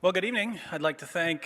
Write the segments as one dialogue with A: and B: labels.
A: Well, good evening. I'd like to thank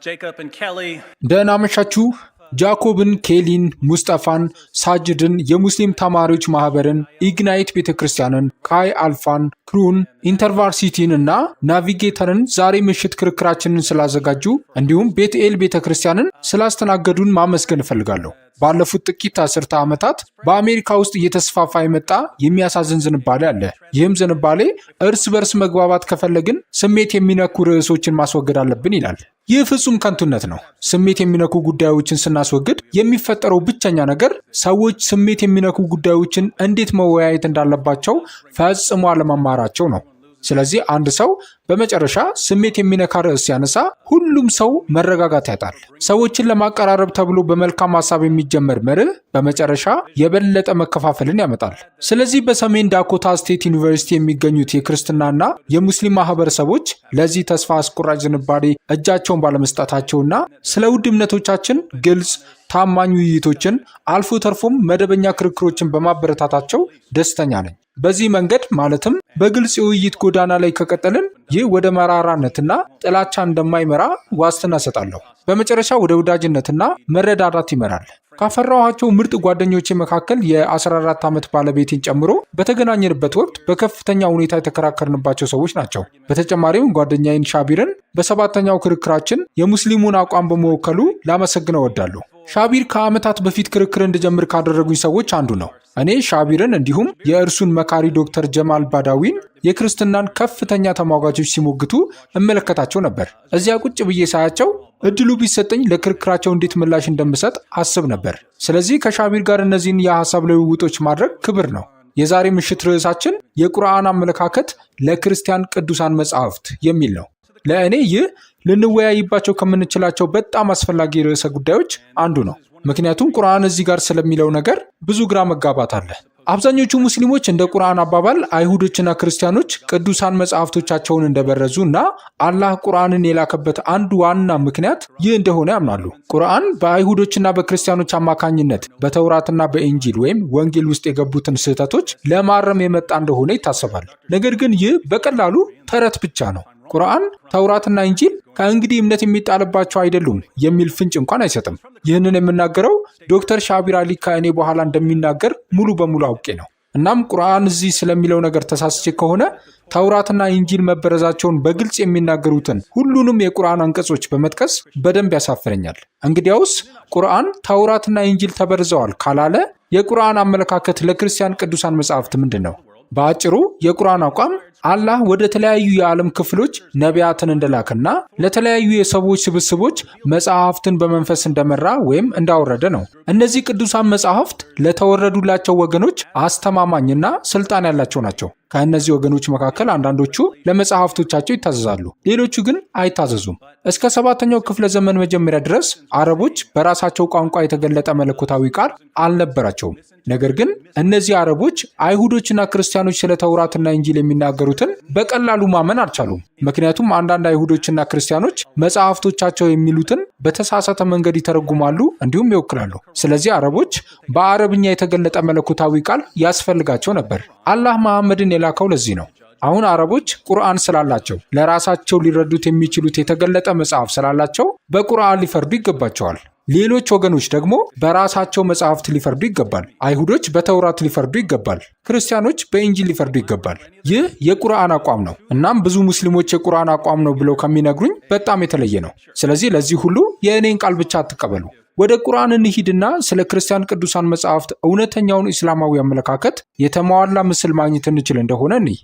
A: Jacob and Kelly.
B: ደህና አመሻችሁ። ጃኮብን፣ ኬሊን፣ ሙስጠፋን፣ ሳጅድን፣ የሙስሊም ተማሪዎች ማህበርን፣ ኢግናይት ቤተክርስቲያንን፣ ካይ አልፋን፣ ክሩን፣ ኢንተርቫርሲቲን እና ናቪጌተርን ዛሬ ምሽት ክርክራችንን ስላዘጋጁ እንዲሁም ቤትኤል ቤተክርስቲያንን ስላስተናገዱን ማመስገን እፈልጋለሁ። ባለፉት ጥቂት አስርተ ዓመታት በአሜሪካ ውስጥ እየተስፋፋ የመጣ የሚያሳዝን ዝንባሌ አለ። ይህም ዝንባሌ እርስ በርስ መግባባት ከፈለግን ስሜት የሚነኩ ርዕሶችን ማስወገድ አለብን ይላል። ይህ ፍጹም ከንቱነት ነው። ስሜት የሚነኩ ጉዳዮችን ስናስወግድ የሚፈጠረው ብቸኛ ነገር ሰዎች ስሜት የሚነኩ ጉዳዮችን እንዴት መወያየት እንዳለባቸው ፈጽሞ አለመማራቸው ነው። ስለዚህ አንድ ሰው በመጨረሻ ስሜት የሚነካ ርዕስ ሲያነሳ ሁሉም ሰው መረጋጋት ያጣል። ሰዎችን ለማቀራረብ ተብሎ በመልካም ሐሳብ የሚጀመር መርህ በመጨረሻ የበለጠ መከፋፈልን ያመጣል። ስለዚህ በሰሜን ዳኮታ ስቴት ዩኒቨርሲቲ የሚገኙት የክርስትናና የሙስሊም ማህበረሰቦች ለዚህ ተስፋ አስቆራጭ ዝንባሌ እጃቸውን ባለመስጠታቸውና ስለ ውድ እምነቶቻችን ግልጽ ታማኝ ውይይቶችን አልፎ ተርፎም መደበኛ ክርክሮችን በማበረታታቸው ደስተኛ ነኝ። በዚህ መንገድ ማለትም በግልጽ የውይይት ጎዳና ላይ ከቀጠልን ይህ ወደ መራራነትና ጥላቻ እንደማይመራ ዋስትና እሰጣለሁ። በመጨረሻ ወደ ወዳጅነትና መረዳዳት ይመራል። ካፈራኋቸው ምርጥ ጓደኞቼ መካከል የ14 ዓመት ባለቤቴን ጨምሮ በተገናኘንበት ወቅት በከፍተኛ ሁኔታ የተከራከርንባቸው ሰዎች ናቸው። በተጨማሪም ጓደኛዬን ሻቢርን በሰባተኛው ክርክራችን የሙስሊሙን አቋም በመወከሉ ላመሰግነው እወዳለሁ። ሻቢር ከዓመታት በፊት ክርክር እንድጀምር ካደረጉኝ ሰዎች አንዱ ነው። እኔ ሻቢርን እንዲሁም የእርሱን መካሪ ዶክተር ጀማል ባዳዊን የክርስትናን ከፍተኛ ተሟጋቾች ሲሞግቱ እመለከታቸው ነበር። እዚያ ቁጭ ብዬ ሳያቸው እድሉ ቢሰጠኝ ለክርክራቸው እንዴት ምላሽ እንደምሰጥ አስብ ነበር። ስለዚህ ከሻቢር ጋር እነዚህን የሐሳብ ልውውጦች ማድረግ ክብር ነው። የዛሬ ምሽት ርዕሳችን የቁርአን አመለካከት ለክርስቲያን ቅዱሳን መጻሕፍት የሚል ነው። ለእኔ ይህ ልንወያይባቸው ከምንችላቸው በጣም አስፈላጊ ርዕሰ ጉዳዮች አንዱ ነው። ምክንያቱም ቁርአን እዚህ ጋር ስለሚለው ነገር ብዙ ግራ መጋባት አለ። አብዛኞቹ ሙስሊሞች እንደ ቁርአን አባባል አይሁዶችና ክርስቲያኖች ቅዱሳን መጽሐፍቶቻቸውን እንደበረዙ እና አላህ ቁርአንን የላከበት አንዱ ዋና ምክንያት ይህ እንደሆነ ያምናሉ። ቁርአን በአይሁዶችና በክርስቲያኖች አማካኝነት በተውራትና በኢንጂል ወይም ወንጌል ውስጥ የገቡትን ስህተቶች ለማረም የመጣ እንደሆነ ይታሰባል። ነገር ግን ይህ በቀላሉ ተረት ብቻ ነው። ቁርአን ተውራትና ኢንጂል ከእንግዲህ እምነት የሚጣልባቸው አይደሉም የሚል ፍንጭ እንኳን አይሰጥም። ይህንን የምናገረው ዶክተር ሻቢር አሊ ከእኔ በኋላ እንደሚናገር ሙሉ በሙሉ አውቄ ነው። እናም ቁርአን እዚህ ስለሚለው ነገር ተሳስቼ ከሆነ ተውራትና ኢንጂል መበረዛቸውን በግልጽ የሚናገሩትን ሁሉንም የቁርአን አንቀጾች በመጥቀስ በደንብ ያሳፍረኛል። እንግዲያውስ ቁርአን ተውራትና ኢንጂል ተበርዘዋል ካላለ የቁርአን አመለካከት ለክርስቲያን ቅዱሳን መጻሕፍት ምንድን ነው? በአጭሩ የቁርአን አቋም አላህ ወደ ተለያዩ የዓለም ክፍሎች ነቢያትን እንደላከና ለተለያዩ የሰዎች ስብስቦች መጽሐፍትን በመንፈስ እንደመራ ወይም እንዳወረደ ነው። እነዚህ ቅዱሳን መጽሐፍት ለተወረዱላቸው ወገኖች አስተማማኝና ስልጣን ያላቸው ናቸው። ከእነዚህ ወገኖች መካከል አንዳንዶቹ ለመጽሐፍቶቻቸው ይታዘዛሉ፣ ሌሎቹ ግን አይታዘዙም። እስከ 7ኛው ክፍለ ዘመን መጀመሪያ ድረስ አረቦች በራሳቸው ቋንቋ የተገለጠ መለኮታዊ ቃል አልነበራቸውም። ነገር ግን እነዚህ አረቦች አይሁዶችና ክርስቲያኖች ስለ ተውራትና ኢንጂል የሚናገሩትን በቀላሉ ማመን አልቻሉም። ምክንያቱም አንዳንድ አይሁዶችና ክርስቲያኖች መጽሐፍቶቻቸው የሚሉትን በተሳሳተ መንገድ ይተረጉማሉ እንዲሁም ይወክላሉ። ስለዚህ አረቦች በአረብኛ የተገለጠ መለኮታዊ ቃል ያስፈልጋቸው ነበር። አላህ መሐመድን የላከው ለዚህ ነው። አሁን አረቦች ቁርአን ስላላቸው ለራሳቸው ሊረዱት የሚችሉት የተገለጠ መጽሐፍ ስላላቸው በቁርአን ሊፈርዱ ይገባቸዋል። ሌሎች ወገኖች ደግሞ በራሳቸው መጽሐፍት ሊፈርዱ ይገባል። አይሁዶች በተውራት ሊፈርዱ ይገባል። ክርስቲያኖች በኢንጂል ሊፈርዱ ይገባል። ይህ የቁርአን አቋም ነው። እናም ብዙ ሙስሊሞች የቁርአን አቋም ነው ብለው ከሚነግሩኝ በጣም የተለየ ነው። ስለዚህ ለዚህ ሁሉ የእኔን ቃል ብቻ አትቀበሉ። ወደ ቁርአን እንሂድና ስለ ክርስቲያን ቅዱሳን መጽሐፍት እውነተኛውን እስላማዊ አመለካከት የተሟላ ምስል ማግኘት እንችል እንደሆነ እንይ።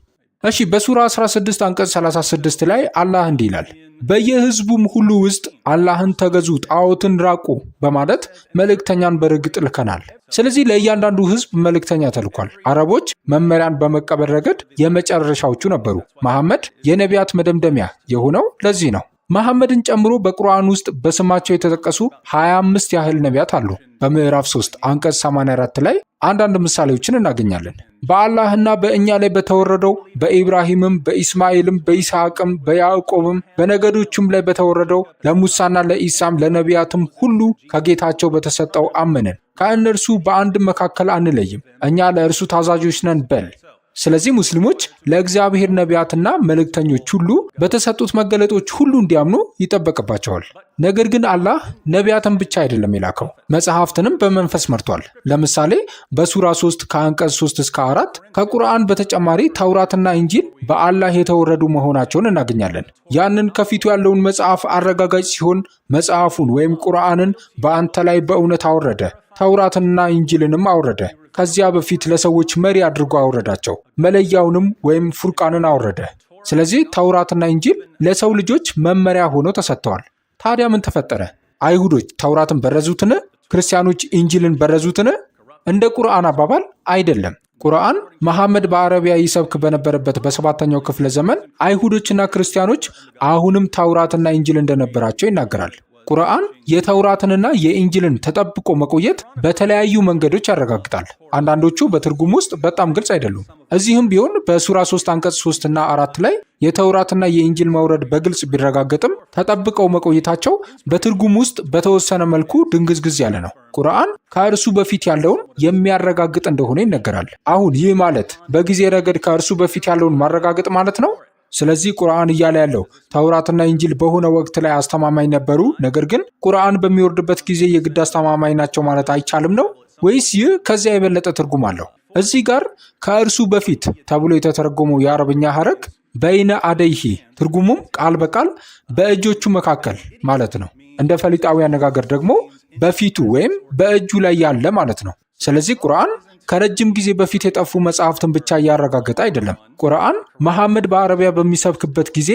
B: እሺ፣ በሱራ 16 አንቀጽ 36 ላይ አላህ እንዲህ ይላል፣ በየህዝቡም ሁሉ ውስጥ አላህን ተገዙ፣ ጣዖትን ራቁ በማለት መልእክተኛን በርግጥ ልከናል። ስለዚህ ለእያንዳንዱ ህዝብ መልእክተኛ ተልኳል። አረቦች መመሪያን በመቀበል ረገድ የመጨረሻዎቹ ነበሩ። መሐመድ የነቢያት መደምደሚያ የሆነው ለዚህ ነው። መሐመድን ጨምሮ በቁርአን ውስጥ በስማቸው የተጠቀሱ 25 ያህል ነቢያት አሉ። በምዕራፍ 3 አንቀጽ 84 ላይ አንዳንድ ምሳሌዎችን እናገኛለን። በአላህና በእኛ ላይ በተወረደው በኢብራሂምም በኢስማኤልም በይስሐቅም በያዕቆብም በነገዶቹም ላይ በተወረደው ለሙሳና ለኢሳም ለነቢያትም ሁሉ ከጌታቸው በተሰጠው አመንን። ከእነርሱ በአንድም መካከል አንለይም፣ እኛ ለእርሱ ታዛዦች ነን በል። ስለዚህ ሙስሊሞች ለእግዚአብሔር ነቢያትና መልእክተኞች ሁሉ በተሰጡት መገለጦች ሁሉ እንዲያምኑ ይጠበቅባቸዋል። ነገር ግን አላህ ነቢያትን ብቻ አይደለም የላከው፣ መጽሐፍትንም በመንፈስ መርቷል። ለምሳሌ በሱራ 3 ከአንቀጽ 3 እስከ 4 ከቁርአን በተጨማሪ ተውራትና ኢንጂል በአላህ የተወረዱ መሆናቸውን እናገኛለን። ያንን ከፊቱ ያለውን መጽሐፍ አረጋጋጭ ሲሆን መጽሐፉን ወይም ቁርአንን በአንተ ላይ በእውነት አወረደ። ተውራትንና ኢንጂልንም አወረደ። ከዚያ በፊት ለሰዎች መሪ አድርጎ አወረዳቸው። መለያውንም ወይም ፉርቃንን አወረደ። ስለዚህ ተውራትና ኢንጂል ለሰው ልጆች መመሪያ ሆነው ተሰጥተዋል። ታዲያ ምን ተፈጠረ? አይሁዶች ተውራትን በረዙትን? ክርስቲያኖች ኢንጂልን በረዙትን? እንደ ቁርአን አባባል አይደለም። ቁርአን መሐመድ በአረቢያ ይሰብክ በነበረበት በ7ኛው ክፍለ ዘመን አይሁዶችና ክርስቲያኖች አሁንም ተውራትና ኢንጂል እንደነበራቸው ይናገራል። ቁርአን የተውራትንና የኢንጂልን ተጠብቆ መቆየት በተለያዩ መንገዶች ያረጋግጣል። አንዳንዶቹ በትርጉም ውስጥ በጣም ግልጽ አይደሉም። እዚህም ቢሆን በሱራ 3 አንቀጽ 3 እና 4 ላይ የተውራትና የኢንጂል መውረድ በግልጽ ቢረጋገጥም ተጠብቀው መቆየታቸው በትርጉም ውስጥ በተወሰነ መልኩ ድንግዝግዝ ያለ ነው። ቁርአን ከእርሱ በፊት ያለውን የሚያረጋግጥ እንደሆነ ይነገራል። አሁን ይህ ማለት በጊዜ ረገድ ከእርሱ በፊት ያለውን ማረጋገጥ ማለት ነው? ስለዚህ ቁርአን እያለ ያለው ተውራትና ኢንጂል በሆነ ወቅት ላይ አስተማማኝ ነበሩ፣ ነገር ግን ቁርአን በሚወርድበት ጊዜ የግድ አስተማማኝ ናቸው ማለት አይቻልም ነው? ወይስ ይህ ከዚያ የበለጠ ትርጉም አለው? እዚህ ጋር ከእርሱ በፊት ተብሎ የተተረጎመው የአረብኛ ሐረግ በይነ አደይሂ፣ ትርጉሙም ቃል በቃል በእጆቹ መካከል ማለት ነው። እንደ ፈሊጣዊ አነጋገር ደግሞ በፊቱ ወይም በእጁ ላይ ያለ ማለት ነው። ስለዚህ ቁርአን ከረጅም ጊዜ በፊት የጠፉ መጽሐፍትን ብቻ እያረጋገጠ አይደለም። ቁርአን መሐመድ በአረቢያ በሚሰብክበት ጊዜ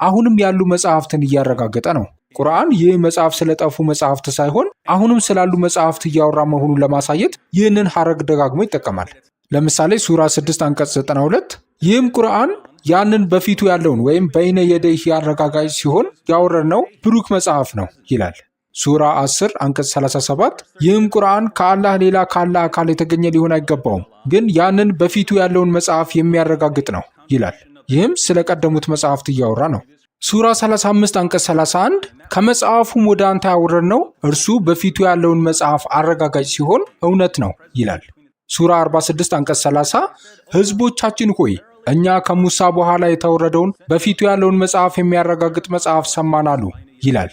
B: አሁንም ያሉ መጽሐፍትን እያረጋገጠ ነው። ቁርአን ይህ መጽሐፍ ስለጠፉ መጽሐፍት ሳይሆን አሁንም ስላሉ መጽሐፍት እያወራ መሆኑን ለማሳየት ይህንን ሐረግ ደጋግሞ ይጠቀማል። ለምሳሌ ሱራ 6 አንቀጽ 92 ይህም ቁርአን ያንን በፊቱ ያለውን ወይም በይነ የደይህ አረጋጋጭ ሲሆን ያወረድነው ብሩክ መጽሐፍ ነው ይላል። ሱራ 10 አንቀጽ 37 ይህም ቁርአን ከአላህ ሌላ ካለ አካል የተገኘ ሊሆን አይገባውም፣ ግን ያንን በፊቱ ያለውን መጽሐፍ የሚያረጋግጥ ነው ይላል። ይህም ስለ ቀደሙት መጽሐፍት እያወራ ነው። ሱራ 35 አንቀጽ 31 ከመጽሐፉም ወደ አንተ ያወረድነው እርሱ በፊቱ ያለውን መጽሐፍ አረጋጋጭ ሲሆን እውነት ነው ይላል። ሱራ 46 አንቀጽ 30 ሕዝቦቻችን ሆይ እኛ ከሙሳ በኋላ የተወረደውን በፊቱ ያለውን መጽሐፍ የሚያረጋግጥ መጽሐፍ ሰማን አሉ ይላል።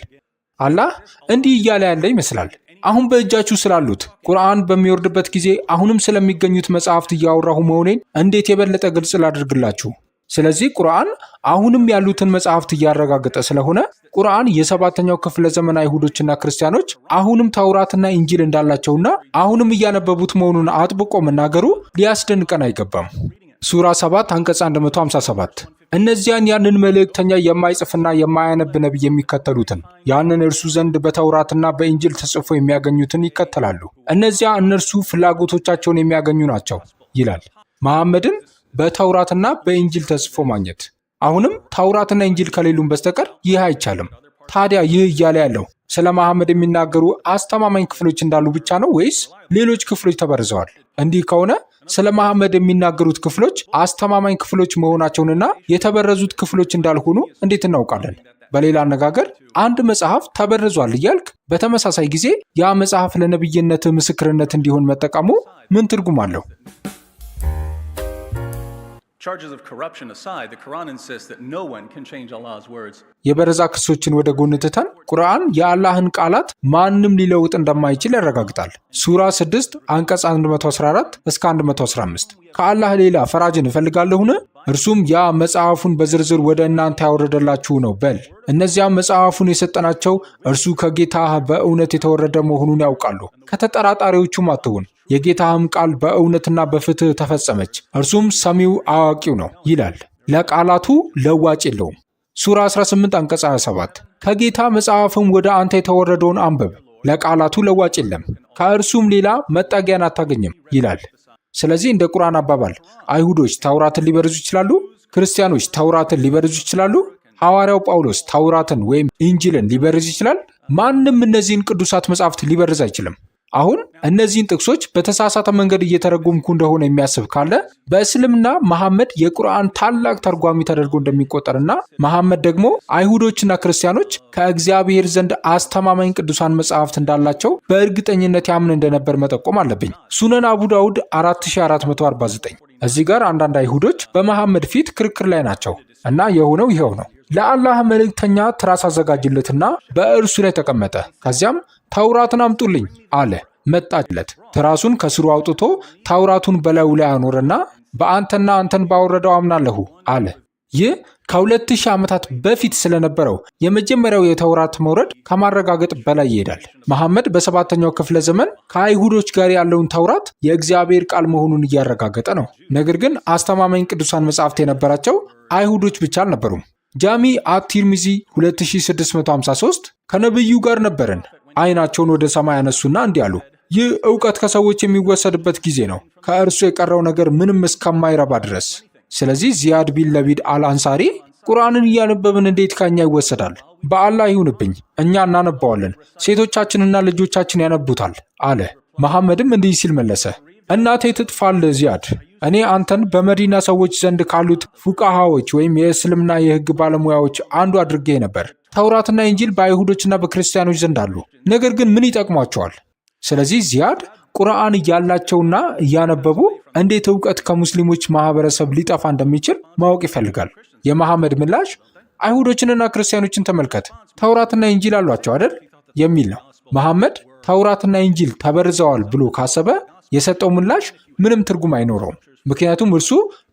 B: አላህ እንዲህ እያለ ያለ ይመስላል። አሁን በእጃችሁ ስላሉት ቁርአን በሚወርድበት ጊዜ አሁንም ስለሚገኙት መጽሐፍት እያወራሁ መሆኔን እንዴት የበለጠ ግልጽ ላድርግላችሁ። ስለዚህ ቁርአን አሁንም ያሉትን መጽሐፍት እያረጋገጠ ስለሆነ ቁርአን የ7ኛው ክፍለ ዘመን አይሁዶችና ክርስቲያኖች አሁንም ተውራትና ኢንጂል እንዳላቸውና አሁንም እያነበቡት መሆኑን አጥብቆ መናገሩ ሊያስደንቀን አይገባም። ሱራ 7 አንቀጽ 157 እነዚያን ያንን መልእክተኛ የማይጽፍና የማያነብ ነቢይ የሚከተሉትን ያንን እርሱ ዘንድ በተውራትና በኢንጂል ተጽፎ የሚያገኙትን ይከተላሉ። እነዚያ እነርሱ ፍላጎቶቻቸውን የሚያገኙ ናቸው ይላል። መሐመድን በተውራትና በኢንጂል ተጽፎ ማግኘት። አሁንም ተውራትና ኢንጂል ከሌሉም በስተቀር ይህ አይቻልም። ታዲያ ይህ እያለ ያለው ስለ መሐመድ የሚናገሩ አስተማማኝ ክፍሎች እንዳሉ ብቻ ነው ወይስ ሌሎች ክፍሎች ተበርዘዋል? እንዲህ ከሆነ ስለ መሐመድ የሚናገሩት ክፍሎች አስተማማኝ ክፍሎች መሆናቸውንና የተበረዙት ክፍሎች እንዳልሆኑ እንዴት እናውቃለን? በሌላ አነጋገር አንድ መጽሐፍ ተበርዟል እያልክ በተመሳሳይ ጊዜ ያ መጽሐፍ ለነብይነት ምስክርነት እንዲሆን መጠቀሙ ምን ትርጉም አለው?
A: Charges of corruption aside, the Quran insists that no one can change Allah's words.
B: የበረዛ ክሶችን ወደ ጎን ትተን ቁርአን የአላህን ቃላት ማንም ሊለውጥ እንደማይችል ያረጋግጣል። ሱራ 6 አንቀጽ 114 እስከ 115 ከአላህ ሌላ ፈራጅን እፈልጋለሁን? እርሱም ያ መጽሐፉን በዝርዝር ወደ እናንተ ያወረደላችሁ ነው በል። እነዚያ መጽሐፉን የሰጠናቸው እርሱ ከጌታህ በእውነት የተወረደ መሆኑን ያውቃሉ። ከተጠራጣሪዎቹም አትሁን። የጌታህም ቃል በእውነትና በፍትህ ተፈጸመች፣ እርሱም ሰሚው አዋቂው ነው ይላል። ለቃላቱ ለዋጭ የለውም። ሱራ 18 አንቀጽ 27 ከጌታ መጽሐፍም ወደ አንተ የተወረደውን አንብብ፣ ለቃላቱ ለዋጭ የለም፣ ከእርሱም ሌላ መጠጊያን አታገኝም ይላል። ስለዚህ እንደ ቁርአን አባባል አይሁዶች ተውራትን ሊበርዙ ይችላሉ፣ ክርስቲያኖች ተውራትን ሊበርዙ ይችላሉ፣ ሐዋርያው ጳውሎስ ተውራትን ወይም ኢንጂልን ሊበርዝ ይችላል። ማንም እነዚህን ቅዱሳት መጻሕፍት ሊበርዝ አይችልም። አሁን እነዚህን ጥቅሶች በተሳሳተ መንገድ እየተረጎምኩ እንደሆነ የሚያስብ ካለ በእስልምና መሐመድ የቁርአን ታላቅ ተርጓሚ ተደርጎ እንደሚቆጠርና መሐመድ ደግሞ አይሁዶችና ክርስቲያኖች ከእግዚአብሔር ዘንድ አስተማማኝ ቅዱሳን መጽሐፍት እንዳላቸው በእርግጠኝነት ያምን እንደነበር መጠቆም አለብኝ። ሱነን አቡ ዳውድ 4449 እዚህ ጋር አንዳንድ አይሁዶች በመሐመድ ፊት ክርክር ላይ ናቸው እና የሆነው ይኸው ነው። ለአላህ መልእክተኛ ትራስ አዘጋጅለትና በእርሱ ላይ ተቀመጠ። ከዚያም ተውራትን አምጡልኝ አለ። መጣችለት። ትራሱን ከስሩ አውጥቶ ተውራቱን በላዩ ላይ አኖረና በአንተና አንተን ባወረደው አምናለሁ አለ። ይህ ከ2000 ዓመታት በፊት ስለነበረው የመጀመሪያው የተውራት መውረድ ከማረጋገጥ በላይ ይሄዳል። መሐመድ በሰባተኛው ክፍለ ዘመን ከአይሁዶች ጋር ያለውን ተውራት የእግዚአብሔር ቃል መሆኑን እያረጋገጠ ነው። ነገር ግን አስተማማኝ ቅዱሳን መጻሕፍት የነበራቸው አይሁዶች ብቻ አልነበሩም። ጃሚ አት-ቲርሚዚ 2653 ከነብዩ ጋር ነበርን። አይናቸውን ወደ ሰማይ ያነሱና እንዲህ አሉ፣ ይህ ዕውቀት ከሰዎች የሚወሰድበት ጊዜ ነው፣ ከእርሱ የቀረው ነገር ምንም እስከማይረባ ድረስ። ስለዚህ ዚያድ ቢን ለቢድ አልአንሳሪ ቁርአንን እያነበብን እንዴት ከኛ ይወሰዳል? በአላህ ይሁንብኝ፣ እኛ እናነባዋለን፣ ሴቶቻችንና ልጆቻችን ያነቡታል አለ። መሐመድም እንዲህ ሲል መለሰ፣ እናቴ ትጥፋል ዚያድ፣ እኔ አንተን በመዲና ሰዎች ዘንድ ካሉት ፉቃሃዎች ወይም የእስልምና የሕግ ባለሙያዎች አንዱ አድርጌ ነበር። ተውራትና ኢንጂል በአይሁዶችና በክርስቲያኖች ዘንድ አሉ፣ ነገር ግን ምን ይጠቅሟቸዋል? ስለዚህ ዚያድ ቁርአን እያላቸውና እያነበቡ እንዴት ዕውቀት ከሙስሊሞች ማህበረሰብ ሊጠፋ እንደሚችል ማወቅ ይፈልጋል። የመሐመድ ምላሽ አይሁዶችንና ክርስቲያኖችን ተመልከት፣ ተውራትና ኢንጂል አሏቸው አይደል የሚል ነው። መሐመድ ተውራትና ኢንጂል ተበርዘዋል ብሎ ካሰበ የሰጠው ምላሽ ምንም ትርጉም አይኖረውም። ምክንያቱም እርሱ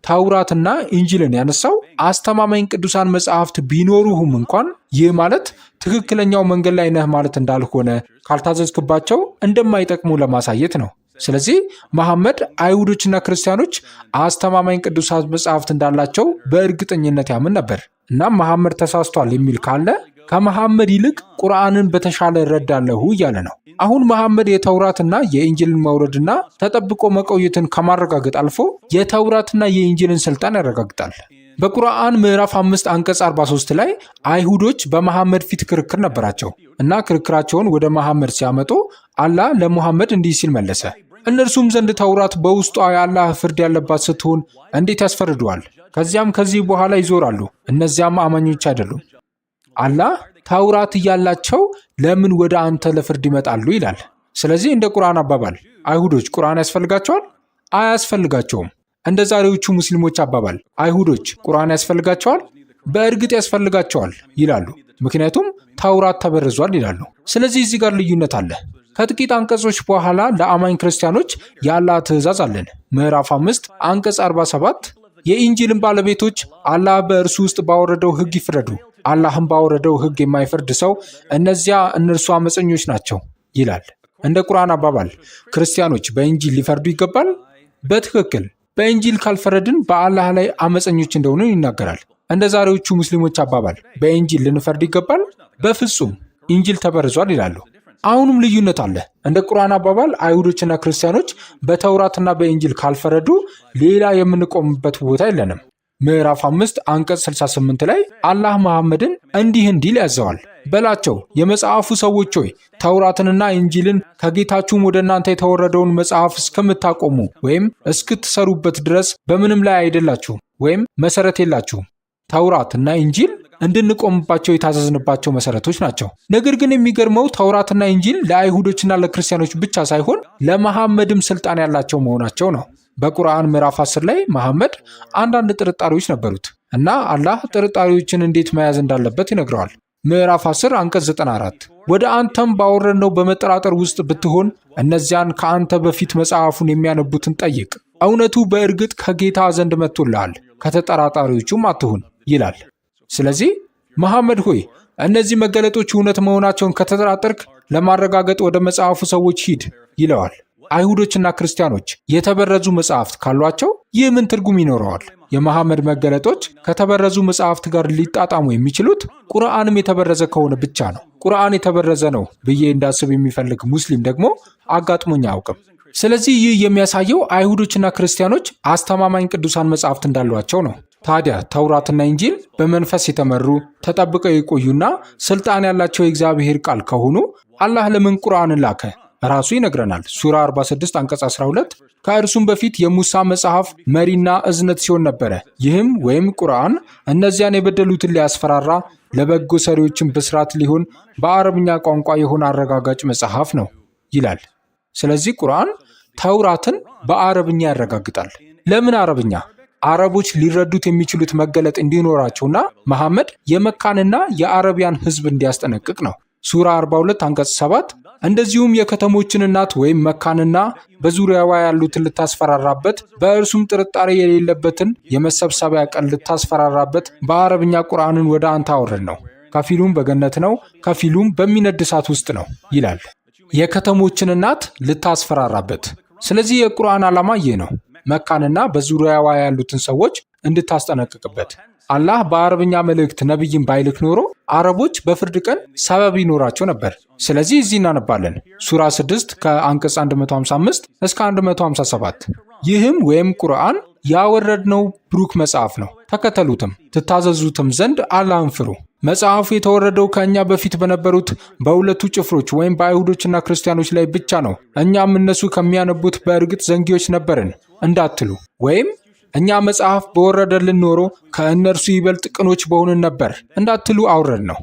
B: ተውራትና ኢንጂልን ያነሳው አስተማማኝ ቅዱሳን መጽሐፍት ቢኖሩህም እንኳን ይህ ማለት ትክክለኛው መንገድ ላይ ነህ ማለት እንዳልሆነ፣ ካልታዘዝክባቸው እንደማይጠቅሙ ለማሳየት ነው። ስለዚህ መሐመድ አይሁዶችና ክርስቲያኖች አስተማማኝ ቅዱሳት መጽሐፍት እንዳላቸው በእርግጠኝነት ያምን ነበር። እናም መሐመድ ተሳስቷል የሚል ካለ ከመሐመድ ይልቅ ቁርአንን በተሻለ እረዳለሁ እያለ ነው። አሁን መሐመድ የተውራትና የኢንጂልን መውረድና ተጠብቆ መቆየትን ከማረጋገጥ አልፎ የተውራትና የኢንጂልን ስልጣን ያረጋግጣል። በቁርአን ምዕራፍ 5 አንቀጽ 43 ላይ አይሁዶች በመሐመድ ፊት ክርክር ነበራቸው እና ክርክራቸውን ወደ መሐመድ ሲያመጡ አላህ ለሙሐመድ እንዲህ ሲል መለሰ፣ እነርሱም ዘንድ ተውራት በውስጧ የአላህ ፍርድ ያለባት ስትሆን እንዴት ያስፈርደዋል? ከዚያም ከዚህ በኋላ ይዞራሉ፣ እነዚያም አማኞች አይደሉም። አላህ ተውራት እያላቸው ለምን ወደ አንተ ለፍርድ ይመጣሉ ይላል። ስለዚህ እንደ ቁርአን አባባል አይሁዶች ቁርአን ያስፈልጋቸዋል? አያስፈልጋቸውም። እንደ ዛሬዎቹ ሙስሊሞች አባባል አይሁዶች ቁርአን ያስፈልጋቸዋል? በእርግጥ ያስፈልጋቸዋል ይላሉ። ምክንያቱም ተውራት ተበርዟል ይላሉ። ስለዚህ እዚህ ጋር ልዩነት አለ። ከጥቂት አንቀጾች በኋላ ለአማኝ ክርስቲያኖች የአላህ ትእዛዝ አለን። ምዕራፍ 5 አንቀጽ 47 የኢንጂልን ባለቤቶች አላህ በእርሱ ውስጥ ባወረደው ሕግ ይፍረዱ፣ አላህም ባወረደው ሕግ የማይፈርድ ሰው እነዚያ እነርሱ አመፀኞች ናቸው ይላል። እንደ ቁርአን አባባል ክርስቲያኖች በኢንጂል ሊፈርዱ ይገባል? በትክክል። በኢንጂል ካልፈረድን በአላህ ላይ አመፀኞች እንደሆኑ ይናገራል። እንደ ዛሬዎቹ ሙስሊሞች አባባል በኢንጂል ልንፈርድ ይገባል? በፍጹም፣ ኢንጂል ተበርዟል ይላሉ። አሁንም ልዩነት አለ። እንደ ቁርአን አባባል አይሁዶችና ክርስቲያኖች በተውራትና በኢንጂል ካልፈረዱ ሌላ የምንቆምበት ቦታ የለንም። ምዕራፍ 5 አንቀጽ 68 ላይ አላህ መሐመድን እንዲህ እንዲል ያዘዋል፣ በላቸው የመጽሐፉ ሰዎች ሆይ ተውራትንና ኢንጂልን ከጌታችሁም ወደ እናንተ የተወረደውን መጽሐፍ እስከምታቆሙ ወይም እስክትሰሩበት ድረስ በምንም ላይ አይደላችሁም ወይም መሰረት የላችሁም። ተውራት እና ኢንጂል እንድንቆምባቸው የታዘዝንባቸው መሰረቶች ናቸው። ነገር ግን የሚገርመው ተውራትና ኢንጂል ለአይሁዶችና ለክርስቲያኖች ብቻ ሳይሆን ለመሐመድም ስልጣን ያላቸው መሆናቸው ነው። በቁርአን ምዕራፍ 10 ላይ መሐመድ አንዳንድ ጥርጣሬዎች ነበሩት እና አላህ ጥርጣሬዎችን እንዴት መያዝ እንዳለበት ይነግረዋል። ምዕራፍ 10 አንቀጽ 94 ወደ አንተም ባወረድነው በመጠራጠር ውስጥ ብትሆን እነዚያን ከአንተ በፊት መጽሐፉን የሚያነቡትን ጠይቅ፣ እውነቱ በእርግጥ ከጌታ ዘንድ መጥቶልሃል፣ ከተጠራጣሪዎቹም አትሁን ይላል። ስለዚህ መሐመድ ሆይ እነዚህ መገለጦች እውነት መሆናቸውን ከተጠራጠርክ ለማረጋገጥ ወደ መጽሐፉ ሰዎች ሂድ ይለዋል። አይሁዶችና ክርስቲያኖች የተበረዙ መጽሐፍት ካሏቸው ይህ ምን ትርጉም ይኖረዋል? የመሐመድ መገለጦች ከተበረዙ መጽሐፍት ጋር ሊጣጣሙ የሚችሉት ቁርአንም የተበረዘ ከሆነ ብቻ ነው። ቁርአን የተበረዘ ነው ብዬ እንዳስብ የሚፈልግ ሙስሊም ደግሞ አጋጥሞኝ አያውቅም። ስለዚህ ይህ የሚያሳየው አይሁዶችና ክርስቲያኖች አስተማማኝ ቅዱሳን መጽሐፍት እንዳሏቸው ነው። ታዲያ ተውራትና ኢንጂል በመንፈስ የተመሩ ተጠብቀው የቆዩና ስልጣን ያላቸው የእግዚአብሔር ቃል ከሆኑ አላህ ለምን ቁርአንን ላከ? ራሱ ይነግረናል። ሱራ 46 አንቀጽ 12 ከእርሱም በፊት የሙሳ መጽሐፍ መሪና እዝነት ሲሆን ነበረ። ይህም ወይም ቁርአን እነዚያን የበደሉትን ሊያስፈራራ ለበጎ ሰሪዎችን ብስራት ሊሆን በአረብኛ ቋንቋ የሆነ አረጋጋጭ መጽሐፍ ነው ይላል። ስለዚህ ቁርአን ተውራትን በአረብኛ ያረጋግጣል። ለምን አረብኛ? አረቦች ሊረዱት የሚችሉት መገለጥ እንዲኖራቸውና መሐመድ የመካንና የአረቢያን ሕዝብ እንዲያስጠነቅቅ ነው። ሱራ 42 አንቀጽ 7 እንደዚሁም የከተሞችን እናት ወይም መካንና በዙሪያዋ ያሉትን ልታስፈራራበት በእርሱም ጥርጣሬ የሌለበትን የመሰብሰቢያ ቀን ልታስፈራራበት በአረብኛ ቁርአንን ወደ አንተ አወረድ ነው። ከፊሉም በገነት ነው፣ ከፊሉም በሚነድ እሳት ውስጥ ነው ይላል። የከተሞችን እናት ልታስፈራራበት። ስለዚህ የቁርአን ዓላማ ይህ ነው፣ መካንና በዙሪያዋ ያሉትን ሰዎች እንድታስጠነቅቅበት። አላህ በአረብኛ መልእክት ነቢይን ባይልክ ኖሮ አረቦች በፍርድ ቀን ሰበብ ይኖራቸው ነበር። ስለዚህ እዚህ እናነባለን ሱራ 6 ከአንቀጽ 155 እስከ 157 ይህም ወይም ቁርአን ያወረድነው ብሩክ መጽሐፍ ነው፣ ተከተሉትም ትታዘዙትም ዘንድ አላህን ፍሩ። መጽሐፉ የተወረደው ከእኛ በፊት በነበሩት በሁለቱ ጭፍሮች ወይም በአይሁዶችና ክርስቲያኖች ላይ ብቻ ነው። እኛም እነሱ ከሚያነቡት በእርግጥ ዘንጊዎች ነበርን እንዳትሉ፣ ወይም እኛ መጽሐፍ በወረደልን ኖሮ ከእነርሱ ይበልጥ ቅኖች በሆንን ነበር እንዳትሉ አውረድ ነው።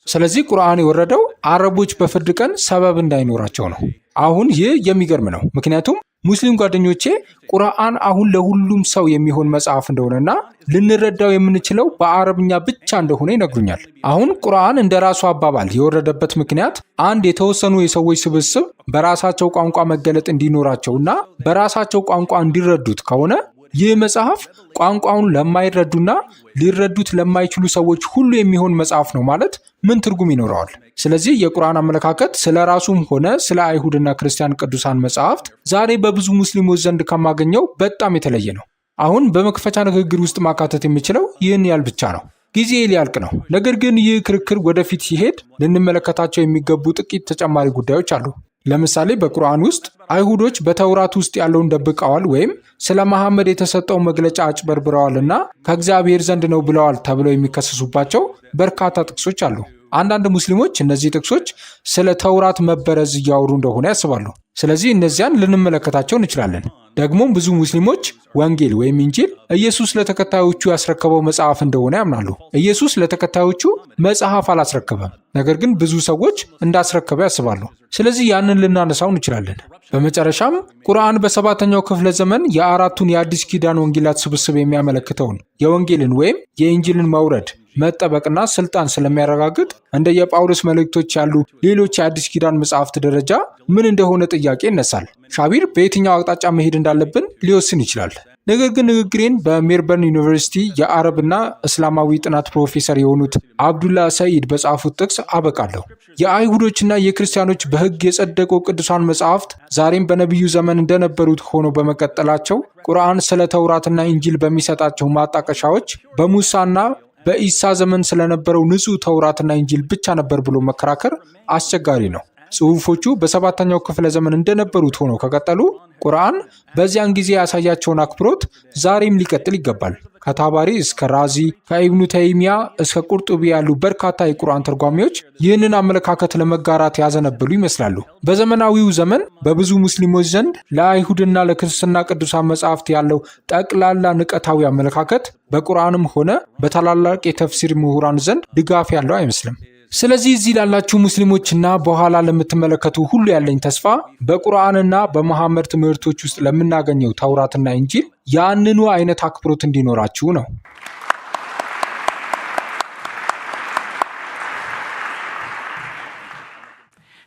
B: ስለዚህ ቁርአን የወረደው አረቦች በፍርድ ቀን ሰበብ እንዳይኖራቸው ነው። አሁን ይህ የሚገርም ነው፣ ምክንያቱም ሙስሊም ጓደኞቼ ቁርአን አሁን ለሁሉም ሰው የሚሆን መጽሐፍ እንደሆነና ልንረዳው የምንችለው በአረብኛ ብቻ እንደሆነ ይነግሩኛል። አሁን ቁርአን እንደ ራሱ አባባል የወረደበት ምክንያት አንድ የተወሰኑ የሰዎች ስብስብ በራሳቸው ቋንቋ መገለጥ እንዲኖራቸውና በራሳቸው ቋንቋ እንዲረዱት ከሆነ ይህ መጽሐፍ ቋንቋውን ለማይረዱና ሊረዱት ለማይችሉ ሰዎች ሁሉ የሚሆን መጽሐፍ ነው ማለት ምን ትርጉም ይኖረዋል? ስለዚህ የቁርአን አመለካከት ስለ ራሱም ሆነ ስለ አይሁድና ክርስቲያን ቅዱሳን መጽሐፍት ዛሬ በብዙ ሙስሊሞች ዘንድ ከማገኘው በጣም የተለየ ነው። አሁን በመክፈቻ ንግግር ውስጥ ማካተት የሚችለው ይህን ያህል ብቻ ነው። ጊዜ ሊያልቅ ነው። ነገር ግን ይህ ክርክር ወደፊት ሲሄድ ልንመለከታቸው የሚገቡ ጥቂት ተጨማሪ ጉዳዮች አሉ። ለምሳሌ በቁርአን ውስጥ አይሁዶች በተውራት ውስጥ ያለውን ደብቀዋል ወይም ስለ መሐመድ የተሰጠው መግለጫ አጭበርብረዋልና ከእግዚአብሔር ዘንድ ነው ብለዋል ተብለው የሚከሰሱባቸው በርካታ ጥቅሶች አሉ። አንዳንድ ሙስሊሞች እነዚህ ጥቅሶች ስለ ተውራት መበረዝ እያወሩ እንደሆነ ያስባሉ። ስለዚህ እነዚያን ልንመለከታቸው እንችላለን። ደግሞም ብዙ ሙስሊሞች ወንጌል ወይም ኢንጂል ኢየሱስ ለተከታዮቹ ያስረከበው መጽሐፍ እንደሆነ ያምናሉ። ኢየሱስ ለተከታዮቹ መጽሐፍ አላስረከበም፣ ነገር ግን ብዙ ሰዎች እንዳስረከበ ያስባሉ። ስለዚህ ያንን ልናነሳው እንችላለን። በመጨረሻም ቁርአን በሰባተኛው ክፍለ ዘመን የአራቱን የአዲስ ኪዳን ወንጌላት ስብስብ የሚያመለክተውን የወንጌልን ወይም የኢንጂልን መውረድ መጠበቅና ስልጣን ስለሚያረጋግጥ እንደ የጳውሎስ መልእክቶች ያሉ ሌሎች የአዲስ ኪዳን መጽሐፍት ደረጃ ምን እንደሆነ ጥያቄ ይነሳል። ሻቢር በየትኛው አቅጣጫ መሄድ እንዳለብን ሊወስን ይችላል። ነገር ግን ንግግሬን በሜልበርን ዩኒቨርሲቲ የአረብና እስላማዊ ጥናት ፕሮፌሰር የሆኑት አብዱላ ሰኢድ በጻፉት ጥቅስ አበቃለሁ። የአይሁዶችና የክርስቲያኖች በሕግ የጸደቁ ቅዱሳን መጽሐፍት ዛሬም በነቢዩ ዘመን እንደነበሩት ሆኖ በመቀጠላቸው ቁርአን ስለ ተውራትና ኢንጂል በሚሰጣቸው ማጣቀሻዎች በሙሳና በኢሳ ዘመን ስለነበረው ንጹህ ተውራትና ኢንጂል ብቻ ነበር ብሎ መከራከር አስቸጋሪ ነው። ጽሑፎቹ በሰባተኛው ክፍለ ዘመን እንደነበሩት ሆነው ከቀጠሉ ቁርአን በዚያን ጊዜ ያሳያቸውን አክብሮት ዛሬም ሊቀጥል ይገባል። ከታባሪ እስከ ራዚ፣ ከኢብኑ ተይሚያ እስከ ቁርጡቢ ያሉ በርካታ የቁርአን ተርጓሚዎች ይህንን አመለካከት ለመጋራት ያዘነበሉ ይመስላሉ። በዘመናዊው ዘመን በብዙ ሙስሊሞች ዘንድ ለአይሁድና ለክርስትና ቅዱሳን መጽሐፍት ያለው ጠቅላላ ንቀታዊ አመለካከት በቁርአንም ሆነ በታላላቅ የተፍሲር ምሁራን ዘንድ ድጋፍ ያለው አይመስልም። ስለዚህ እዚህ ላላችሁ ሙስሊሞችና በኋላ ለምትመለከቱ ሁሉ ያለኝ ተስፋ በቁርአንና በመሐመድ ትምህርቶች ውስጥ ለምናገኘው ተውራትና ኢንጂል ያንኑ አይነት አክብሮት እንዲኖራችሁ ነው።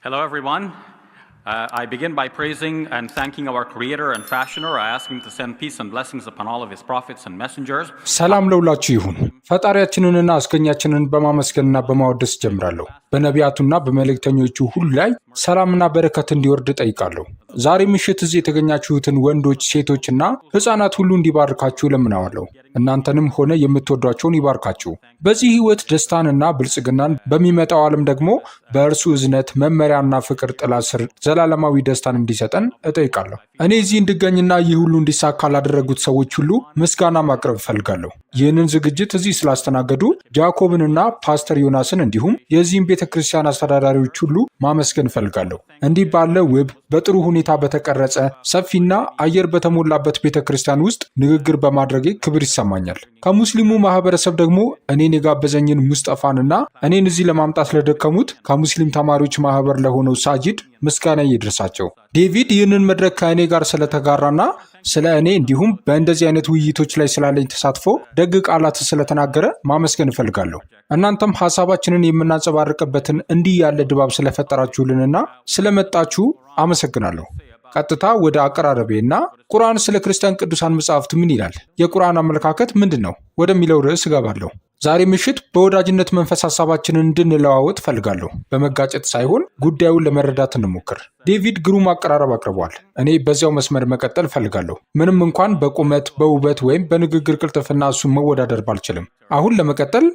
A: Hello everyone. I begin by praising and thanking our creator and fashioner. I ask him to send peace and blessings upon all of his prophets and messengers.
B: ሰላም ለሁላችሁ ይሁን። ፈጣሪያችንንና አስገኛችንን በማመስገንና በማወደስ ጀምራለሁ። በነቢያቱና በመልእክተኞቹ ሁሉ ላይ ሰላምና በረከት እንዲወርድ ጠይቃለሁ። ዛሬ ምሽት እዚህ የተገኛችሁትን ወንዶች፣ ሴቶችና ሕፃናት ሁሉ እንዲባርካችሁ ለምናዋለሁ። እናንተንም ሆነ የምትወዷቸውን ይባርካችሁ። በዚህ ህይወት ደስታንና ብልጽግናን፣ በሚመጣው ዓለም ደግሞ በእርሱ እዝነት መመሪያና ፍቅር ጥላ ስር ዘላለማዊ ደስታን እንዲሰጠን እጠይቃለሁ። እኔ እዚህ እንድገኝና ይህ ሁሉ እንዲሳካ ላደረጉት ሰዎች ሁሉ ምስጋና ማቅረብ እፈልጋለሁ። ይህንን ዝግጅት እዚህ ስላስተናገዱ ጃኮብንና ፓስተር ዮናስን እንዲሁም የዚህም ቤተ ክርስቲያን አስተዳዳሪዎች ሁሉ ማመስገን እፈልጋለሁ። እንዲህ ባለ ውብ በጥሩ ሁኔታ በተቀረጸ ሰፊና አየር በተሞላበት ቤተ ክርስቲያን ውስጥ ንግግር በማድረጌ ክብር ይሰማኛል። ከሙስሊሙ ማህበረሰብ ደግሞ እኔን የጋበዘኝን ሙስጠፋንና እኔን እዚህ ለማምጣት ለደከሙት ከሙስሊም ተማሪዎች ማህበር ለሆነው ሳጂድ ምስጋና ይድረሳቸው። ዴቪድ ይህንን መድረክ ከእኔ ጋር ስለተጋራና ስለ እኔ እንዲሁም በእንደዚህ አይነት ውይይቶች ላይ ስላለኝ ተሳትፎ ደግ ቃላት ስለተናገረ ማመስገን እፈልጋለሁ። እናንተም ሀሳባችንን የምናንጸባርቅበትን እንዲህ ያለ ድባብ ስለፈጠራችሁልንና ስለመጣችሁ አመሰግናለሁ። ቀጥታ ወደ አቀራረቤና ቁርአን ስለ ክርስቲያን ቅዱሳን መጻሕፍት ምን ይላል፣ የቁርአን አመለካከት ምንድን ነው ወደሚለው ርዕስ እገባለሁ። ዛሬ ምሽት በወዳጅነት መንፈስ ሀሳባችንን እንድንለዋወጥ እፈልጋለሁ። በመጋጨት ሳይሆን ጉዳዩን ለመረዳት እንሞክር። ዴቪድ ግሩም አቀራረብ አቅርቧል። እኔ በዚያው መስመር መቀጠል እፈልጋለሁ። ምንም እንኳን በቁመት በውበት ወይም በንግግር ቅልጥፍና እሱን መወዳደር ባልችልም። አሁን ለመቀጠል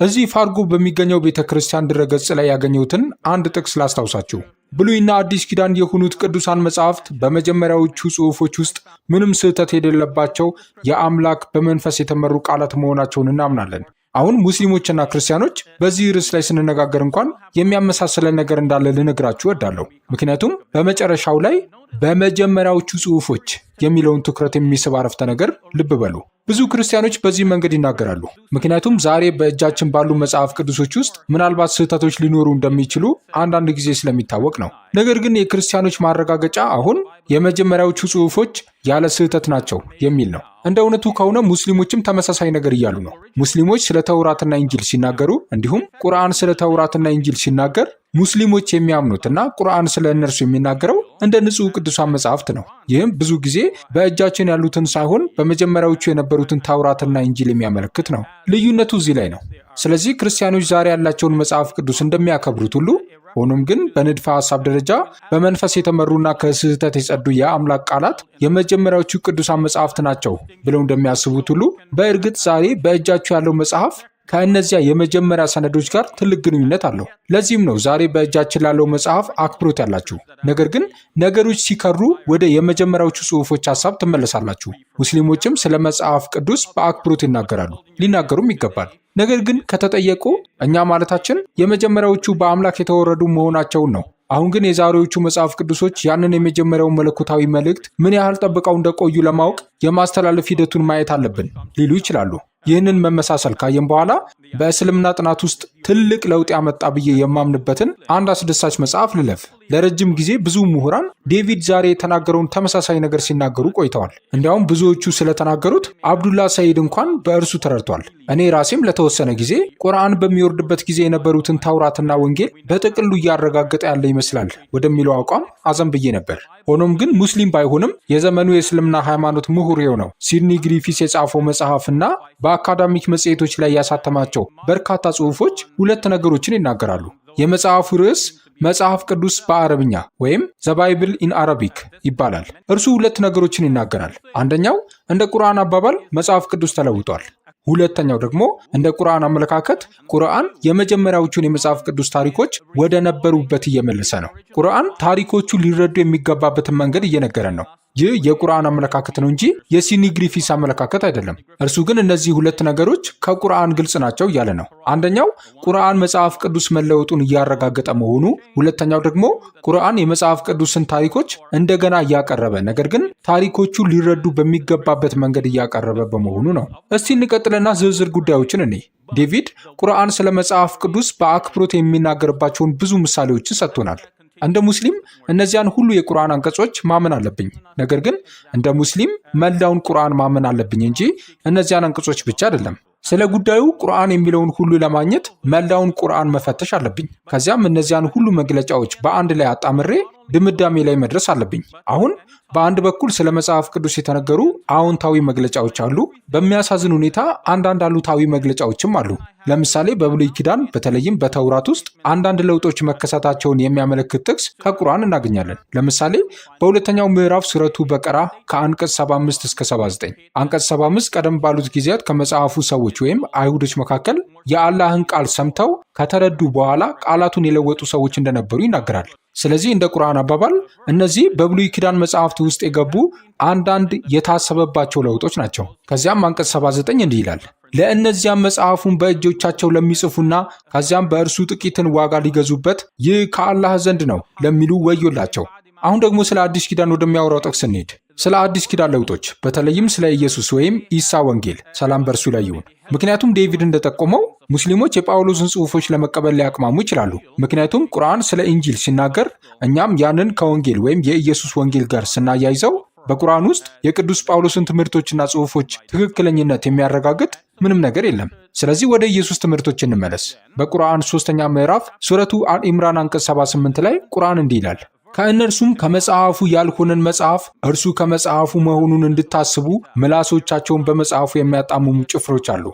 B: እዚህ ፋርጎ በሚገኘው ቤተ ክርስቲያን ድረገጽ ላይ ያገኘሁትን አንድ ጥቅስ ላስታውሳችሁ። ብሉይና አዲስ ኪዳን የሆኑት ቅዱሳን መጻሕፍት በመጀመሪያዎቹ ጽሑፎች ውስጥ ምንም ስህተት የሌለባቸው የአምላክ በመንፈስ የተመሩ ቃላት መሆናቸውን እናምናለን። አሁን ሙስሊሞችና ክርስቲያኖች በዚህ ርዕስ ላይ ስንነጋገር እንኳን የሚያመሳስለን ነገር እንዳለ ልነግራችሁ እወዳለሁ። ምክንያቱም በመጨረሻው ላይ በመጀመሪያዎቹ ጽሑፎች የሚለውን ትኩረት የሚስብ አረፍተ ነገር ልብ በሉ። ብዙ ክርስቲያኖች በዚህ መንገድ ይናገራሉ። ምክንያቱም ዛሬ በእጃችን ባሉ መጽሐፍ ቅዱሶች ውስጥ ምናልባት ስህተቶች ሊኖሩ እንደሚችሉ አንዳንድ ጊዜ ስለሚታወቅ ነው። ነገር ግን የክርስቲያኖች ማረጋገጫ አሁን የመጀመሪያዎቹ ጽሑፎች ያለ ስህተት ናቸው የሚል ነው። እንደ እውነቱ ከሆነ ሙስሊሞችም ተመሳሳይ ነገር እያሉ ነው። ሙስሊሞች ስለ ተውራትና ኢንጂል ሲናገሩ፣ እንዲሁም ቁርአን ስለ ተውራትና ኢንጂል ሲናገር ሙስሊሞች የሚያምኑትና ቁርአን ስለ እነርሱ የሚናገረው እንደ ንጹሕ ቅዱሳን መጽሐፍት ነው። ይህም ብዙ ጊዜ በእጃችን ያሉትን ሳይሆን በመጀመሪያዎቹ የነበሩትን ተውራትና ኢንጂል የሚያመለክት ነው። ልዩነቱ እዚህ ላይ ነው። ስለዚህ ክርስቲያኖች ዛሬ ያላቸውን መጽሐፍ ቅዱስ እንደሚያከብሩት ሁሉ ሆኖም ግን በንድፈ ሐሳብ ደረጃ በመንፈስ የተመሩና ከስህተት የጸዱ የአምላክ ቃላት የመጀመሪያዎቹ ቅዱሳን መጽሐፍት ናቸው ብለው እንደሚያስቡት ሁሉ በእርግጥ ዛሬ በእጃችሁ ያለው መጽሐፍ ከእነዚያ የመጀመሪያ ሰነዶች ጋር ትልቅ ግንኙነት አለው። ለዚህም ነው ዛሬ በእጃችን ላለው መጽሐፍ አክብሮት ያላችሁ። ነገር ግን ነገሮች ሲከሩ ወደ የመጀመሪያዎቹ ጽሑፎች ሐሳብ ትመለሳላችሁ። ሙስሊሞችም ስለ መጽሐፍ ቅዱስ በአክብሮት ይናገራሉ፣ ሊናገሩም ይገባል። ነገር ግን ከተጠየቁ እኛ ማለታችን የመጀመሪያዎቹ በአምላክ የተወረዱ መሆናቸውን ነው። አሁን ግን የዛሬዎቹ መጽሐፍ ቅዱሶች ያንን የመጀመሪያውን መለኮታዊ መልእክት ምን ያህል ጠብቀው እንደቆዩ ለማወቅ የማስተላለፍ ሂደቱን ማየት አለብን ሊሉ ይችላሉ። ይህንን መመሳሰል ካየን በኋላ በእስልምና ጥናት ውስጥ ትልቅ ለውጥ ያመጣ ብዬ የማምንበትን አንድ አስደሳች መጽሐፍ ልለፍ። ለረጅም ጊዜ ብዙ ምሁራን ዴቪድ ዛሬ የተናገረውን ተመሳሳይ ነገር ሲናገሩ ቆይተዋል። እንዲያውም ብዙዎቹ ስለተናገሩት አብዱላ ሰይድ እንኳን በእርሱ ተረድቷል። እኔ ራሴም ለተወሰነ ጊዜ ቁርአን በሚወርድበት ጊዜ የነበሩትን ተውራትና ወንጌል በጥቅሉ እያረጋገጠ ያለ ይመስላል ወደሚለው አቋም አዘንብዬ ነበር። ሆኖም ግን ሙስሊም ባይሆንም የዘመኑ የእስልምና ሃይማኖት ምሁር የሆነው ሲድኒ ግሪፊስ የጻፈው መጽሐፍና በአካዳሚክ መጽሔቶች ላይ ያሳተማቸው በርካታ ጽሑፎች ሁለት ነገሮችን ይናገራሉ። የመጽሐፉ ርዕስ መጽሐፍ ቅዱስ በአረብኛ ወይም ዘ ባይብል ኢን አረቢክ ይባላል። እርሱ ሁለት ነገሮችን ይናገራል። አንደኛው እንደ ቁርአን አባባል መጽሐፍ ቅዱስ ተለውጧል። ሁለተኛው ደግሞ እንደ ቁርአን አመለካከት ቁርአን የመጀመሪያዎቹን የመጽሐፍ ቅዱስ ታሪኮች ወደ ነበሩበት እየመለሰ ነው። ቁርአን ታሪኮቹ ሊረዱ የሚገባበትን መንገድ እየነገረን ነው። ይህ የቁርአን አመለካከት ነው እንጂ የሲድኒ ግሪፊስ አመለካከት አይደለም። እርሱ ግን እነዚህ ሁለት ነገሮች ከቁርአን ግልጽ ናቸው እያለ ነው። አንደኛው ቁርአን መጽሐፍ ቅዱስ መለወጡን እያረጋገጠ መሆኑ፣ ሁለተኛው ደግሞ ቁርአን የመጽሐፍ ቅዱስን ታሪኮች እንደገና እያቀረበ ነገር ግን ታሪኮቹ ሊረዱ በሚገባበት መንገድ እያቀረበ በመሆኑ ነው። እስቲ እንቀጥልና ዝርዝር ጉዳዮችን እንይ። ዴቪድ ቁርአን ስለ መጽሐፍ ቅዱስ በአክብሮት የሚናገርባቸውን ብዙ ምሳሌዎችን ሰጥቶናል። እንደ ሙስሊም እነዚያን ሁሉ የቁርአን አንቀጾች ማመን አለብኝ። ነገር ግን እንደ ሙስሊም መላውን ቁርአን ማመን አለብኝ እንጂ እነዚያን አንቀጾች ብቻ አይደለም። ስለ ጉዳዩ ቁርአን የሚለውን ሁሉ ለማግኘት መላውን ቁርአን መፈተሽ አለብኝ። ከዚያም እነዚያን ሁሉ መግለጫዎች በአንድ ላይ አጣምሬ ድምዳሜ ላይ መድረስ አለብኝ። አሁን በአንድ በኩል ስለ መጽሐፍ ቅዱስ የተነገሩ አዎንታዊ መግለጫዎች አሉ። በሚያሳዝን ሁኔታ አንዳንድ አሉታዊ መግለጫዎችም አሉ። ለምሳሌ በብሉይ ኪዳን በተለይም በተውራት ውስጥ አንዳንድ ለውጦች መከሰታቸውን የሚያመለክት ጥቅስ ከቁርአን እናገኛለን። ለምሳሌ በሁለተኛው ምዕራፍ ሱረቱ በቀራ ከአንቀጽ 75 እስከ 79። አንቀጽ 75 ቀደም ባሉት ጊዜያት ከመጽሐፉ ሰዎች ወይም አይሁዶች መካከል የአላህን ቃል ሰምተው ከተረዱ በኋላ ቃላቱን የለወጡ ሰዎች እንደነበሩ ይናገራል። ስለዚህ እንደ ቁርአን አባባል እነዚህ በብሉይ ኪዳን መጽሐፍት ውስጥ የገቡ አንዳንድ የታሰበባቸው ለውጦች ናቸው። ከዚያም አንቀጽ 79 እንዲህ ይላል፣ ለእነዚያም መጽሐፉን በእጆቻቸው ለሚጽፉና ከዚያም በእርሱ ጥቂትን ዋጋ ሊገዙበት ይህ ከአላህ ዘንድ ነው ለሚሉ ወዮላቸው። አሁን ደግሞ ስለ አዲስ ኪዳን ወደሚያወራው ጥቅስ እንሂድ። ስለ አዲስ ኪዳን ለውጦች በተለይም ስለ ኢየሱስ ወይም ኢሳ ወንጌል ሰላም በእርሱ ላይ ይሁን። ምክንያቱም ዴቪድ እንደጠቆመው ሙስሊሞች የጳውሎስን ጽሑፎች ለመቀበል ሊያቅማሙ ይችላሉ። ምክንያቱም ቁርአን ስለ ኢንጂል ሲናገር እኛም ያንን ከወንጌል ወይም የኢየሱስ ወንጌል ጋር ስናያይዘው በቁርአን ውስጥ የቅዱስ ጳውሎስን ትምህርቶችና ጽሑፎች ትክክለኝነት የሚያረጋግጥ ምንም ነገር የለም። ስለዚህ ወደ ኢየሱስ ትምህርቶች እንመለስ። በቁርአን 3ኛ ምዕራፍ ሱረቱ አልኢምራን አንቀጽ 78 ላይ ቁርአን እንዲህ ይላል፣ ከእነርሱም ከመጽሐፉ ያልሆነን መጽሐፍ እርሱ ከመጽሐፉ መሆኑን እንድታስቡ ምላሶቻቸውን በመጽሐፉ የሚያጣምሙ ጭፍሮች አሉ።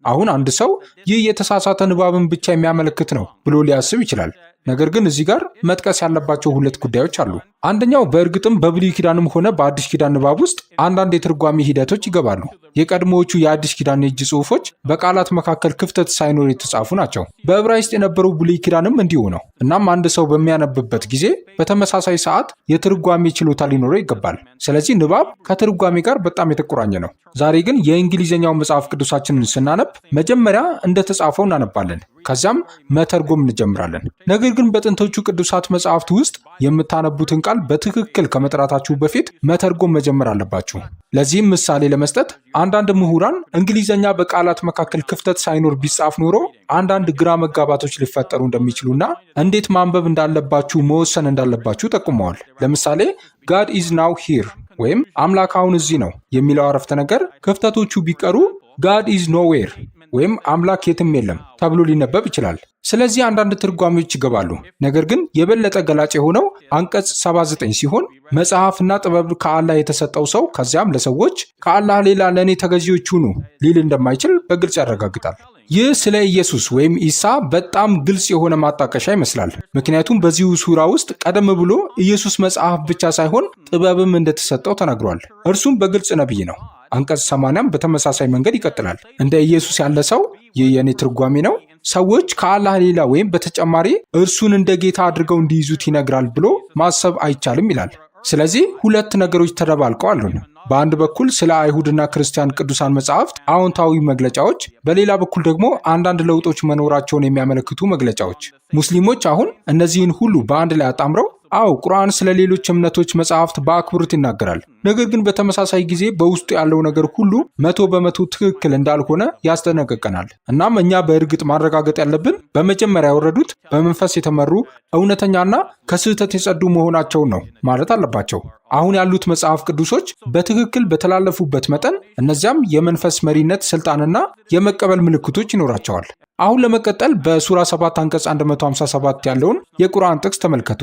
B: አሁን አንድ ሰው ይህ የተሳሳተ ንባብን ብቻ የሚያመለክት ነው ብሎ ሊያስብ ይችላል። ነገር ግን እዚህ ጋር መጥቀስ ያለባቸው ሁለት ጉዳዮች አሉ። አንደኛው በእርግጥም በብሉይ ኪዳንም ሆነ በአዲስ ኪዳን ንባብ ውስጥ አንዳንድ የትርጓሜ ሂደቶች ይገባሉ። የቀድሞዎቹ የአዲስ ኪዳን የእጅ ጽሑፎች በቃላት መካከል ክፍተት ሳይኖር የተጻፉ ናቸው። በዕብራይስጥ የነበረው ብሉይ ኪዳንም እንዲሁ ነው። እናም አንድ ሰው በሚያነብበት ጊዜ በተመሳሳይ ሰዓት የትርጓሜ ችሎታ ሊኖረው ይገባል። ስለዚህ ንባብ ከትርጓሜ ጋር በጣም የተቆራኘ ነው። ዛሬ ግን የእንግሊዝኛው መጽሐፍ ቅዱሳችንን ስናነብ መጀመሪያ እንደተጻፈው እናነባለን፣ ከዚያም መተርጎም እንጀምራለን። ነገር ግን በጥንቶቹ ቅዱሳት መጽሐፍት ውስጥ የምታነቡትን ቃል በትክክል ከመጥራታችሁ በፊት መተርጎም መጀመር አለባችሁ። ለዚህም ምሳሌ ለመስጠት አንዳንድ ምሁራን እንግሊዝኛ በቃላት መካከል ክፍተት ሳይኖር ቢጻፍ ኖሮ አንዳንድ ግራ መጋባቶች ሊፈጠሩ እንደሚችሉና እንዴት ማንበብ እንዳለባችሁ መወሰን እንዳለባችሁ ጠቁመዋል። ለምሳሌ ጋድ ኢዝ ናው ሂር ወይም አምላክ አሁን እዚህ ነው የሚለው አረፍተ ነገር ክፍተቶቹ ቢቀሩ ጋድ ኢዝ ኖዌር ወይም አምላክ የትም የለም ተብሎ ሊነበብ ይችላል። ስለዚህ አንዳንድ ትርጓሜዎች ይገባሉ። ነገር ግን የበለጠ ገላጭ የሆነው አንቀጽ 79 ሲሆን መጽሐፍና ጥበብ ከአላህ የተሰጠው ሰው ከዚያም ለሰዎች ከአላህ ሌላ ለእኔ ተገዢዎች ሁኑ ሊል እንደማይችል በግልጽ ያረጋግጣል። ይህ ስለ ኢየሱስ ወይም ኢሳ በጣም ግልጽ የሆነ ማጣቀሻ ይመስላል። ምክንያቱም በዚሁ ሱራ ውስጥ ቀደም ብሎ ኢየሱስ መጽሐፍ ብቻ ሳይሆን ጥበብም እንደተሰጠው ተነግሯል። እርሱም በግልጽ ነቢይ ነው። አንቀጽ 80ም በተመሳሳይ መንገድ ይቀጥላል። እንደ ኢየሱስ ያለ ሰው፣ ይህ የኔ ትርጓሜ ነው፣ ሰዎች ከአላህ ሌላ ወይም በተጨማሪ እርሱን እንደ ጌታ አድርገው እንዲይዙት ይነግራል ብሎ ማሰብ አይቻልም ይላል። ስለዚህ ሁለት ነገሮች ተደባልቀው አሉን። በአንድ በኩል ስለ አይሁድና ክርስቲያን ቅዱሳን መጽሐፍት አዎንታዊ መግለጫዎች፣ በሌላ በኩል ደግሞ አንዳንድ ለውጦች መኖራቸውን የሚያመለክቱ መግለጫዎች። ሙስሊሞች አሁን እነዚህን ሁሉ በአንድ ላይ አጣምረው አዎ ቁርአን ስለ ሌሎች እምነቶች መጽሐፍት በአክብሮት ይናገራል፣ ነገር ግን በተመሳሳይ ጊዜ በውስጡ ያለው ነገር ሁሉ 100% ትክክል እንዳልሆነ ያስጠነቅቀናል። እናም እኛ በእርግጥ ማረጋገጥ ያለብን በመጀመሪያ ያወረዱት በመንፈስ የተመሩ እውነተኛና ከስህተት የጸዱ መሆናቸውን ነው ማለት አለባቸው። አሁን ያሉት መጽሐፍ ቅዱሶች በትክክል በተላለፉበት መጠን እነዚያም የመንፈስ መሪነት ስልጣንና የመቀበል ምልክቶች ይኖራቸዋል። አሁን ለመቀጠል በሱራ 7 አንቀጽ 157 ያለውን የቁርአን ጥቅስ ተመልከቱ።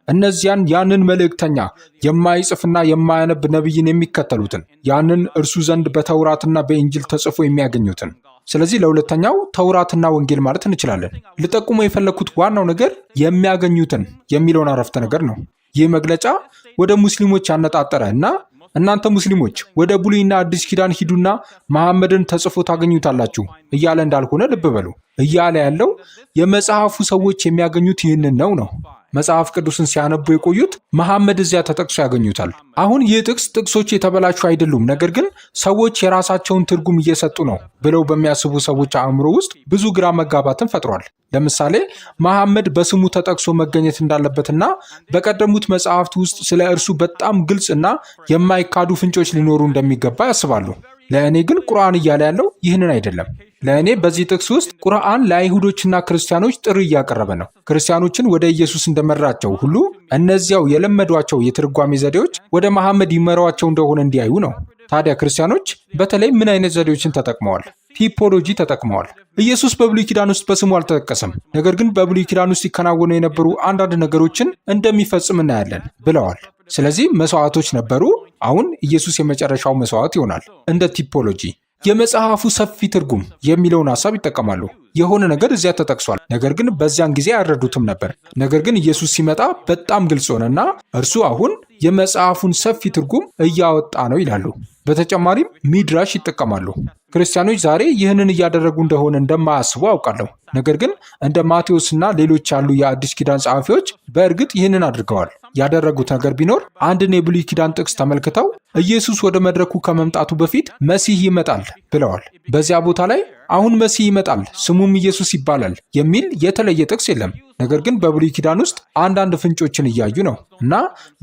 B: እነዚያን ያንን መልእክተኛ የማይጽፍና የማያነብ ነቢይን የሚከተሉትን ያንን እርሱ ዘንድ በተውራትና በኢንጅል ተጽፎ የሚያገኙትን። ስለዚህ ለሁለተኛው ተውራትና ወንጌል ማለት እንችላለን። ልጠቁሞ የፈለግኩት ዋናው ነገር የሚያገኙትን የሚለውን አረፍተ ነገር ነው። ይህ መግለጫ ወደ ሙስሊሞች ያነጣጠረ እና እናንተ ሙስሊሞች ወደ ብሉይና አዲስ ኪዳን ሂዱና መሐመድን ተጽፎ ታገኙታላችሁ እያለ እንዳልሆነ ልብ በሉ። እያለ ያለው የመጽሐፉ ሰዎች የሚያገኙት ይህንን ነው። መጽሐፍ ቅዱስን ሲያነቡ የቆዩት መሐመድ እዚያ ተጠቅሶ ያገኙታል። አሁን ይህ ጥቅሶች የተበላሹ አይደሉም፣ ነገር ግን ሰዎች የራሳቸውን ትርጉም እየሰጡ ነው ብለው በሚያስቡ ሰዎች አእምሮ ውስጥ ብዙ ግራ መጋባትን ፈጥሯል። ለምሳሌ መሐመድ በስሙ ተጠቅሶ መገኘት እንዳለበትና በቀደሙት መጽሐፍት ውስጥ ስለ እርሱ በጣም ግልጽ እና የማይካዱ ፍንጮች ሊኖሩ እንደሚገባ ያስባሉ። ለእኔ ግን ቁርአን እያለ ያለው ይህንን አይደለም። ለእኔ በዚህ ጥቅስ ውስጥ ቁርአን ለአይሁዶችና ክርስቲያኖች ጥሪ እያቀረበ ነው። ክርስቲያኖችን ወደ ኢየሱስ እንደመራቸው ሁሉ እነዚያው የለመዷቸው የትርጓሜ ዘዴዎች ወደ መሐመድ ይመሯቸው እንደሆነ እንዲያዩ ነው። ታዲያ ክርስቲያኖች በተለይ ምን አይነት ዘዴዎችን ተጠቅመዋል? ቲፖሎጂ ተጠቅመዋል። ኢየሱስ በብሉይ ኪዳን ውስጥ በስሙ አልተጠቀሰም፣ ነገር ግን በብሉይ ኪዳን ውስጥ ሲከናወኑ የነበሩ አንዳንድ ነገሮችን እንደሚፈጽም እናያለን ብለዋል። ስለዚህ መስዋዕቶች ነበሩ። አሁን ኢየሱስ የመጨረሻው መስዋዕት ይሆናል። እንደ ቲፖሎጂ የመጽሐፉ ሰፊ ትርጉም የሚለውን ሐሳብ ይጠቀማሉ። የሆነ ነገር እዚያ ተጠቅሷል፣ ነገር ግን በዚያን ጊዜ አይረዱትም ነበር። ነገር ግን ኢየሱስ ሲመጣ በጣም ግልጽ ሆነና እርሱ አሁን የመጽሐፉን ሰፊ ትርጉም እያወጣ ነው ይላሉ። በተጨማሪም ሚድራሽ ይጠቀማሉ። ክርስቲያኖች ዛሬ ይህንን እያደረጉ እንደሆነ እንደማያስቡ አውቃለሁ። ነገር ግን እንደ ማቴዎስና ሌሎች ያሉ የአዲስ ኪዳን ጸሐፊዎች በእርግጥ ይህንን አድርገዋል። ያደረጉት ነገር ቢኖር አንድን የብሉይ ኪዳን ጥቅስ ተመልክተው ኢየሱስ ወደ መድረኩ ከመምጣቱ በፊት መሲህ ይመጣል ብለዋል። በዚያ ቦታ ላይ አሁን መሲህ ይመጣል ስሙም ኢየሱስ ይባላል የሚል የተለየ ጥቅስ የለም። ነገር ግን በብሉይ ኪዳን ውስጥ አንዳንድ ፍንጮችን እያዩ ነው እና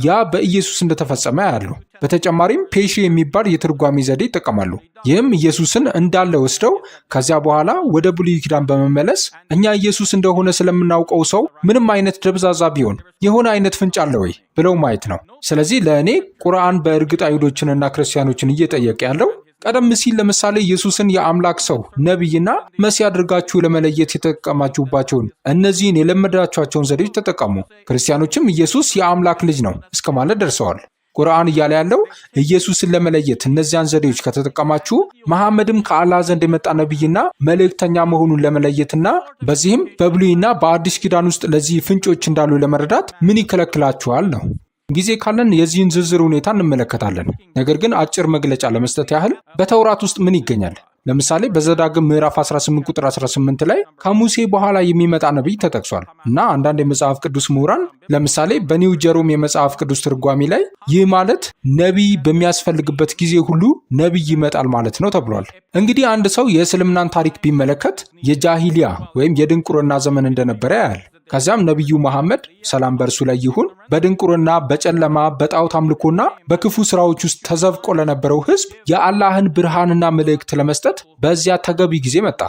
B: ያ በኢየሱስ እንደተፈጸመ ያሉ። በተጨማሪም ፔሺ የሚባል የትርጓሜ ዘዴ ይጠቀማሉ። ይህም ኢየሱስን እንዳለ ወስደው ከዚያ በኋላ ወደ ብሉይ ኪዳን በመመለስ እኛ ኢየሱስ እንደሆነ ስለምናውቀው ሰው ምንም አይነት ደብዛዛ ቢሆን የሆነ አይነት ፍንጭ አለ ወይ ብለው ማየት ነው። ስለዚህ ለእኔ ቁርአን በእርግጥ አይሁዶችንና ክርስቲያኖችን እየጠየቀ ያለው ቀደም ሲል ለምሳሌ ኢየሱስን የአምላክ ሰው ነቢይና መሲህ አድርጋችሁ ለመለየት የተጠቀማችሁባቸውን እነዚህን የለመዳችኋቸውን ዘዴዎች ተጠቀሙ። ክርስቲያኖችም ኢየሱስ የአምላክ ልጅ ነው እስከ ማለት ደርሰዋል። ቁርአን እያለ ያለው ኢየሱስን ለመለየት እነዚያን ዘዴዎች ከተጠቀማችሁ መሐመድም ከአላህ ዘንድ የመጣ ነቢይና መልእክተኛ መሆኑን ለመለየትና በዚህም በብሉይና በአዲስ ኪዳን ውስጥ ለዚህ ፍንጮች እንዳሉ ለመረዳት ምን ይከለክላችኋል ነው። ጊዜ ካለን የዚህን ዝርዝር ሁኔታ እንመለከታለን። ነገር ግን አጭር መግለጫ ለመስጠት ያህል በተውራት ውስጥ ምን ይገኛል? ለምሳሌ በዘዳግም ምዕራፍ 18 ቁጥር 18 ላይ ከሙሴ በኋላ የሚመጣ ነቢይ ተጠቅሷል እና አንዳንድ የመጽሐፍ ቅዱስ ምሁራን ለምሳሌ በኒው ጀሮም የመጽሐፍ ቅዱስ ትርጓሜ ላይ ይህ ማለት ነቢይ በሚያስፈልግበት ጊዜ ሁሉ ነቢይ ይመጣል ማለት ነው ተብሏል። እንግዲህ አንድ ሰው የእስልምናን ታሪክ ቢመለከት የጃሂሊያ ወይም የድንቁርና ዘመን እንደነበረ ያያል። ከዚያም ነቢዩ መሐመድ ሰላም በእርሱ ላይ ይሁን በድንቁርና በጨለማ በጣዖት አምልኮና በክፉ ስራዎች ውስጥ ተዘፍቆ ለነበረው ሕዝብ የአላህን ብርሃንና መልእክት ለመስጠት በዚያ ተገቢ ጊዜ መጣ።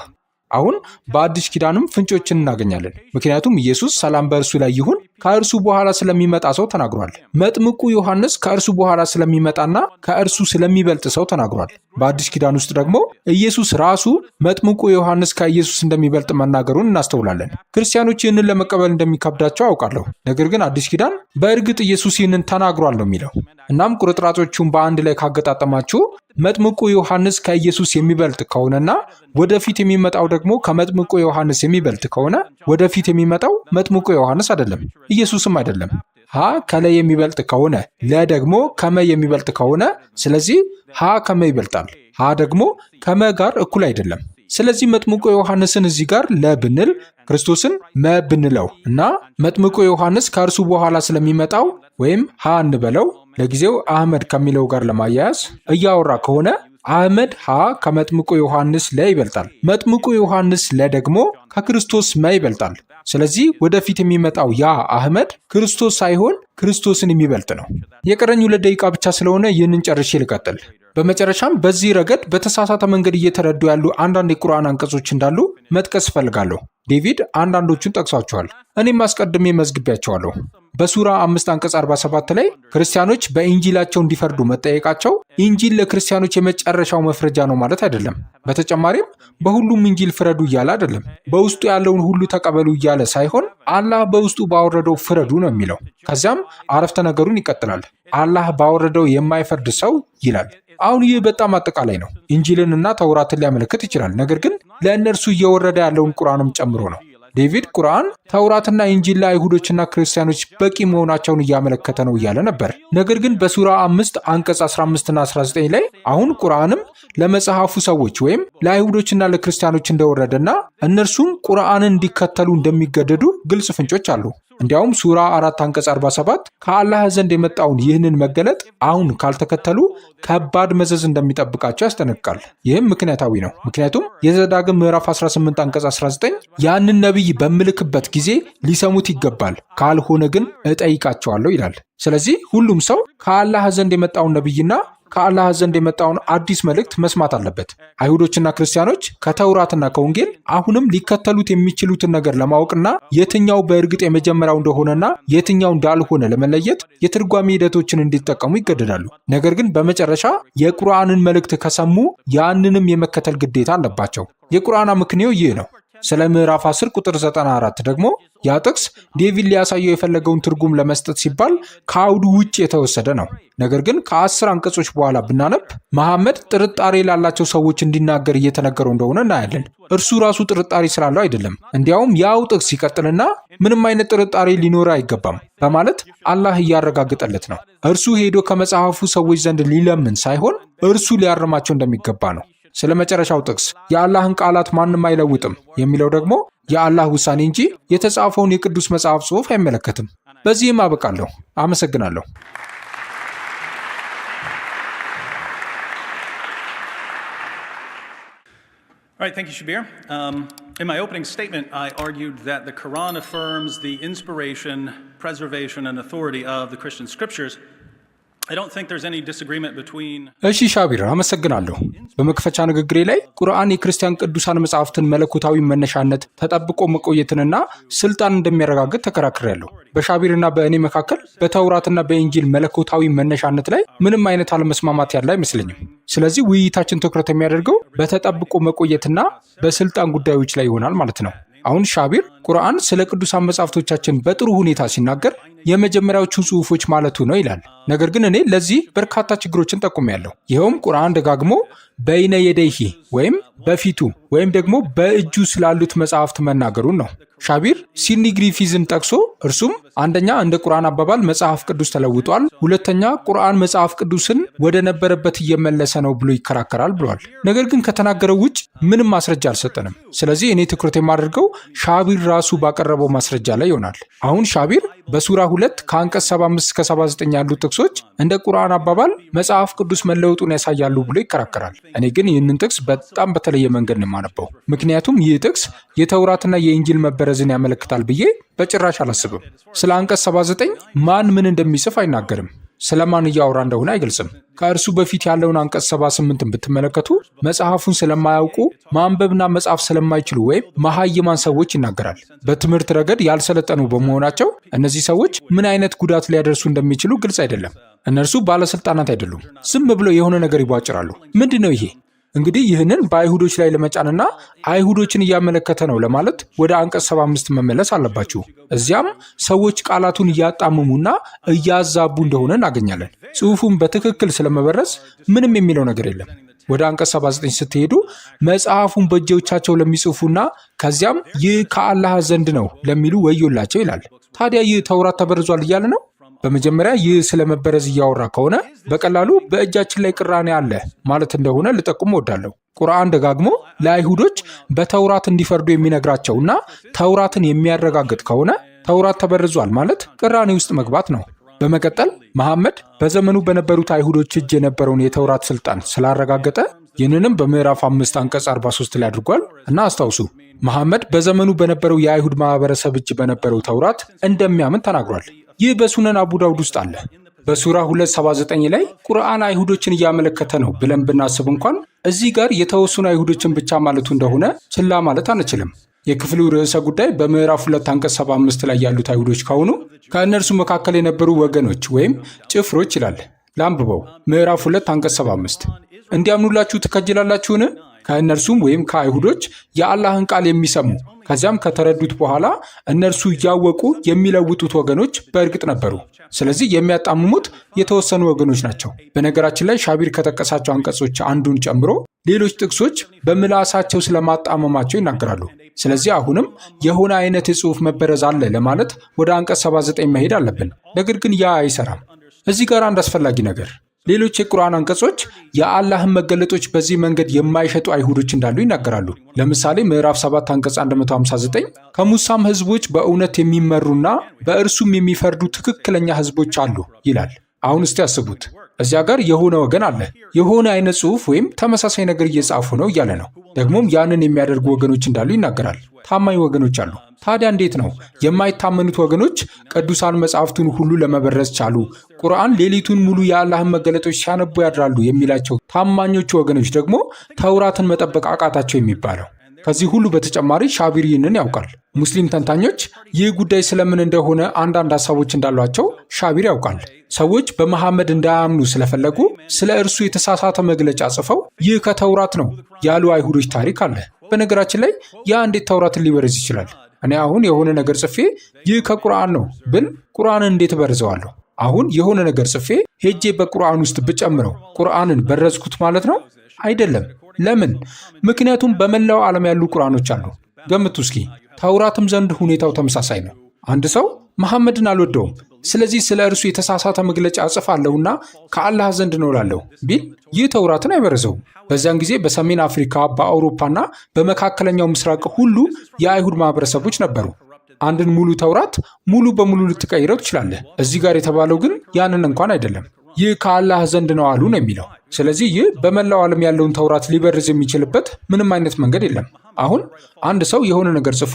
B: አሁን በአዲስ ኪዳንም ፍንጮችን እናገኛለን። ምክንያቱም ኢየሱስ ሰላም በእርሱ ላይ ይሁን ከእርሱ በኋላ ስለሚመጣ ሰው ተናግሯል። መጥምቁ ዮሐንስ ከእርሱ በኋላ ስለሚመጣና ከእርሱ ስለሚበልጥ ሰው ተናግሯል። በአዲስ ኪዳን ውስጥ ደግሞ ኢየሱስ ራሱ መጥምቁ ዮሐንስ ከኢየሱስ እንደሚበልጥ መናገሩን እናስተውላለን። ክርስቲያኖች ይህንን ለመቀበል እንደሚከብዳቸው አውቃለሁ። ነገር ግን አዲስ ኪዳን በእርግጥ ኢየሱስ ይህንን ተናግሯል ነው የሚለው። እናም ቁርጥራጮቹን በአንድ ላይ ካገጣጠማችሁ መጥምቁ ዮሐንስ ከኢየሱስ የሚበልጥ ከሆነና ወደፊት የሚመጣው ደግሞ ከመጥምቁ ዮሐንስ የሚበልጥ ከሆነ ወደፊት የሚመጣው መጥምቁ ዮሐንስ አይደለም፣ ኢየሱስም አይደለም። ሀ ከለ የሚበልጥ ከሆነ ለ ደግሞ ከመ የሚበልጥ ከሆነ ስለዚህ ሀ ከመ ይበልጣል። ሀ ደግሞ ከመ ጋር እኩል አይደለም። ስለዚህ መጥምቁ ዮሐንስን እዚህ ጋር ለ ብንል ክርስቶስን መ ብንለው እና መጥምቁ ዮሐንስ ከእርሱ በኋላ ስለሚመጣው ወይም ሀ እንበለው ለጊዜው አህመድ ከሚለው ጋር ለማያያዝ እያወራ ከሆነ አህመድ ሀ ከመጥምቁ ዮሐንስ ለ ይበልጣል። መጥምቁ ዮሐንስ ለ ደግሞ ከክርስቶስ መ ይበልጣል። ስለዚህ ወደፊት የሚመጣው ያ አህመድ ክርስቶስ ሳይሆን ክርስቶስን የሚበልጥ ነው። የቀረኝ 2 ደቂቃ ብቻ ስለሆነ ይህንን ጨርሼ ልቀጥል። በመጨረሻም በዚህ ረገድ በተሳሳተ መንገድ እየተረዱ ያሉ አንዳንድ የቁርአን አንቀጾች እንዳሉ መጥቀስ እፈልጋለሁ። ዴቪድ አንዳንዶቹን ጠቅሷቸዋል፣ እኔም አስቀድሜ መዝግቢያቸዋለሁ። በሱራ 5 አንቀጽ 47 ላይ ክርስቲያኖች በኢንጂላቸው እንዲፈርዱ መጠየቃቸው ኢንጂል ለክርስቲያኖች የመጨረሻው መፍረጃ ነው ማለት አይደለም። በተጨማሪም በሁሉም ኢንጂል ፍረዱ እያለ አይደለም። በውስጡ ያለውን ሁሉ ተቀበሉ እያለ ሳይሆን አላህ በውስጡ ባወረደው ፍረዱ ነው የሚለው። ከዚያም አረፍተ ነገሩን ይቀጥላል። አላህ ባወረደው የማይፈርድ ሰው ይላል። አሁን ይህ በጣም አጠቃላይ ነው። ኢንጂልንና ተውራትን ሊያመለክት ይችላል። ነገር ግን ለእነርሱ እየወረደ ያለውን ቁርአንም ጨምሮ ነው። ዴቪድ ቁርአን ተውራትና ኢንጂል ለአይሁዶችና ክርስቲያኖች በቂ መሆናቸውን እያመለከተ ነው እያለ ነበር። ነገር ግን በሱራ 5 አንቀጽ 15ና 19 ላይ አሁን ቁርአንም ለመጽሐፉ ሰዎች ወይም ለአይሁዶችና ለክርስቲያኖች እንደወረደና እነርሱም ቁርአንን እንዲከተሉ እንደሚገደዱ ግልጽ ፍንጮች አሉ። እንዲያውም ሱራ 4 አንቀጽ 47 ከአላህ ዘንድ የመጣውን ይህንን መገለጥ አሁን ካልተከተሉ ከባድ መዘዝ እንደሚጠብቃቸው ያስጠነቅቃል። ይህም ምክንያታዊ ነው። ምክንያቱም የዘዳግም ምዕራፍ 18 አንቀጽ 19 ያንን ነቢይ በምልክበት ጊዜ ሊሰሙት ይገባል፣ ካልሆነ ግን እጠይቃቸዋለሁ ይላል። ስለዚህ ሁሉም ሰው ከአላህ ዘንድ የመጣውን ነቢይና ከአላህ ዘንድ የመጣውን አዲስ መልእክት መስማት አለበት። አይሁዶችና ክርስቲያኖች ከተውራትና ከወንጌል አሁንም ሊከተሉት የሚችሉትን ነገር ለማወቅና የትኛው በእርግጥ የመጀመሪያው እንደሆነና የትኛው እንዳልሆነ ለመለየት የትርጓሜ ሂደቶችን እንዲጠቀሙ ይገደዳሉ። ነገር ግን በመጨረሻ የቁርአንን መልእክት ከሰሙ ያንንም የመከተል ግዴታ አለባቸው። የቁርአን አመክንዮ ይህ ነው። ስለ ምዕራፍ 10 ቁጥር 94 ደግሞ ያ ጥቅስ ዴቪድ ሊያሳየው የፈለገውን ትርጉም ለመስጠት ሲባል ከአውዱ ውጭ የተወሰደ ነው። ነገር ግን ከ10 አንቀጾች በኋላ ብናነብ መሐመድ ጥርጣሬ ላላቸው ሰዎች እንዲናገር እየተነገረው እንደሆነ እናያለን። እርሱ ራሱ ጥርጣሬ ስላለው አይደለም። እንዲያውም ያው ጥቅስ ይቀጥልና ምንም አይነት ጥርጣሬ ሊኖር አይገባም በማለት አላህ እያረጋገጠለት ነው። እርሱ ሄዶ ከመጽሐፉ ሰዎች ዘንድ ሊለምን ሳይሆን እርሱ ሊያርማቸው እንደሚገባ ነው። ስለ መጨረሻው ጥቅስ የአላህን ቃላት ማንም አይለውጥም የሚለው ደግሞ የአላህ ውሳኔ እንጂ የተጻፈውን የቅዱስ መጽሐፍ ጽሑፍ አይመለከትም። በዚህም አበቃለሁ። አመሰግናለሁ።
C: All right, thank you, Shabir. In my opening statement, I argued that the Quran affirms the inspiration, preservation, and authority of the Christian scriptures. I don't think there's any disagreement between...
B: እሺ ሻቢር አመሰግናለሁ። በመክፈቻ ንግግሬ ላይ ቁርአን የክርስቲያን ቅዱሳን መጻሕፍትን መለኮታዊ መነሻነት ተጠብቆ መቆየትንና ስልጣን እንደሚያረጋግጥ ተከራክሬያለሁ። በሻቢርና በእኔ መካከል በተውራትና በኢንጂል መለኮታዊ መነሻነት ላይ ምንም አይነት አለመስማማት ያለ አይመስለኝም። ስለዚህ ውይይታችን ትኩረት የሚያደርገው በተጠብቆ መቆየትና በስልጣን ጉዳዮች ላይ ይሆናል ማለት ነው። አሁን ሻቢር ቁርአን ስለ ቅዱሳን መጻሕፍቶቻችን በጥሩ ሁኔታ ሲናገር የመጀመሪያዎቹ ጽሑፎች ማለቱ ነው ይላል። ነገር ግን እኔ ለዚህ በርካታ ችግሮችን ጠቁሜያለሁ። ይኸውም ቁርአን ደጋግሞ በይነ የደይሂ ወይም በፊቱ ወይም ደግሞ በእጁ ስላሉት መጽሐፍት መናገሩን ነው። ሻቢር ሲድኒ ግሪፊዝን ጠቅሶ እርሱም አንደኛ እንደ ቁርአን አባባል መጽሐፍ ቅዱስ ተለውጧል፣ ሁለተኛ ቁርአን መጽሐፍ ቅዱስን ወደ ነበረበት እየመለሰ ነው ብሎ ይከራከራል ብሏል። ነገር ግን ከተናገረው ውጭ ምንም ማስረጃ አልሰጠንም። ስለዚህ እኔ ትኩረት የማደርገው ሻቢር ራሱ ባቀረበው ማስረጃ ላይ ይሆናል። አሁን ሻቢር በሱራ 2 ከአንቀጽ 75 እስከ 79 ያሉ ጥቅሶች እንደ ቁርአን አባባል መጽሐፍ ቅዱስ መለወጡን ያሳያሉ ብሎ ይከራከራል። እኔ ግን ይህንን ጥቅስ በጣም በተለየ መንገድ ነው የማነበው። ምክንያቱም ይህ ጥቅስ የተውራትና የኢንጂል መበረዝን ያመለክታል ብዬ በጭራሽ አላስብም። ስለ አንቀጽ 79 ማን ምን እንደሚጽፍ አይናገርም። ስለማን እያወራ እንደሆነ አይገልጽም። ከእርሱ በፊት ያለውን አንቀጽ 78ን ብትመለከቱ መጽሐፉን ስለማያውቁ ማንበብና መጻፍ ስለማይችሉ ወይም መሃይማን ሰዎች ይናገራል። በትምህርት ረገድ ያልሰለጠኑ በመሆናቸው እነዚህ ሰዎች ምን አይነት ጉዳት ሊያደርሱ እንደሚችሉ ግልጽ አይደለም። እነርሱ ባለስልጣናት አይደሉም። ዝም ብለው የሆነ ነገር ይቧጭራሉ። ምንድን ነው ይሄ? እንግዲህ ይህንን በአይሁዶች ላይ ለመጫንና አይሁዶችን እያመለከተ ነው ለማለት ወደ አንቀጽ 75 መመለስ አለባችሁ። እዚያም ሰዎች ቃላቱን እያጣመሙና እያዛቡ እንደሆነ እናገኛለን። ጽሑፉን በትክክል ስለመበረዝ ምንም የሚለው ነገር የለም። ወደ አንቀጽ 79 ስትሄዱ መጽሐፉን በእጆቻቸው ለሚጽፉና ከዚያም ይህ ከአላህ ዘንድ ነው ለሚሉ ወዮላቸው ይላል። ታዲያ ይህ ተውራት ተበርዟል እያለ ነው? በመጀመሪያ ይህ ስለመበረዝ እያወራ ከሆነ በቀላሉ በእጃችን ላይ ቅራኔ አለ ማለት እንደሆነ ልጠቁም እወዳለሁ። ቁርአን ደጋግሞ ለአይሁዶች በተውራት እንዲፈርዱ የሚነግራቸውና ተውራትን የሚያረጋግጥ ከሆነ ተውራት ተበርዟል ማለት ቅራኔ ውስጥ መግባት ነው። በመቀጠል መሐመድ በዘመኑ በነበሩት አይሁዶች እጅ የነበረውን የተውራት ስልጣን ስላረጋገጠ ይህንንም በምዕራፍ 5 አንቀጽ 43 ላይ አድርጓል እና አስታውሱ፣ መሐመድ በዘመኑ በነበረው የአይሁድ ማህበረሰብ እጅ በነበረው ተውራት እንደሚያምን ተናግሯል። ይህ በሱነን አቡ ዳውድ ውስጥ አለ። በሱራ 279 ላይ ቁርአን አይሁዶችን እያመለከተ ነው ብለን ብናስብ እንኳን እዚህ ጋር የተወሰኑ አይሁዶችን ብቻ ማለቱ እንደሆነ ችላ ማለት አንችልም። የክፍሉ ርዕሰ ጉዳይ በምዕራፍ 2 አንቀጽ 75 ላይ ያሉት አይሁዶች ከሆኑ ከእነርሱ መካከል የነበሩ ወገኖች ወይም ጭፍሮች ይላል። ላንብበው። ምዕራፍ 2 አንቀጽ 75 እንዲያምኑላችሁ ትከጅላላችሁን? ከእነርሱም ወይም ከአይሁዶች የአላህን ቃል የሚሰሙ ከዚያም ከተረዱት በኋላ እነርሱ እያወቁ የሚለውጡት ወገኖች በእርግጥ ነበሩ። ስለዚህ የሚያጣምሙት የተወሰኑ ወገኖች ናቸው። በነገራችን ላይ ሻቢር ከጠቀሳቸው አንቀጾች አንዱን ጨምሮ ሌሎች ጥቅሶች በምላሳቸው ስለማጣመማቸው ይናገራሉ። ስለዚህ አሁንም የሆነ አይነት የጽሑፍ መበረዝ አለ ለማለት ወደ አንቀጽ 79 መሄድ አለብን። ነገር ግን ያ አይሰራም። እዚህ ጋር አንድ አስፈላጊ ነገር፣ ሌሎች የቁርአን አንቀጾች የአላህን መገለጦች በዚህ መንገድ የማይሸጡ አይሁዶች እንዳሉ ይናገራሉ። ለምሳሌ ምዕራፍ 7 አንቀጽ 159 ከሙሳም ህዝቦች በእውነት የሚመሩና በእርሱም የሚፈርዱ ትክክለኛ ህዝቦች አሉ ይላል። አሁን እስቲ ያስቡት፣ እዚያ ጋር የሆነ ወገን አለ፣ የሆነ አይነት ጽሑፍ ወይም ተመሳሳይ ነገር እየጻፉ ነው እያለ ነው። ደግሞም ያንን የሚያደርጉ ወገኖች እንዳሉ ይናገራል። ታማኝ ወገኖች አሉ። ታዲያ እንዴት ነው የማይታመኑት ወገኖች ቅዱሳን መጽሐፍቱን ሁሉ ለመበረዝ ቻሉ? ቁርአን ሌሊቱን ሙሉ የአላህን መገለጦች ሲያነቡ ያድራሉ የሚላቸው ታማኞቹ ወገኖች ደግሞ ተውራትን መጠበቅ አቃታቸው የሚባለው? ከዚህ ሁሉ በተጨማሪ ሻቢር ይህንን ያውቃል። ሙስሊም ተንታኞች ይህ ጉዳይ ስለምን እንደሆነ አንዳንድ ሀሳቦች እንዳሏቸው ሻቢር ያውቃል። ሰዎች በመሐመድ እንዳያምኑ ስለፈለጉ ስለ እርሱ የተሳሳተ መግለጫ ጽፈው ይህ ከተውራት ነው ያሉ አይሁዶች ታሪክ አለ። በነገራችን ላይ ያ እንዴት ተውራትን ሊበርዝ ይችላል? እኔ አሁን የሆነ ነገር ጽፌ ይህ ከቁርአን ነው ብል ቁርአንን እንዴት በርዘዋለሁ? አሁን የሆነ ነገር ጽፌ ሄጄ በቁርአን ውስጥ ብጨምረው ቁርአንን በረዝኩት ማለት ነው? አይደለም። ለምን? ምክንያቱም በመላው ዓለም ያሉ ቁርአኖች አሉ። ገምቱ እስኪ። ተውራትም ዘንድ ሁኔታው ተመሳሳይ ነው። አንድ ሰው መሐመድን አልወደውም፣ ስለዚህ ስለ እርሱ የተሳሳተ መግለጫ እጽፋለሁና ከአላህ ዘንድ ነው እላለሁ ቢል ይህ ተውራትን አይበረዘውም። በዚያን ጊዜ በሰሜን አፍሪካ፣ በአውሮፓና በመካከለኛው ምስራቅ ሁሉ የአይሁድ ማህበረሰቦች ነበሩ። አንድን ሙሉ ተውራት ሙሉ በሙሉ ልትቀይረው ትችላለህ። እዚህ ጋር የተባለው ግን ያንን እንኳን አይደለም። ይህ ከአላህ ዘንድ ነው አሉ ነው የሚለው። ስለዚህ ይህ በመላው ዓለም ያለውን ተውራት ሊበርዝ የሚችልበት ምንም አይነት መንገድ የለም። አሁን አንድ ሰው የሆነ ነገር ጽፎ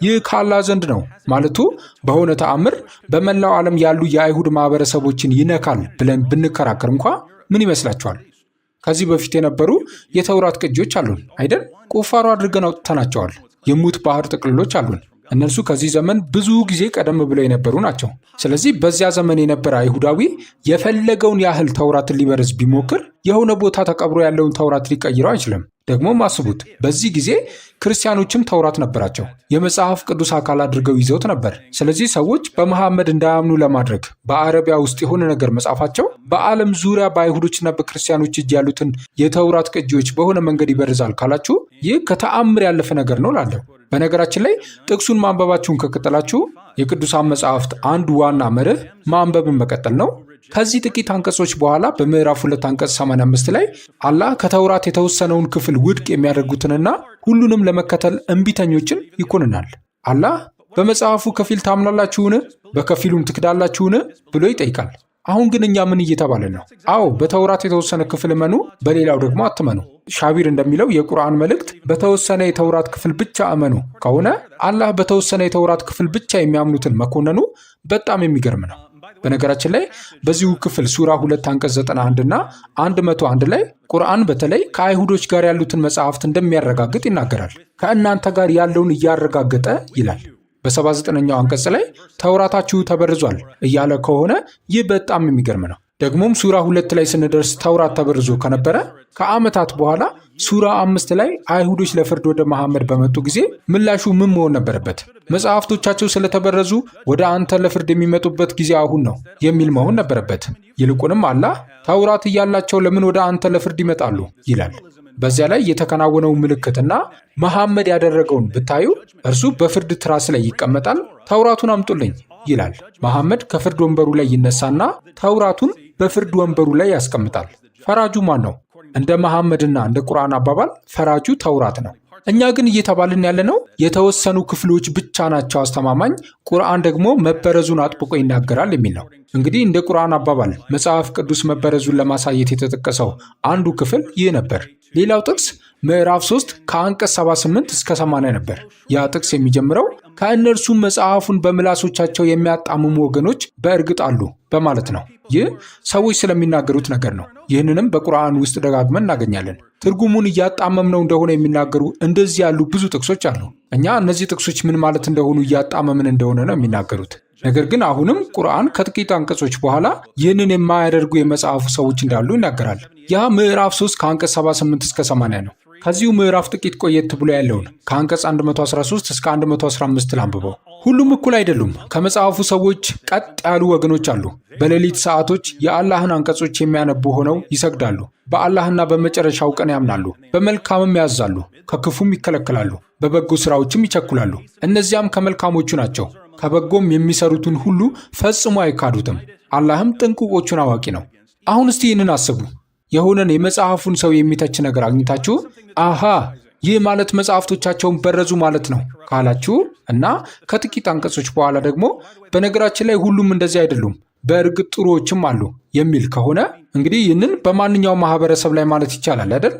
B: ይህ ከአላህ ዘንድ ነው ማለቱ በሆነ ተአምር በመላው ዓለም ያሉ የአይሁድ ማህበረሰቦችን ይነካል ብለን ብንከራከር እንኳ ምን ይመስላችኋል? ከዚህ በፊት የነበሩ የተውራት ቅጂዎች አሉን አይደል? ቁፋሮ አድርገን አውጥተናቸዋል። የሙት ባህር ጥቅልሎች አሉን። እነርሱ ከዚህ ዘመን ብዙ ጊዜ ቀደም ብለው የነበሩ ናቸው። ስለዚህ በዚያ ዘመን የነበረ አይሁዳዊ የፈለገውን ያህል ተውራትን ሊበርዝ ቢሞክር የሆነ ቦታ ተቀብሮ ያለውን ተውራት ሊቀይረው አይችልም። ደግሞም አስቡት፣ በዚህ ጊዜ ክርስቲያኖችም ተውራት ነበራቸው። የመጽሐፍ ቅዱስ አካል አድርገው ይዘውት ነበር። ስለዚህ ሰዎች በመሐመድ እንዳያምኑ ለማድረግ በአረቢያ ውስጥ የሆነ ነገር መጻፋቸው በዓለም ዙሪያ በአይሁዶችና በክርስቲያኖች እጅ ያሉትን የተውራት ቅጂዎች በሆነ መንገድ ይበርዛል ካላችሁ ይህ ከተአምር ያለፈ ነገር ነው ላለሁ። በነገራችን ላይ ጥቅሱን ማንበባችሁን ከቀጠላችሁ የቅዱሳን መጽሐፍት አንዱ ዋና መርህ ማንበብን መቀጠል ነው። ከዚህ ጥቂት አንቀጾች በኋላ በምዕራፍ 2 አንቀጽ 85 ላይ አላህ ከተውራት የተወሰነውን ክፍል ውድቅ የሚያደርጉትንና ሁሉንም ለመከተል እምቢተኞችን ይኮንናል። አላህ በመጽሐፉ ከፊል ታምናላችሁን? በከፊሉም ትክዳላችሁን? ብሎ ይጠይቃል። አሁን ግን እኛ ምን እየተባለን ነው? አዎ በተውራት የተወሰነ ክፍል እመኑ፣ በሌላው ደግሞ አትመኑ። ሻቢር እንደሚለው የቁርአን መልእክት በተወሰነ የተውራት ክፍል ብቻ እመኑ ከሆነ አላህ በተወሰነ የተውራት ክፍል ብቻ የሚያምኑትን መኮነኑ በጣም የሚገርም ነው። በነገራችን ላይ በዚሁ ክፍል ሱራ 2 አንቀጽ 91 እና 101 ላይ ቁርአን በተለይ ከአይሁዶች ጋር ያሉትን መጽሐፍት እንደሚያረጋግጥ ይናገራል። ከእናንተ ጋር ያለውን እያረጋገጠ ይላል። በ79ኛው አንቀጽ ላይ ተውራታችሁ ተበርዟል እያለ ከሆነ ይህ በጣም የሚገርም ነው። ደግሞም ሱራ 2 ላይ ስንደርስ ተውራት ተበርዞ ከነበረ ከዓመታት በኋላ ሱራ 5 ላይ አይሁዶች ለፍርድ ወደ መሐመድ በመጡ ጊዜ ምላሹ ምን መሆን ነበረበት? መጽሐፍቶቻቸው ስለተበረዙ ወደ አንተ ለፍርድ የሚመጡበት ጊዜ አሁን ነው የሚል መሆን ነበረበት። ይልቁንም አላህ ተውራት እያላቸው ለምን ወደ አንተ ለፍርድ ይመጣሉ ይላል። በዚያ ላይ የተከናወነው ምልክትና መሐመድ ያደረገውን ብታዩ እርሱ በፍርድ ትራስ ላይ ይቀመጣል፣ ተውራቱን አምጡልኝ ይላል። መሐመድ ከፍርድ ወንበሩ ላይ ይነሳና ተውራቱን በፍርድ ወንበሩ ላይ ያስቀምጣል። ፈራጁ ማን ነው? እንደ መሐመድና እንደ ቁርአን አባባል ፈራጁ ተውራት ነው። እኛ ግን እየተባልን ያለነው የተወሰኑ ክፍሎች ብቻ ናቸው አስተማማኝ፣ ቁርአን ደግሞ መበረዙን አጥብቆ ይናገራል የሚል ነው። እንግዲህ እንደ ቁርአን አባባል መጽሐፍ ቅዱስ መበረዙን ለማሳየት የተጠቀሰው አንዱ ክፍል ይህ ነበር። ሌላው ጥቅስ ምዕራፍ 3 ከአንቀጽ 78 እስከ 80 ነበር። ያ ጥቅስ የሚጀምረው ከእነርሱም መጽሐፉን በምላሶቻቸው የሚያጣምሙ ወገኖች በእርግጥ አሉ በማለት ነው። ይህ ሰዎች ስለሚናገሩት ነገር ነው። ይህንንም በቁርአን ውስጥ ደጋግመን እናገኛለን። ትርጉሙን እያጣመምነው እንደሆነ የሚናገሩ እንደዚህ ያሉ ብዙ ጥቅሶች አሉ። እኛ እነዚህ ጥቅሶች ምን ማለት እንደሆኑ እያጣመምን እንደሆነ ነው የሚናገሩት። ነገር ግን አሁንም ቁርአን ከጥቂት አንቀጾች በኋላ ይህንን የማያደርጉ የመጽሐፉ ሰዎች እንዳሉ ይናገራል። ያ ምዕራፍ 3 ከአንቀጽ 78 እስከ 80 ነው። ከዚሁ ምዕራፍ ጥቂት ቆየት ብሎ ያለውን ከአንቀጽ 113 እስከ 115 ላንብበው። ሁሉም እኩል አይደሉም። ከመጽሐፉ ሰዎች ቀጥ ያሉ ወገኖች አሉ። በሌሊት ሰዓቶች የአላህን አንቀጾች የሚያነቡ ሆነው ይሰግዳሉ። በአላህና በመጨረሻው ቀን ያምናሉ። በመልካምም ያዛሉ፣ ከክፉም ይከለከላሉ፣ በበጎ ሥራዎችም ይቸኩላሉ። እነዚያም ከመልካሞቹ ናቸው። ከበጎም የሚሰሩትን ሁሉ ፈጽሞ አይካዱትም። አላህም ጥንቁቆቹን አዋቂ ነው። አሁን እስቲ ይህንን አስቡ። የሆነን የመጽሐፉን ሰው የሚተች ነገር አግኝታችሁ አሃ ይህ ማለት መጽሐፍቶቻቸውን በረዙ ማለት ነው ካላችሁ እና ከጥቂት አንቀጾች በኋላ ደግሞ በነገራችን ላይ ሁሉም እንደዚህ አይደሉም፣ በእርግጥ ጥሩዎችም አሉ የሚል ከሆነ እንግዲህ ይህንን በማንኛውም ማህበረሰብ ላይ ማለት ይቻላል አይደል?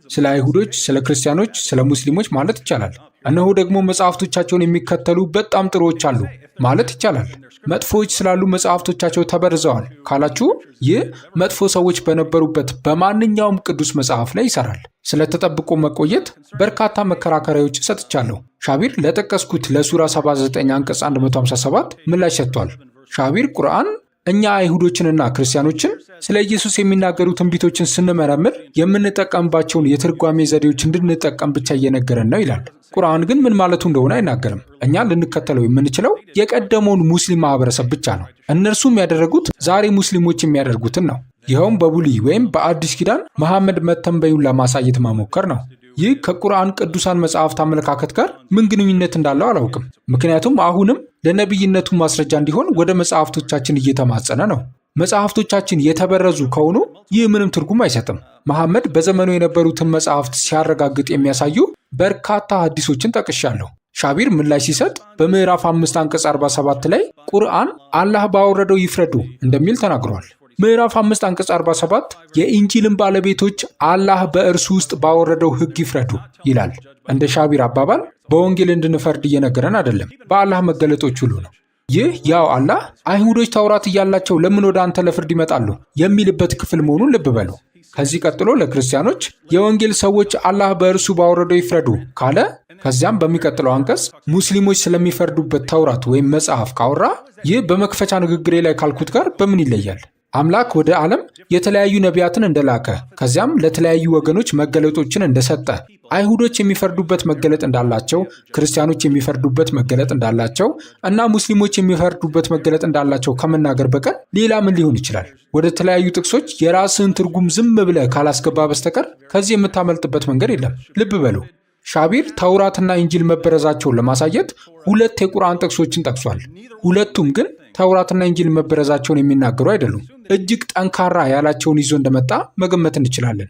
B: ስለ አይሁዶች፣ ስለ ክርስቲያኖች፣ ስለ ሙስሊሞች ማለት ይቻላል። እነሆ ደግሞ መጽሐፍቶቻቸውን የሚከተሉ በጣም ጥሩዎች አሉ ማለት ይቻላል። መጥፎዎች ስላሉ መጽሐፍቶቻቸው ተበርዘዋል ካላችሁ ይህ መጥፎ ሰዎች በነበሩበት በማንኛውም ቅዱስ መጽሐፍ ላይ ይሰራል። ስለተጠብቆ መቆየት በርካታ መከራከሪያዎች ሰጥቻለሁ። ሻቢር ለጠቀስኩት ለሱራ 79 አንቀጽ 157 ምላሽ ሰጥቷል። ሻቢር ቁርአን እኛ አይሁዶችንና ክርስቲያኖችን ስለ ኢየሱስ የሚናገሩ ትንቢቶችን ስንመረምር የምንጠቀምባቸውን የትርጓሜ ዘዴዎች እንድንጠቀም ብቻ እየነገረን ነው ይላል። ቁርአን ግን ምን ማለቱ እንደሆነ አይናገርም። እኛ ልንከተለው የምንችለው የቀደመውን ሙስሊም ማህበረሰብ ብቻ ነው። እነርሱም ያደረጉት ዛሬ ሙስሊሞች የሚያደርጉትን ነው። ይኸውም በብሉይ ወይም በአዲስ ኪዳን መሐመድ መተንበዩን ለማሳየት መሞከር ነው። ይህ ከቁርአን ቅዱሳን መጽሐፍት አመለካከት ጋር ምን ግንኙነት እንዳለው አላውቅም። ምክንያቱም አሁንም ለነቢይነቱ ማስረጃ እንዲሆን ወደ መጽሐፍቶቻችን እየተማጸነ ነው። መጽሐፍቶቻችን የተበረዙ ከሆኑ ይህ ምንም ትርጉም አይሰጥም። መሐመድ በዘመኑ የነበሩትን መጽሐፍት ሲያረጋግጥ የሚያሳዩ በርካታ ሐዲሶችን ጠቅሻለሁ። ሻቢር ምላሽ ሲሰጥ በምዕራፍ 5 አንቀጽ 47 ላይ ቁርአን አላህ ባወረደው ይፍረዱ እንደሚል ተናግሯል። ምዕራፍ 5 አንቀጽ 47 የኢንጂልን ባለቤቶች አላህ በእርሱ ውስጥ ባወረደው ሕግ ይፍረዱ ይላል። እንደ ሻቢር አባባል በወንጌል እንድንፈርድ እየነገረን አይደለም፣ በአላህ መገለጦች ሁሉ ነው። ይህ ያው አላህ አይሁዶች ተውራት እያላቸው ለምን ወደ አንተ ለፍርድ ይመጣሉ የሚልበት ክፍል መሆኑን ልብ በሉ። ከዚህ ቀጥሎ ለክርስቲያኖች የወንጌል ሰዎች አላህ በእርሱ ባወረደው ይፍረዱ ካለ፣ ከዚያም በሚቀጥለው አንቀጽ ሙስሊሞች ስለሚፈርዱበት ተውራት ወይም መጽሐፍ ካወራ፣ ይህ በመክፈቻ ንግግሬ ላይ ካልኩት ጋር በምን ይለያል? አምላክ ወደ ዓለም የተለያዩ ነቢያትን እንደላከ ከዚያም ለተለያዩ ወገኖች መገለጦችን እንደሰጠ፣ አይሁዶች የሚፈርዱበት መገለጥ እንዳላቸው፣ ክርስቲያኖች የሚፈርዱበት መገለጥ እንዳላቸው እና ሙስሊሞች የሚፈርዱበት መገለጥ እንዳላቸው ከመናገር በቀር ሌላ ምን ሊሆን ይችላል? ወደ ተለያዩ ጥቅሶች የራስህን ትርጉም ዝም ብለህ ካላስገባ በስተቀር ከዚህ የምታመልጥበት መንገድ የለም። ልብ በሉ፣ ሻቢር ተውራትና ኢንጂል መበረዛቸውን ለማሳየት 2 የቁርአን ጥቅሶችን ጠቅሷል። ሁለቱም ግን ተውራትና ኢንጂል መበረዛቸውን የሚናገሩ አይደሉም። እጅግ ጠንካራ ያላቸውን ይዞ እንደመጣ መገመት እንችላለን።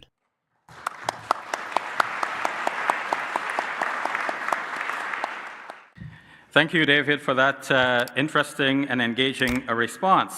A: Thank you, David, for that interesting and engaging response.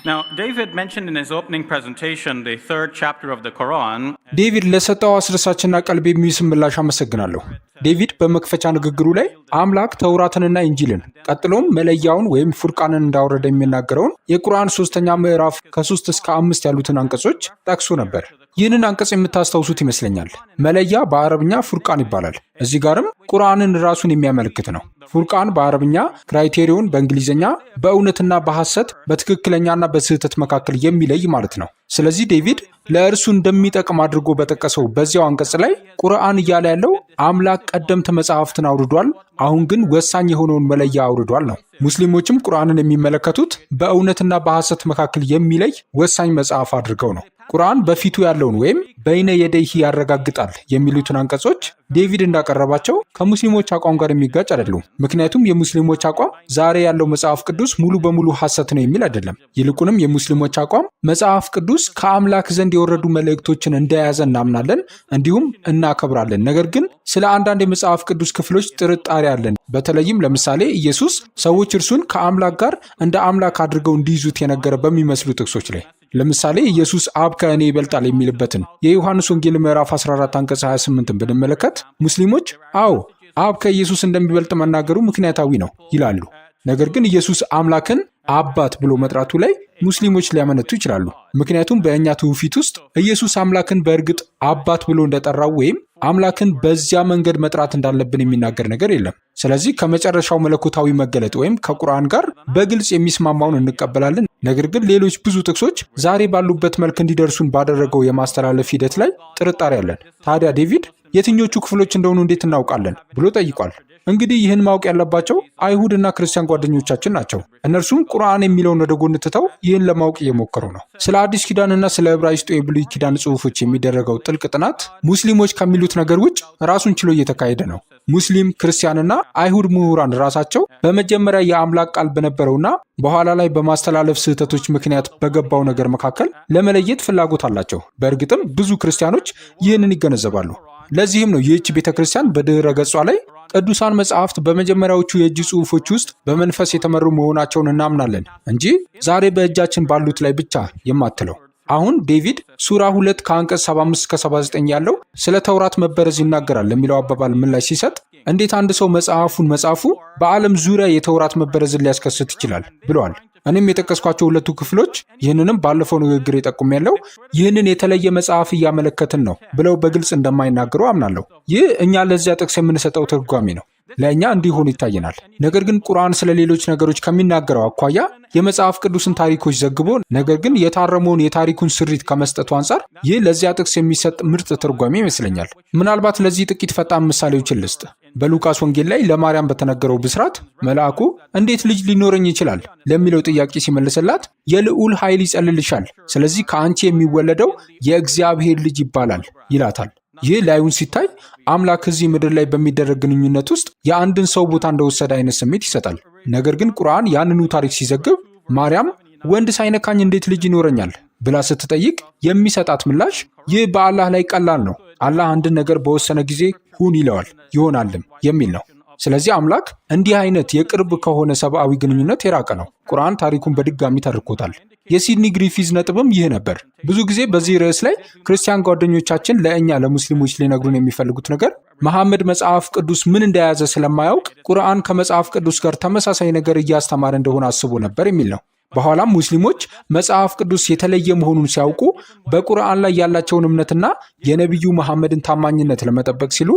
A: Now, David mentioned in his opening presentation the 3rd chapter of the Quran.
B: ዴቪድ ለሰጠው አስደሳችና ቀልብ የሚስብ ምላሽ አመሰግናለሁ። ዴቪድ በመክፈቻ ንግግሩ ላይ አምላክ ተውራትንና ኢንጂልን ቀጥሎም መለያውን ወይም ፉርቃንን እንዳወረደ የሚናገረውን የቁርአን 3ኛ ምዕራፍ ከ3 እስከ 5 ያሉትን አንቀጾች ጠቅሶ ነበር። ይህንን አንቀጽ የምታስታውሱት ይመስለኛል። መለያ በአረብኛ ፉርቃን ይባላል። እዚህ ጋርም ቁርአንን ራሱን የሚያመለክት ነው። ፉርቃን በአረብኛ፣ ክራይቴሪዮን በእንግሊዝኛ፣ በእውነትና በሐሰት በትክክለኛና በስህተት መካከል የሚለይ ማለት ነው። ስለዚህ ዴቪድ ለእርሱ እንደሚጠቅም አድርጎ በጠቀሰው በዚያው አንቀጽ ላይ ቁርአን እያለ ያለው አምላክ ቀደምት መጽሐፍትን አውርዷል፣ አሁን ግን ወሳኝ የሆነውን መለያ አውርዷል ነው። ሙስሊሞችም ቁርአንን የሚመለከቱት በእውነትና በሐሰት መካከል የሚለይ ወሳኝ መጽሐፍ አድርገው ነው። ቁርአን በፊቱ ያለውን ወይም በይነ የደይሂ ያረጋግጣል የሚሉትን አንቀጾች ዴቪድ እንዳቀረባቸው ከሙስሊሞች አቋም ጋር የሚጋጭ አይደሉም። ምክንያቱም የሙስሊሞች አቋም ዛሬ ያለው መጽሐፍ ቅዱስ ሙሉ በሙሉ ሐሰት ነው የሚል አይደለም። ይልቁንም የሙስሊሞች አቋም መጽሐፍ ቅዱስ ከአምላክ ዘንድ የወረዱ መልእክቶችን እንደያዘ እናምናለን፣ እንዲሁም እናከብራለን። ነገር ግን ስለ አንዳንድ የመጽሐፍ ቅዱስ ክፍሎች ጥርጣሬ አለን። በተለይም ለምሳሌ ኢየሱስ ሰዎች እርሱን ከአምላክ ጋር እንደ አምላክ አድርገው እንዲይዙት የነገረ በሚመስሉ ጥቅሶች ላይ ለምሳሌ ኢየሱስ አብ ከእኔ ይበልጣል የሚልበትን የዮሐንስ ወንጌል ምዕራፍ 14 አንቀጽ 28ን ብንመለከት ሙስሊሞች አዎ አብ ከኢየሱስ እንደሚበልጥ መናገሩ ምክንያታዊ ነው ይላሉ። ነገር ግን ኢየሱስ አምላክን አባት ብሎ መጥራቱ ላይ ሙስሊሞች ሊያመነቱ ይችላሉ። ምክንያቱም በእኛ ትውፊት ውስጥ ኢየሱስ አምላክን በእርግጥ አባት ብሎ እንደጠራው ወይም አምላክን በዚያ መንገድ መጥራት እንዳለብን የሚናገር ነገር የለም። ስለዚህ ከመጨረሻው መለኮታዊ መገለጥ ወይም ከቁርአን ጋር በግልጽ የሚስማማውን እንቀበላለን። ነገር ግን ሌሎች ብዙ ጥቅሶች ዛሬ ባሉበት መልክ እንዲደርሱን ባደረገው የማስተላለፍ ሂደት ላይ ጥርጣሬ አለን። ታዲያ ዴቪድ የትኞቹ ክፍሎች እንደሆኑ እንዴት እናውቃለን ብሎ ጠይቋል። እንግዲህ ይህን ማወቅ ያለባቸው አይሁድና ክርስቲያን ጓደኞቻችን ናቸው። እነርሱም ቁርአን የሚለውን ወደ ጎን ትተው ይህን ለማወቅ እየሞከሩ ነው። ስለ አዲስ ኪዳንና ስለ ዕብራይስጡ የብሉይ ኪዳን ጽሑፎች የሚደረገው ጥልቅ ጥናት ሙስሊሞች ከሚሉት ነገር ውጭ ራሱን ችሎ እየተካሄደ ነው። ሙስሊም፣ ክርስቲያንና አይሁድ ምሁራን ራሳቸው በመጀመሪያ የአምላክ ቃል በነበረውና በኋላ ላይ በማስተላለፍ ስህተቶች ምክንያት በገባው ነገር መካከል ለመለየት ፍላጎት አላቸው። በእርግጥም ብዙ ክርስቲያኖች ይህንን ይገነዘባሉ። ለዚህም ነው ይህች ቤተ ክርስቲያን በድህረ ገጿ ላይ ቅዱሳን መጽሐፍት በመጀመሪያዎቹ የእጅ ጽሑፎች ውስጥ በመንፈስ የተመሩ መሆናቸውን እናምናለን እንጂ ዛሬ በእጃችን ባሉት ላይ ብቻ የማትለው። አሁን ዴቪድ ሱራ 2 ከአንቀጽ 75 እስከ 79 ያለው ስለ ተውራት መበረዝ ይናገራል ለሚለው አባባል ምላሽ ሲሰጥ እንዴት አንድ ሰው መጽሐፉን መጻፉ በዓለም ዙሪያ የተውራት መበረዝን ሊያስከስት ይችላል ብለዋል። እኔም የጠቀስኳቸው ሁለቱ ክፍሎች ይህንንም ባለፈው ንግግር የጠቁም ያለው ይህንን የተለየ መጽሐፍ እያመለከትን ነው ብለው በግልጽ እንደማይናገሩ አምናለሁ። ይህ እኛ ለዚያ ጥቅስ የምንሰጠው ትርጓሜ ነው። ለእኛ እንዲሆኑ ይታየናል። ነገር ግን ቁርአን ስለ ሌሎች ነገሮች ከሚናገረው አኳያ የመጽሐፍ ቅዱስን ታሪኮች ዘግቦ ነገር ግን የታረመውን የታሪኩን ስሪት ከመስጠቱ አንጻር ይህ ለዚያ ጥቅስ የሚሰጥ ምርጥ ትርጓሜ ይመስለኛል። ምናልባት ለዚህ ጥቂት ፈጣን ምሳሌዎችን ልስጥ። በሉቃስ ወንጌል ላይ ለማርያም በተነገረው ብስራት መልአኩ እንዴት ልጅ ሊኖረኝ ይችላል ለሚለው ጥያቄ ሲመልስላት የልዑል ኃይል ይጸልልሻል፣ ስለዚህ ከአንቺ የሚወለደው የእግዚአብሔር ልጅ ይባላል ይላታል። ይህ ላዩን ሲታይ አምላክ እዚህ ምድር ላይ በሚደረግ ግንኙነት ውስጥ የአንድን ሰው ቦታ እንደወሰደ አይነት ስሜት ይሰጣል። ነገር ግን ቁርአን ያንኑ ታሪክ ሲዘግብ ማርያም ወንድ ሳይነካኝ እንዴት ልጅ ይኖረኛል ብላ ስትጠይቅ የሚሰጣት ምላሽ ይህ በአላህ ላይ ቀላል ነው፣ አላህ አንድን ነገር በወሰነ ጊዜ ሁን ይለዋል ይሆናልም የሚል ነው። ስለዚህ አምላክ እንዲህ አይነት የቅርብ ከሆነ ሰብአዊ ግንኙነት የራቀ ነው። ቁርአን ታሪኩን በድጋሚ ተርኮታል። የሲድኒ ግሪፊዝ ነጥብም ይህ ነበር። ብዙ ጊዜ በዚህ ርዕስ ላይ ክርስቲያን ጓደኞቻችን ለእኛ ለሙስሊሞች ሊነግሩን የሚፈልጉት ነገር መሐመድ መጽሐፍ ቅዱስ ምን እንደያዘ ስለማያውቅ ቁርአን ከመጽሐፍ ቅዱስ ጋር ተመሳሳይ ነገር እያስተማረ እንደሆነ አስቦ ነበር የሚል ነው። በኋላም ሙስሊሞች መጽሐፍ ቅዱስ የተለየ መሆኑን ሲያውቁ በቁርአን ላይ ያላቸውን እምነትና የነቢዩ መሐመድን ታማኝነት ለመጠበቅ ሲሉ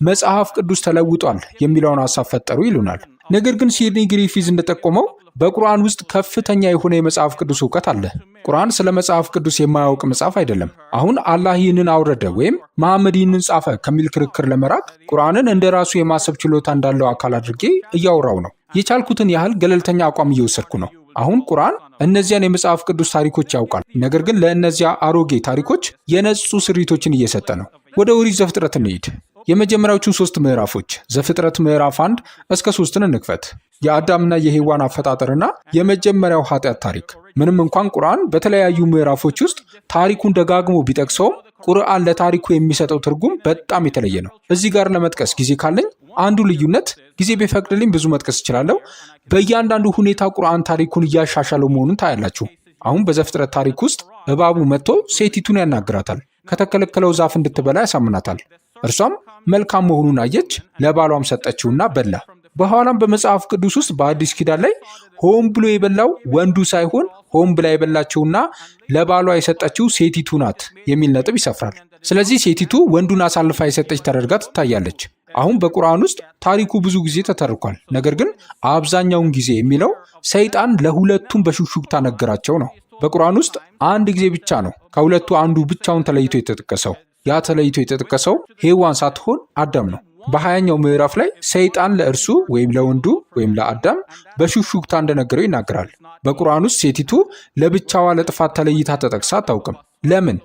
B: መጽሐፍ ቅዱስ ተለውጧል የሚለውን ሐሳብ ፈጠሩ ይሉናል። ነገር ግን ሲድኒ ግሪፊዝ እንደጠቆመው በቁርአን ውስጥ ከፍተኛ የሆነ የመጽሐፍ ቅዱስ እውቀት አለ። ቁርአን ስለ መጽሐፍ ቅዱስ የማያውቅ መጽሐፍ አይደለም። አሁን አላህ ይህንን አውረደ ወይም መሐመድ ይህንን ጻፈ ከሚል ክርክር ለመራቅ ቁርአንን እንደ ራሱ የማሰብ ችሎታ እንዳለው አካል አድርጌ እያወራው ነው። የቻልኩትን ያህል ገለልተኛ አቋም እየወሰድኩ ነው። አሁን ቁርአን እነዚያን የመጽሐፍ ቅዱስ ታሪኮች ያውቃል። ነገር ግን ለእነዚያ አሮጌ ታሪኮች የነጹ ስሪቶችን እየሰጠ ነው። ወደ ኦሪት ዘፍጥረት እንሂድ። የመጀመሪያዎቹን 3 ምዕራፎች ዘፍጥረት ምዕራፍ 1 እስከ 3ን እንክፈት። የአዳምና የሔዋን አፈጣጠርና የመጀመሪያው ኃጢአት ታሪክ። ምንም እንኳን ቁርአን በተለያዩ ምዕራፎች ውስጥ ታሪኩን ደጋግሞ ቢጠቅሰውም ቁርአን ለታሪኩ የሚሰጠው ትርጉም በጣም የተለየ ነው። እዚህ ጋር ለመጥቀስ ጊዜ ካለኝ አንዱ ልዩነት ጊዜ ቢፈቅድልኝ ብዙ መጥቀስ እችላለሁ። በእያንዳንዱ ሁኔታ ቁርአን ታሪኩን እያሻሻለው መሆኑን ታያላችሁ። አሁን በዘፍጥረት ታሪክ ውስጥ እባቡ መጥቶ ሴቲቱን ያናግራታል። ከተከለከለው ዛፍ እንድትበላ ያሳምናታል። እርሷም መልካም መሆኑን አየች፣ ለባሏም ሰጠችውና በላ። በኋላም በመጽሐፍ ቅዱስ ውስጥ በአዲስ ኪዳን ላይ ሆን ብሎ የበላው ወንዱ ሳይሆን ሆን ብላ የበላችውና ለባሏ የሰጠችው ሴቲቱ ናት የሚል ነጥብ ይሰፍራል። ስለዚህ ሴቲቱ ወንዱን አሳልፋ የሰጠች ተደርጋ ትታያለች። አሁን በቁርአን ውስጥ ታሪኩ ብዙ ጊዜ ተተርኳል። ነገር ግን አብዛኛውን ጊዜ የሚለው ሰይጣን ለሁለቱም በሹክሹክታ ነገራቸው ነው። በቁርአን ውስጥ አንድ ጊዜ ብቻ ነው ከሁለቱ አንዱ ብቻውን ተለይቶ የተጠቀሰው። ያ ተለይቶ የተጠቀሰው ሔዋን ሳትሆን አዳም ነው። በ20ኛው ምዕራፍ ላይ ሰይጣን ለእርሱ ወይም ለወንዱ ወይም ለአዳም በሹክሹክታ እንደነገረው ይናገራል። በቁርአን ውስጥ ሴቲቱ ለብቻዋ ለጥፋት ተለይታ ተጠቅሳ አታውቅም። ለምን?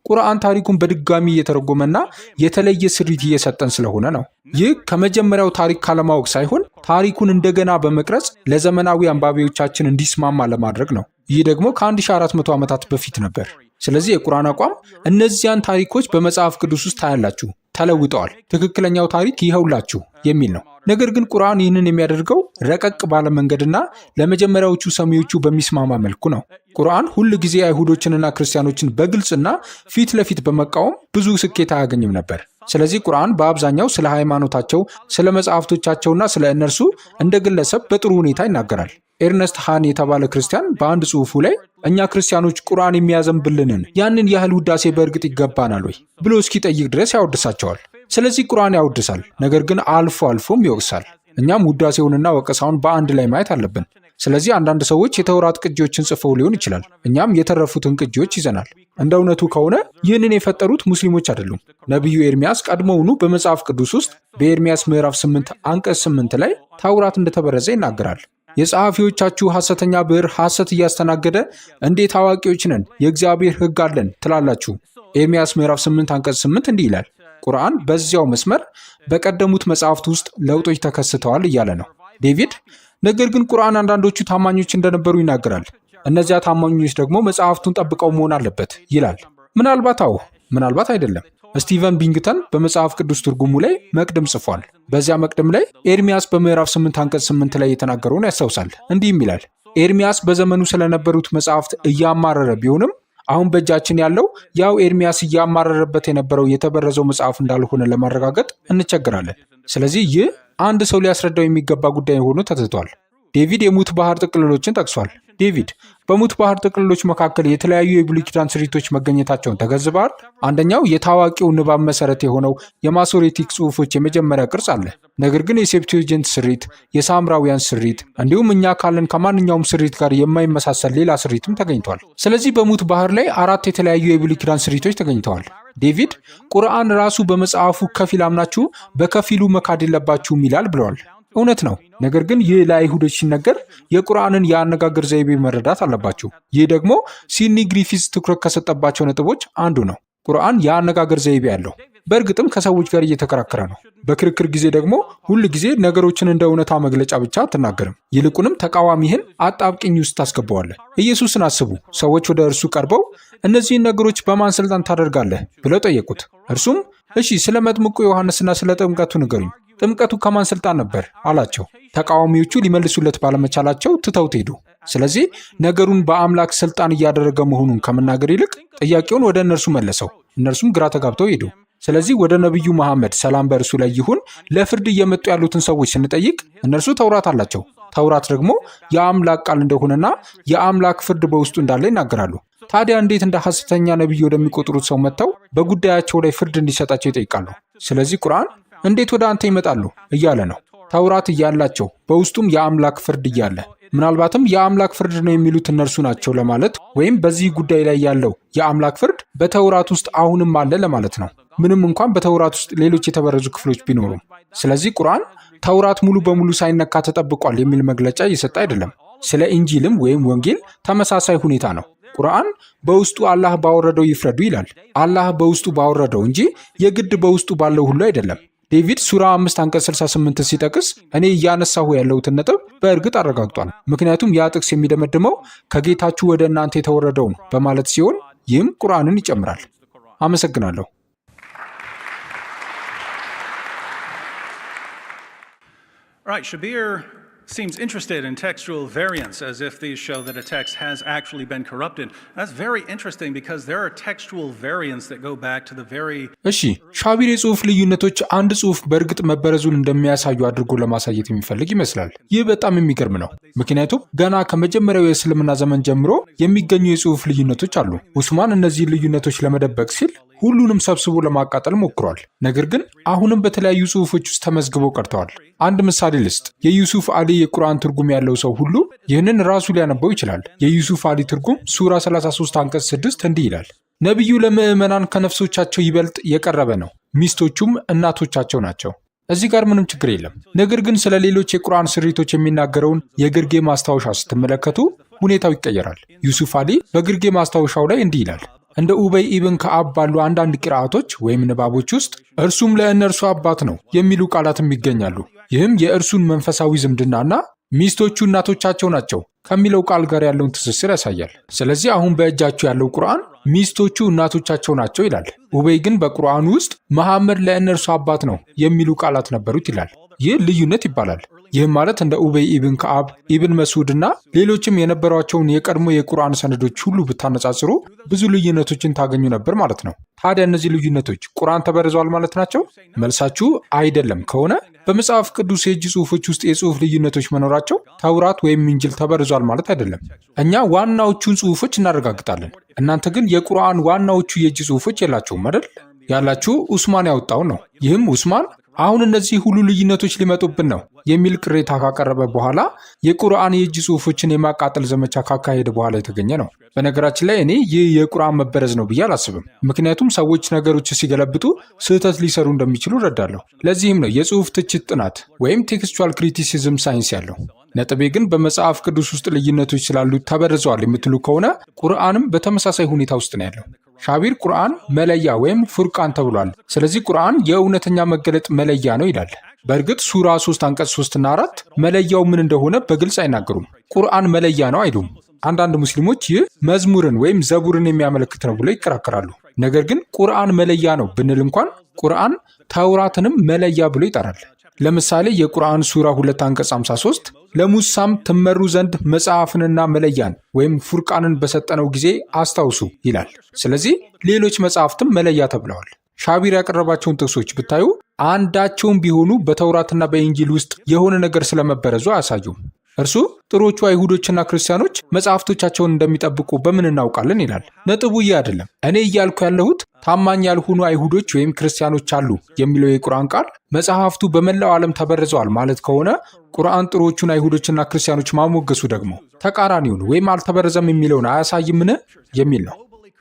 B: ቁርአን ታሪኩን በድጋሚ እየተረጎመና የተለየ ስሪት እየሰጠን ስለሆነ ነው። ይህ ከመጀመሪያው ታሪክ ካለማወቅ ሳይሆን ታሪኩን እንደገና በመቅረጽ ለዘመናዊ አንባቢዎቻችን እንዲስማማ ለማድረግ ነው። ይህ ደግሞ ከ1400 ዓመታት በፊት ነበር። ስለዚህ የቁርአን አቋም እነዚያን ታሪኮች በመጽሐፍ ቅዱስ ውስጥ ታያላችሁ፣ ተለውጠዋል፣ ትክክለኛው ታሪክ ይኸውላችሁ የሚል ነው። ነገር ግን ቁርአን ይህንን የሚያደርገው ረቀቅ ባለ መንገድና ለመጀመሪያዎቹ ሰሚዎቹ በሚስማማ መልኩ ነው። ቁርአን ሁል ጊዜ አይሁዶችንና ክርስቲያኖችን በግልጽና ፊት ለፊት በመቃወም ብዙ ስኬት አያገኝም ነበር። ስለዚህ ቁርአን በአብዛኛው ስለ ሃይማኖታቸው፣ ስለ መጽሐፍቶቻቸውና ስለ እነርሱ እንደ ግለሰብ በጥሩ ሁኔታ ይናገራል። ኤርነስት ሃን የተባለ ክርስቲያን በአንድ ጽሑፉ ላይ እኛ ክርስቲያኖች ቁርአን የሚያዘንብልንን ያንን ያህል ውዳሴ በእርግጥ ይገባናል ወይ ብሎ እስኪጠይቅ ድረስ ያወድሳቸዋል። ስለዚህ ቁርአን ያወድሳል፣ ነገር ግን አልፎ አልፎም ይወቅሳል። እኛም ውዳሴውንና ወቀሳውን በአንድ ላይ ማየት አለብን። ስለዚህ አንዳንድ ሰዎች የተውራት ቅጂዎችን ጽፈው ሊሆን ይችላል። እኛም የተረፉትን ቅጂዎች ይዘናል። እንደ እውነቱ ከሆነ ይህንን የፈጠሩት ሙስሊሞች አይደሉም። ነቢዩ ኤርሚያስ ቀድሞውኑ በመጽሐፍ ቅዱስ ውስጥ በኤርሚያስ ምዕራፍ 8 አንቀጽ 8 ላይ ታውራት እንደተበረዘ ይናገራል። የጸሐፊዎቻችሁ ሐሰተኛ ብዕር ሐሰት እያስተናገደ እንዴት አዋቂዎች ነን፣ የእግዚአብሔር ሕግ አለን ትላላችሁ። ኤርሚያስ ምዕራፍ 8 አንቀጽ 8 እንዲህ ይላል። ቁርአን በዚያው መስመር በቀደሙት መጽሐፍት ውስጥ ለውጦች ተከስተዋል እያለ ነው ዴቪድ። ነገር ግን ቁርአን አንዳንዶቹ ታማኞች እንደነበሩ ይናገራል። እነዚያ ታማኞች ደግሞ መጽሐፍቱን ጠብቀው መሆን አለበት ይላል። ምናልባት አዎ፣ ምናልባት አይደለም። ስቲቨን ቢንግተን በመጽሐፍ ቅዱስ ትርጉሙ ላይ መቅድም ጽፏል። በዚያ መቅድም ላይ ኤርሚያስ በምዕራፍ 8 አንቀጽ 8 ላይ የተናገረውን ያስታውሳል። እንዲህም ይላል፣ ኤርሚያስ በዘመኑ ስለነበሩት መጽሐፍት እያማረረ ቢሆንም አሁን በእጃችን ያለው ያው ኤርሚያስ እያማረረበት የነበረው የተበረዘው መጽሐፍ እንዳልሆነ ለማረጋገጥ እንቸገራለን። ስለዚህ ይህ አንድ ሰው ሊያስረዳው የሚገባ ጉዳይ ሆኖ ተትቷል። ዴቪድ የሙት ባህር ጥቅልሎችን ጠቅሷል። ዴቪድ በሙት ባህር ጥቅልሎች መካከል የተለያዩ የብሉይ ኪዳን ስሪቶች መገኘታቸውን ተገንዝበዋል። አንደኛው የታዋቂው ንባብ መሰረት የሆነው የማሶሬቲክ ጽሑፎች የመጀመሪያ ቅርጽ አለ። ነገር ግን የሴፕቱዌንት ስሪት፣ የሳምራውያን ስሪት እንዲሁም እኛ ካለን ከማንኛውም ስሪት ጋር የማይመሳሰል ሌላ ስሪትም ተገኝቷል። ስለዚህ በሙት ባህር ላይ 4 የተለያዩ የብሉይ ኪዳን ስሪቶች ተገኝተዋል። ዴቪድ ቁርአን ራሱ በመጽሐፉ ከፊል አምናችሁ በከፊሉ መካድ የለባችሁም ይላል ብለዋል። እውነት ነው። ነገር ግን ይህ ለአይሁዶች ሲነገር የቁርአንን የአነጋገር ዘይቤ መረዳት አለባችሁ። ይህ ደግሞ ሲድኒ ግሪፊዝ ትኩረት ከሰጠባቸው ነጥቦች አንዱ ነው። ቁርአን የአነጋገር ዘይቤ አለው። በእርግጥም ከሰዎች ጋር እየተከራከረ ነው። በክርክር ጊዜ ደግሞ ሁል ጊዜ ነገሮችን እንደ እውነታ መግለጫ ብቻ አትናገርም። ይልቁንም ተቃዋሚህን አጣብቂኝ ውስጥ ታስገባዋለህ። ኢየሱስን አስቡ። ሰዎች ወደ እርሱ ቀርበው እነዚህን ነገሮች በማን ስልጣን ታደርጋለህ ብለው ጠየቁት። እርሱም እሺ ስለ መጥምቁ ዮሐንስና ስለ ጥምቀቱ ንገሩኝ ጥምቀቱ ከማን ስልጣን ነበር አላቸው። ተቃዋሚዎቹ ሊመልሱለት ባለመቻላቸው ትተውት ሄዱ። ስለዚህ ነገሩን በአምላክ ስልጣን እያደረገ መሆኑን ከመናገር ይልቅ ጥያቄውን ወደ እነርሱ መለሰው። እነርሱም ግራ ተጋብተው ሄዱ። ስለዚህ ወደ ነቢዩ መሐመድ ሰላም በእርሱ ላይ ይሁን ለፍርድ እየመጡ ያሉትን ሰዎች ስንጠይቅ እነርሱ ተውራት አላቸው። ተውራት ደግሞ የአምላክ ቃል እንደሆነና የአምላክ ፍርድ በውስጡ እንዳለ ይናገራሉ። ታዲያ እንዴት እንደ ሐሰተኛ ነቢይ ወደሚቆጥሩት ሰው መጥተው በጉዳያቸው ላይ ፍርድ እንዲሰጣቸው ይጠይቃሉ? ስለዚህ ቁርአን እንዴት ወደ አንተ ይመጣሉ እያለ ነው። ተውራት እያላቸው በውስጡም የአምላክ ፍርድ እያለ ምናልባትም የአምላክ ፍርድ ነው የሚሉት እነርሱ ናቸው ለማለት ወይም በዚህ ጉዳይ ላይ ያለው የአምላክ ፍርድ በተውራት ውስጥ አሁንም አለ ለማለት ነው፣ ምንም እንኳን በተውራት ውስጥ ሌሎች የተበረዙ ክፍሎች ቢኖሩም። ስለዚህ ቁርአን ተውራት ሙሉ በሙሉ ሳይነካ ተጠብቋል የሚል መግለጫ እየሰጠ አይደለም። ስለ ኢንጂልም ወይም ወንጌል ተመሳሳይ ሁኔታ ነው። ቁርአን በውስጡ አላህ ባወረደው ይፍረዱ ይላል። አላህ በውስጡ ባወረደው እንጂ የግድ በውስጡ ባለው ሁሉ አይደለም። ዴቪድ ሱራ 5 አንቀጽ 68 ሲጠቅስ እኔ እያነሳሁ ያለሁትን ነጥብ በእርግጥ አረጋግጧል። ምክንያቱም ያ ጥቅስ የሚደመድመው ከጌታችሁ ወደ እናንተ የተወረደውን በማለት ሲሆን ይህም ቁርአንን ይጨምራል። አመሰግናለሁ።
C: Right, Shabir seems interested in textual variants, as if these show that a text has actually been corrupted. That's very interesting because there are textual variants that go back to the very...
B: እሺ ሻቢር የጽሑፍ ልዩነቶች አንድ ጽሑፍ በእርግጥ መበረዙን እንደሚያሳዩ አድርጎ ለማሳየት የሚፈልግ ይመስላል። ይህ በጣም የሚገርም ነው። ምክንያቱም ገና ከመጀመሪያው የእስልምና ዘመን ጀምሮ የሚገኙ የጽሑፍ ልዩነቶች አሉ። ኡስማን እነዚህ ልዩነቶች ለመደበቅ ሲል ሁሉንም ሰብስቦ ለማቃጠል ሞክሯል። ነገር ግን አሁንም በተለያዩ ጽሑፎች ውስጥ ተመዝግበው ቀርተዋል። አንድ ምሳሌ ልስጥ። የዩሱፍ አሊ የቁርአን ትርጉም ያለው ሰው ሁሉ ይህንን ራሱ ሊያነበው ይችላል። የዩሱፍ አሊ ትርጉም ሱራ 33 አንቀጽ 6 እንዲህ ይላል፣ ነቢዩ ለምዕመናን ከነፍሶቻቸው ይበልጥ የቀረበ ነው፣ ሚስቶቹም እናቶቻቸው ናቸው። እዚህ ጋር ምንም ችግር የለም። ነገር ግን ስለ ሌሎች የቁርአን ስሪቶች የሚናገረውን የግርጌ ማስታወሻ ስትመለከቱ ሁኔታው ይቀየራል። ዩሱፍ አሊ በግርጌ ማስታወሻው ላይ እንዲህ ይላል፣ እንደ ኡበይ ኢብን ከአብ ባሉ አንዳንድ ቂራአቶች ወይም ንባቦች ውስጥ እርሱም ለእነርሱ አባት ነው የሚሉ ቃላትም ይገኛሉ። ይህም የእርሱን መንፈሳዊ ዝምድናና ሚስቶቹ እናቶቻቸው ናቸው ከሚለው ቃል ጋር ያለውን ትስስር ያሳያል። ስለዚህ አሁን በእጃችሁ ያለው ቁርአን ሚስቶቹ እናቶቻቸው ናቸው ይላል። ኡበይ ግን በቁርአኑ ውስጥ መሐመድ ለእነርሱ አባት ነው የሚሉ ቃላት ነበሩት ይላል። ይህ ልዩነት ይባላል። ይህም ማለት እንደ ኡበይ ኢብን ከአብ፣ ኢብን መስዑድ እና ሌሎችም የነበሯቸውን የቀድሞ የቁርአን ሰነዶች ሁሉ ብታነጻጽሩ ብዙ ልዩነቶችን ታገኙ ነበር ማለት ነው። ታዲያ እነዚህ ልዩነቶች ቁርአን ተበርዘዋል ማለት ናቸው? መልሳችሁ አይደለም ከሆነ በመጽሐፍ ቅዱስ የእጅ ጽሑፎች ውስጥ የጽሑፍ ልዩነቶች መኖራቸው ተውራት ወይም ኢንጂል ተበርዟል ማለት አይደለም። እኛ ዋናዎቹን ጽሑፎች እናረጋግጣለን። እናንተ ግን የቁርአን ዋናዎቹ የእጅ ጽሑፎች የላቸውም አይደል? ያላችሁ ኡስማን ያወጣው ነው። ይህም ኡስማን አሁን እነዚህ ሁሉ ልዩነቶች ሊመጡብን ነው የሚል ቅሬታ ካቀረበ በኋላ የቁርአን የእጅ ጽሑፎችን የማቃጠል ዘመቻ ካካሄደ በኋላ የተገኘ ነው። በነገራችን ላይ እኔ ይህ የቁርአን መበረዝ ነው ብዬ አላስብም። ምክንያቱም ሰዎች ነገሮች ሲገለብጡ ስህተት ሊሰሩ እንደሚችሉ እረዳለሁ። ለዚህም ነው የጽሑፍ ትችት ጥናት ወይም ቴክስቹዋል ክሪቲሲዝም ሳይንስ ያለው። ነጥቤ ግን በመጽሐፍ ቅዱስ ውስጥ ልዩነቶች ስላሉ ተበርዘዋል የምትሉ ከሆነ ቁርአንም በተመሳሳይ ሁኔታ ውስጥ ነው ያለው። ሻቢር ቁርአን መለያ ወይም ፉርቃን ተብሏል። ስለዚህ ቁርአን የእውነተኛ መገለጥ መለያ ነው ይላል። በእርግጥ ሱራ 3 አንቀጽ 3 እና 4 መለያው ምን እንደሆነ በግልጽ አይናገሩም። ቁርአን መለያ ነው አይሉም። አንዳንድ ሙስሊሞች ይህ መዝሙርን ወይም ዘቡርን የሚያመለክት ነው ብለው ይከራከራሉ። ነገር ግን ቁርአን መለያ ነው ብንል እንኳን ቁርአን ተውራትንም መለያ ብሎ ይጠራል። ለምሳሌ የቁርአን ሱራ 2 አንቀጽ 53 ለሙሳም ትመሩ ዘንድ መጽሐፍንና መለያን ወይም ፉርቃንን በሰጠነው ጊዜ አስታውሱ ይላል። ስለዚህ ሌሎች መጽሐፍትም መለያ ተብለዋል። ሻቢር ያቀረባቸውን ጥቅሶች ብታዩ አንዳቸውም ቢሆኑ በተውራትና በኢንጂል ውስጥ የሆነ ነገር ስለመበረዙ አያሳዩም። እርሱ ጥሮቹ አይሁዶችና ክርስቲያኖች መጽሐፍቶቻቸውን እንደሚጠብቁ በምን እናውቃለን ይላል። ነጥቡ ይህ አይደለም። እኔ እያልኩ ያለሁት ታማኝ ያልሆኑ አይሁዶች ወይም ክርስቲያኖች አሉ የሚለው የቁርአን ቃል መጽሐፍቱ በመላው ዓለም ተበርዘዋል ማለት ከሆነ ቁርአን ጥሮቹን አይሁዶችና ክርስቲያኖች ማሞገሱ ደግሞ ተቃራኒውን ወይም አልተበረዘም የሚለውን አያሳይምን የሚል ነው።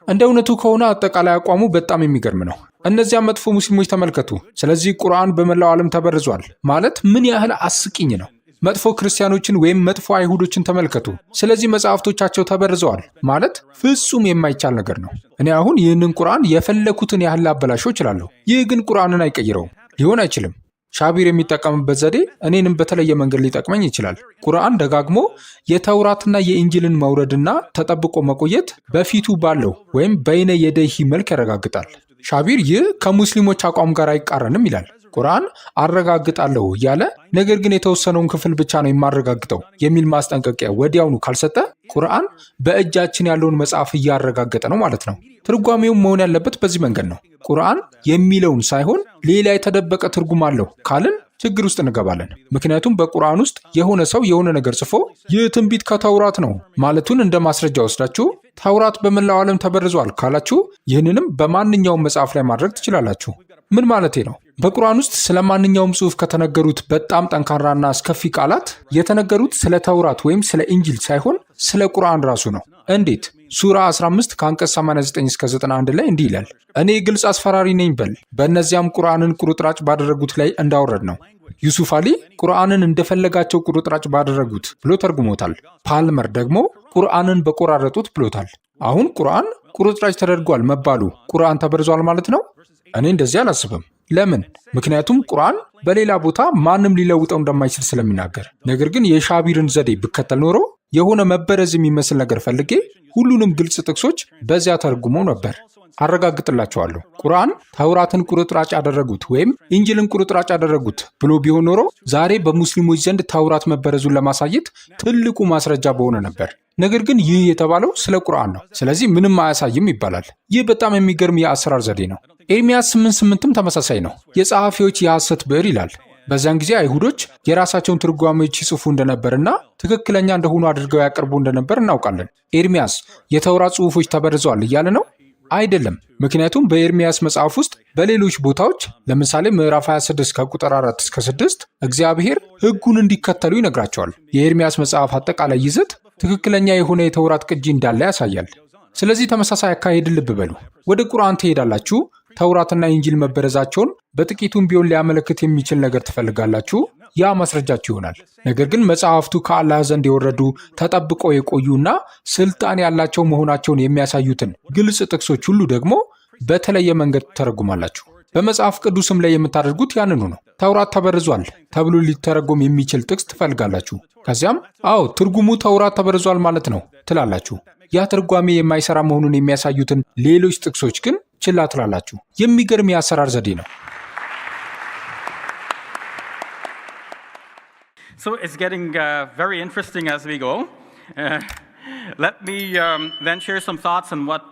B: እንደ እውነቱ ከሆነ አጠቃላይ አቋሙ በጣም የሚገርም ነው። እነዚያ መጥፎ ሙስሊሞች ተመልከቱ። ስለዚህ ቁርአን በመላው ዓለም ተበርዟል ማለት ምን ያህል አስቂኝ ነው። መጥፎ ክርስቲያኖችን ወይም መጥፎ አይሁዶችን ተመልከቱ። ስለዚህ መጽሐፍቶቻቸው ተበርዘዋል ማለት ፍጹም የማይቻል ነገር ነው። እኔ አሁን ይህንን ቁርአን የፈለኩትን ያህል ላበላሸው እችላለሁ። ይህ ግን ቁርአንን አይቀይረውም። ሊሆን አይችልም። ሻቢር የሚጠቀምበት ዘዴ እኔንም በተለየ መንገድ ሊጠቅመኝ ይችላል። ቁርአን ደጋግሞ የተውራትና የኢንጂልን መውረድና ተጠብቆ መቆየት በፊቱ ባለው ወይም በይነ የደይሂ መልክ ያረጋግጣል። ሻቢር ይህ ከሙስሊሞች አቋም ጋር አይቃረንም ይላል። ቁርአን አረጋግጣለሁ እያለ ነገር ግን የተወሰነውን ክፍል ብቻ ነው የማረጋግጠው የሚል ማስጠንቀቂያ ወዲያውኑ ካልሰጠ ቁርአን በእጃችን ያለውን መጽሐፍ እያረጋገጠ ነው ማለት ነው። ትርጓሜውም መሆን ያለበት በዚህ መንገድ ነው። ቁርአን የሚለውን ሳይሆን ሌላ የተደበቀ ትርጉም አለው ካልን ችግር ውስጥ እንገባለን። ምክንያቱም በቁርአን ውስጥ የሆነ ሰው የሆነ ነገር ጽፎ ይህ ትንቢት ከተውራት ነው ማለቱን እንደ ማስረጃ ወስዳችሁ ተውራት በመላው ዓለም ተበርዟል ካላችሁ ይህንንም በማንኛውም መጽሐፍ ላይ ማድረግ ትችላላችሁ። ምን ማለቴ ነው? በቁርአን ውስጥ ስለ ማንኛውም ጽሑፍ ከተነገሩት በጣም ጠንካራና አስከፊ ቃላት የተነገሩት ስለ ተውራት ወይም ስለ ኢንጂል ሳይሆን ስለ ቁርአን ራሱ ነው። እንዴት? ሱራ 15 ከአንቀጽ 89 እስከ 91 ላይ እንዲህ ይላል፣ እኔ ግልጽ አስፈራሪ ነኝ በል፣ በእነዚያም ቁርአንን ቁርጥራጭ ባደረጉት ላይ እንዳወረድ ነው። ዩሱፍ አሊ ቁርአንን እንደፈለጋቸው ቁርጥራጭ ባደረጉት ብሎ ተርጉሞታል። ፓልመር ደግሞ ቁርአንን በቆራረጡት ብሎታል። አሁን ቁርአን ቁርጥራጭ ተደርጓል መባሉ ቁርአን ተበርዟል ማለት ነው? እኔ እንደዚህ አላስብም። ለምን? ምክንያቱም ቁርአን በሌላ ቦታ ማንም ሊለውጠው እንደማይችል ስለሚናገር። ነገር ግን የሻቢርን ዘዴ ብከተል ኖሮ የሆነ መበረዝ የሚመስል ነገር ፈልጌ ሁሉንም ግልጽ ጥቅሶች በዚያ ተርጉመው ነበር። አረጋግጥላቸዋለሁ። ቁርአን ተውራትን ቁርጥራጭ ያደረጉት ወይም ኢንጂልን ቁርጥራጭ ያደረጉት ብሎ ቢሆን ኖሮ ዛሬ በሙስሊሞች ዘንድ ተውራት መበረዙን ለማሳየት ትልቁ ማስረጃ በሆነ ነበር። ነገር ግን ይህ የተባለው ስለ ቁርአን ነው። ስለዚህ ምንም አያሳይም ይባላል። ይህ በጣም የሚገርም የአሰራር ዘዴ ነው። ኤርምያስ 8:8ም ተመሳሳይ ነው። የጸሐፊዎች የሐሰት ብዕር ይላል። በዚያን ጊዜ አይሁዶች የራሳቸውን ትርጓሜዎች ይጽፉ እንደነበርና ትክክለኛ እንደሆኑ አድርገው ያቀርቡ እንደነበር እናውቃለን። ኤርምያስ የተውራት ጽሑፎች ተበርዘዋል እያለ ነው? አይደለም። ምክንያቱም በኤርምያስ መጽሐፍ ውስጥ በሌሎች ቦታዎች ለምሳሌ ምዕራፍ 26 ከቁጥር 4 እስከ 6 እግዚአብሔር ሕጉን እንዲከተሉ ይነግራቸዋል። የኤርምያስ መጽሐፍ አጠቃላይ ይዘት ትክክለኛ የሆነ የተውራት ቅጂ እንዳለ ያሳያል። ስለዚህ ተመሳሳይ አካሄድ ልብ በሉ። ወደ ቁርአን ትሄዳላችሁ። ተውራትና ኢንጂል መበረዛቸውን በጥቂቱም ቢሆን ሊያመለክት የሚችል ነገር ትፈልጋላችሁ። ያ ማስረጃችሁ ይሆናል። ነገር ግን መጽሐፍቱ ከአላህ ዘንድ የወረዱ ተጠብቀው የቆዩና ስልጣን ያላቸው መሆናቸውን የሚያሳዩትን ግልጽ ጥቅሶች ሁሉ ደግሞ በተለየ መንገድ ትተረጉማላችሁ። በመጽሐፍ ቅዱስም ላይ የምታደርጉት ያንኑ ነው። ተውራት ተበርዟል ተብሎ ሊተረጎም የሚችል ጥቅስ ትፈልጋላችሁ። ከዚያም አዎ ትርጉሙ ተውራት ተበርዟል ማለት ነው ትላላችሁ። ያ ትርጓሜ የማይሰራ መሆኑን የሚያሳዩትን ሌሎች ጥቅሶች ግን ችላ ትላላችሁ። የሚገርም የአሰራር ዘዴ ነው።
A: So it's getting very interesting as we go. Let me then share some thoughts on what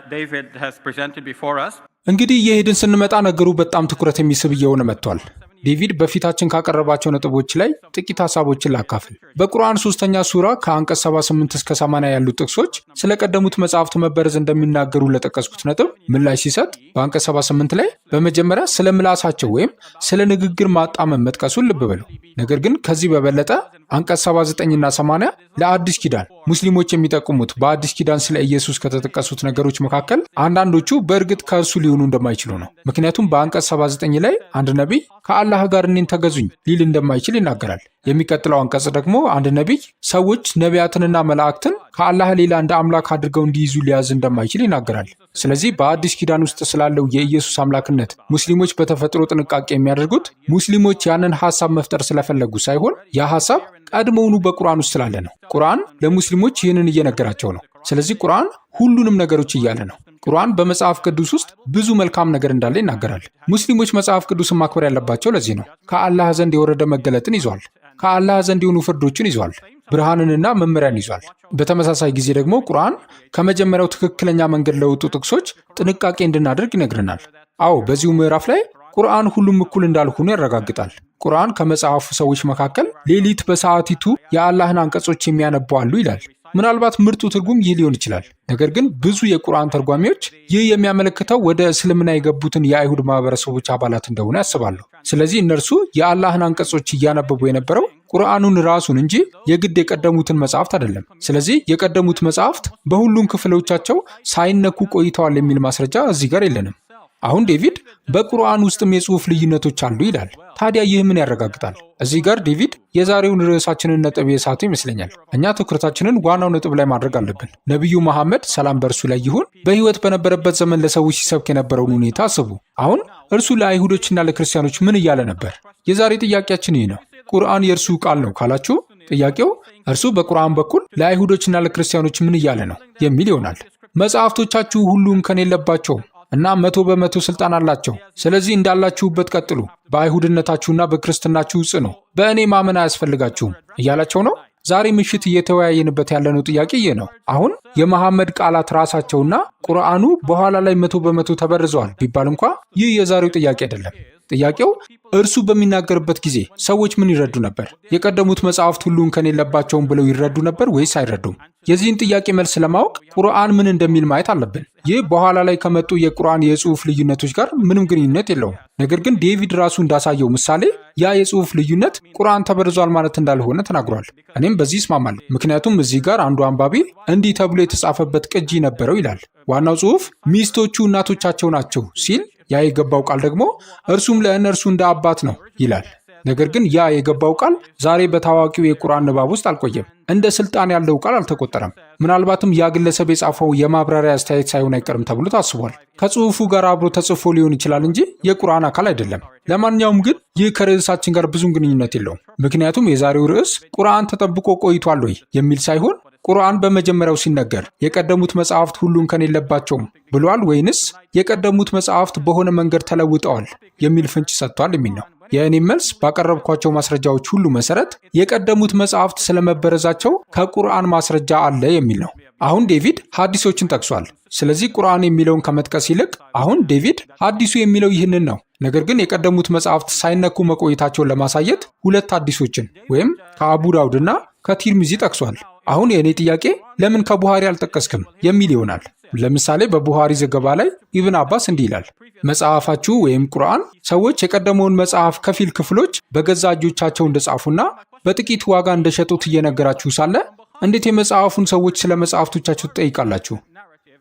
A: David has presented before us.
B: እንግዲህ የሄድን ስንመጣ ነገሩ በጣም ትኩረት የሚስብ እየሆነ መጥቷል። ዴቪድ በፊታችን ካቀረባቸው ነጥቦች ላይ ጥቂት ሀሳቦችን ላካፍል። በቁርአን 3ኛ ሱራ ከአንቀጽ 78 እስከ 80 ያሉት ጥቅሶች ስለ ቀደሙት መጽሐፍት መበረዝ እንደሚናገሩ ለጠቀስኩት ነጥብ ምላሽ ሲሰጥ በአንቀጽ 78 ላይ በመጀመሪያ ስለ ምላሳቸው ወይም ስለ ንግግር ማጣመም መጥቀሱን ልብ በሉ። ነገር ግን ከዚህ በበለጠ አንቀጽ 79ና 80 ለአዲስ ኪዳን ሙስሊሞች የሚጠቁሙት በአዲስ ኪዳን ስለ ኢየሱስ ከተጠቀሱት ነገሮች መካከል አንዳንዶቹ በእርግጥ ከእርሱ ሊሆኑ እንደማይችሉ ነው። ምክንያቱም በአንቀጽ 79 ላይ አንድ ነቢይ ከአላህ ጋር እኔን ተገዙኝ ሊል እንደማይችል ይናገራል። የሚቀጥለው አንቀጽ ደግሞ አንድ ነቢይ ሰዎች ነቢያትንና መላእክትን ከአላህ ሌላ እንደ አምላክ አድርገው እንዲይዙ ሊያዝ እንደማይችል ይናገራል። ስለዚህ በአዲስ ኪዳን ውስጥ ስላለው የኢየሱስ አምላክነት ሙስሊሞች በተፈጥሮ ጥንቃቄ የሚያደርጉት ሙስሊሞች ያንን ሐሳብ መፍጠር ስለፈለጉ ሳይሆን ያ ሐሳብ ቀድሞውኑ በቁርአን ውስጥ ስላለ ነው። ቁርአን ለሙስሊሞች ይህንን እየነገራቸው ነው። ስለዚህ ቁርአን ሁሉንም ነገሮች እያለ ነው። ቁርአን በመጽሐፍ ቅዱስ ውስጥ ብዙ መልካም ነገር እንዳለ ይናገራል። ሙስሊሞች መጽሐፍ ቅዱስን ማክበር ያለባቸው ለዚህ ነው። ከአላህ ዘንድ የወረደ መገለጥን ይዟል። ከአላህ ዘንድ የሆኑ ፍርዶችን ይዟል። ብርሃንንና መመሪያን ይዟል። በተመሳሳይ ጊዜ ደግሞ ቁርአን ከመጀመሪያው ትክክለኛ መንገድ ለወጡ ጥቅሶች ጥንቃቄ እንድናደርግ ይነግረናል። አዎ በዚሁ ምዕራፍ ላይ ቁርአን ሁሉም እኩል እንዳልሆኑ ያረጋግጣል። ቁርአን ከመጽሐፉ ሰዎች መካከል ሌሊት በሰዓቲቱ የአላህን አንቀጾች የሚያነቡ አሉ ይላል። ምናልባት ምርጡ ትርጉም ይህ ሊሆን ይችላል። ነገር ግን ብዙ የቁርአን ተርጓሚዎች ይህ የሚያመለክተው ወደ እስልምና የገቡትን የአይሁድ ማህበረሰቦች አባላት እንደሆነ ያስባሉ። ስለዚህ እነርሱ የአላህን አንቀጾች እያነበቡ የነበረው ቁርአኑን ራሱን እንጂ የግድ የቀደሙትን መጽሐፍት አይደለም። ስለዚህ የቀደሙት መጽሐፍት በሁሉም ክፍሎቻቸው ሳይነኩ ቆይተዋል የሚል ማስረጃ እዚህ ጋር የለንም። አሁን ዴቪድ በቁርአን ውስጥም የጽሑፍ ልዩነቶች አሉ ይላል። ታዲያ ይህ ምን ያረጋግጣል? እዚህ ጋር ዴቪድ የዛሬውን ርዕሳችንን ነጥብ የሳቱ ይመስለኛል። እኛ ትኩረታችንን ዋናው ነጥብ ላይ ማድረግ አለብን። ነቢዩ መሐመድ ሰላም በእርሱ ላይ ይሁን በሕይወት በነበረበት ዘመን ለሰዎች ሲሰብክ የነበረውን ሁኔታ አስቡ። አሁን እርሱ ለአይሁዶችና ለክርስቲያኖች ምን እያለ ነበር? የዛሬ ጥያቄያችን ይህ ነው። ቁርአን የእርሱ ቃል ነው ካላችሁ ጥያቄው እርሱ በቁርአን በኩል ለአይሁዶችና ለክርስቲያኖች ምን እያለ ነው የሚል ይሆናል። መጽሐፍቶቻችሁ ሁሉ እንከን የለባቸውም፣ እና 100% ስልጣን አላቸው። ስለዚህ እንዳላችሁበት ቀጥሉ፣ በአይሁድነታችሁና በክርስትናችሁ ጽኑ፣ በእኔ ማመን አያስፈልጋችሁም እያላቸው ነው። ዛሬ ምሽት እየተወያየንበት ያለነው ጥያቄ ይህ ነው። አሁን የመሐመድ ቃላት ራሳቸውና ቁርአኑ በኋላ ላይ 100% ተበርዘዋል ቢባል እንኳ ይህ የዛሬው ጥያቄ አይደለም። ጥያቄው እርሱ በሚናገርበት ጊዜ ሰዎች ምን ይረዱ ነበር? የቀደሙት መጽሐፍት ሁሉ እንከን የለባቸውም ብለው ይረዱ ነበር ወይስ አይረዱም? የዚህን ጥያቄ መልስ ለማወቅ ቁርአን ምን እንደሚል ማየት አለብን። ይህ በኋላ ላይ ከመጡ የቁርአን የጽሑፍ ልዩነቶች ጋር ምንም ግንኙነት የለውም። ነገር ግን ዴቪድ ራሱ እንዳሳየው ምሳሌ ያ የጽሑፍ ልዩነት ቁርአን ተበርዟል ማለት እንዳልሆነ ተናግሯል። እኔም በዚህ እስማማለሁ። ምክንያቱም እዚህ ጋር አንዱ አንባቢ እንዲህ ተብሎ የተጻፈበት ቅጂ ነበረው ይላል። ዋናው ጽሑፍ ሚስቶቹ እናቶቻቸው ናቸው ሲል ያ የገባው ቃል ደግሞ እርሱም ለእነርሱ እንደ አባት ነው ይላል። ነገር ግን ያ የገባው ቃል ዛሬ በታዋቂው የቁርአን ንባብ ውስጥ አልቆየም። እንደ ስልጣን ያለው ቃል አልተቆጠረም። ምናልባትም ያ ግለሰብ የጻፈው የማብራሪያ አስተያየት ሳይሆን አይቀርም ተብሎ ታስቧል። ከጽሑፉ ጋር አብሮ ተጽፎ ሊሆን ይችላል እንጂ የቁርአን አካል አይደለም። ለማንኛውም ግን ይህ ከርዕሳችን ጋር ብዙም ግንኙነት የለውም። ምክንያቱም የዛሬው ርዕስ ቁርአን ተጠብቆ ቆይቷል ወይ የሚል ሳይሆን ቁርአን በመጀመሪያው ሲነገር የቀደሙት መጽሐፍት ሁሉ እንከን የለባቸውም ብሏል ወይንስ የቀደሙት መጽሐፍት በሆነ መንገድ ተለውጠዋል የሚል ፍንጭ ሰጥቷል የሚል ነው። የእኔም መልስ ባቀረብኳቸው ማስረጃዎች ሁሉ መሰረት የቀደሙት መጽሐፍት ስለመበረዛቸው ከቁርአን ማስረጃ አለ የሚል ነው። አሁን ዴቪድ ሐዲሶችን ጠቅሷል። ስለዚህ ቁርአን የሚለውን ከመጥቀስ ይልቅ አሁን ዴቪድ ሐዲሱ የሚለው ይህንን ነው። ነገር ግን የቀደሙት መጽሐፍት ሳይነኩ መቆየታቸውን ለማሳየት ሁለት ሐዲሶችን ወይም ከአቡ ዳውድና ከቲርሚዚ ጠቅሷል። አሁን የእኔ ጥያቄ ለምን ከቡሃሪ አልጠቀስክም የሚል ይሆናል። ለምሳሌ በቡሃሪ ዘገባ ላይ ኢብን አባስ እንዲህ ይላል፣ መጽሐፋችሁ ወይም ቁርአን ሰዎች የቀደመውን መጽሐፍ ከፊል ክፍሎች በገዛ እጆቻቸው እንደጻፉና በጥቂት ዋጋ እንደሸጡት እየነገራችሁ ሳለ እንዴት የመጽሐፉን ሰዎች ስለ መጽሐፍቶቻችሁ ትጠይቃላችሁ?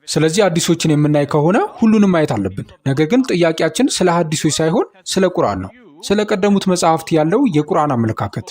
B: ስለዚህ ሐዲሶችን የምናይ ከሆነ ሁሉንም ማየት አለብን። ነገር ግን ጥያቄያችን ስለ ሐዲሶች ሳይሆን ስለ ቁርአን ነው። ስለ ቀደሙት መጽሐፍት ያለው የቁርአን አመለካከት።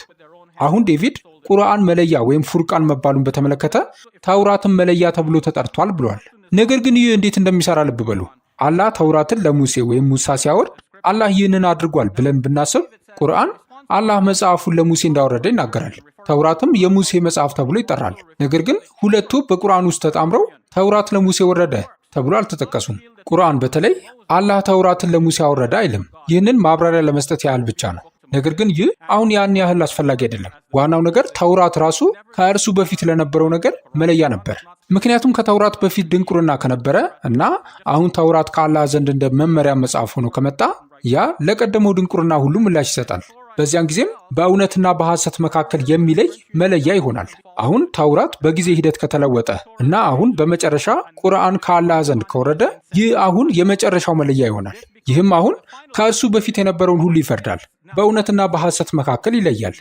B: አሁን ዴቪድ ቁርአን መለያ ወይም ፉርቃን መባሉን በተመለከተ ተውራትን መለያ ተብሎ ተጠርቷል ብሏል። ነገር ግን ይህ እንዴት እንደሚሰራ ልብ በሉ። አላህ ተውራትን ለሙሴ ወይም ሙሳ ሲያወርድ አላህ ይህንን አድርጓል ብለን ብናስብ ቁርአን አላህ መጽሐፉን ለሙሴ እንዳወረደ ይናገራል። ተውራትም የሙሴ መጽሐፍ ተብሎ ይጠራል። ነገር ግን ሁለቱ በቁርአን ውስጥ ተጣምረው ተውራት ለሙሴ ወረደ ተብሎ አልተጠቀሱም። ቁርአን በተለይ አላህ ተውራትን ለሙሴ አወረደ አይልም። ይህንን ማብራሪያ ለመስጠት ያህል ብቻ ነው። ነገር ግን ይህ አሁን ያን ያህል አስፈላጊ አይደለም። ዋናው ነገር ተውራት ራሱ ከእርሱ በፊት ለነበረው ነገር መለያ ነበር። ምክንያቱም ከተውራት በፊት ድንቁርና ከነበረ እና አሁን ተውራት ከአላህ ዘንድ እንደ መመሪያ መጽሐፍ ሆኖ ከመጣ ያ ለቀደመው ድንቁርና ሁሉ ምላሽ ይሰጣል። በዚያን ጊዜም በእውነትና በሐሰት መካከል የሚለይ መለያ ይሆናል። አሁን ተውራት በጊዜ ሂደት ከተለወጠ እና አሁን በመጨረሻ ቁርአን ከአላህ ዘንድ ከወረደ ይህ አሁን የመጨረሻው መለያ ይሆናል። ይህም አሁን ከእርሱ በፊት የነበረውን ሁሉ ይፈርዳል፣ በእውነትና በሐሰት መካከል ይለያል።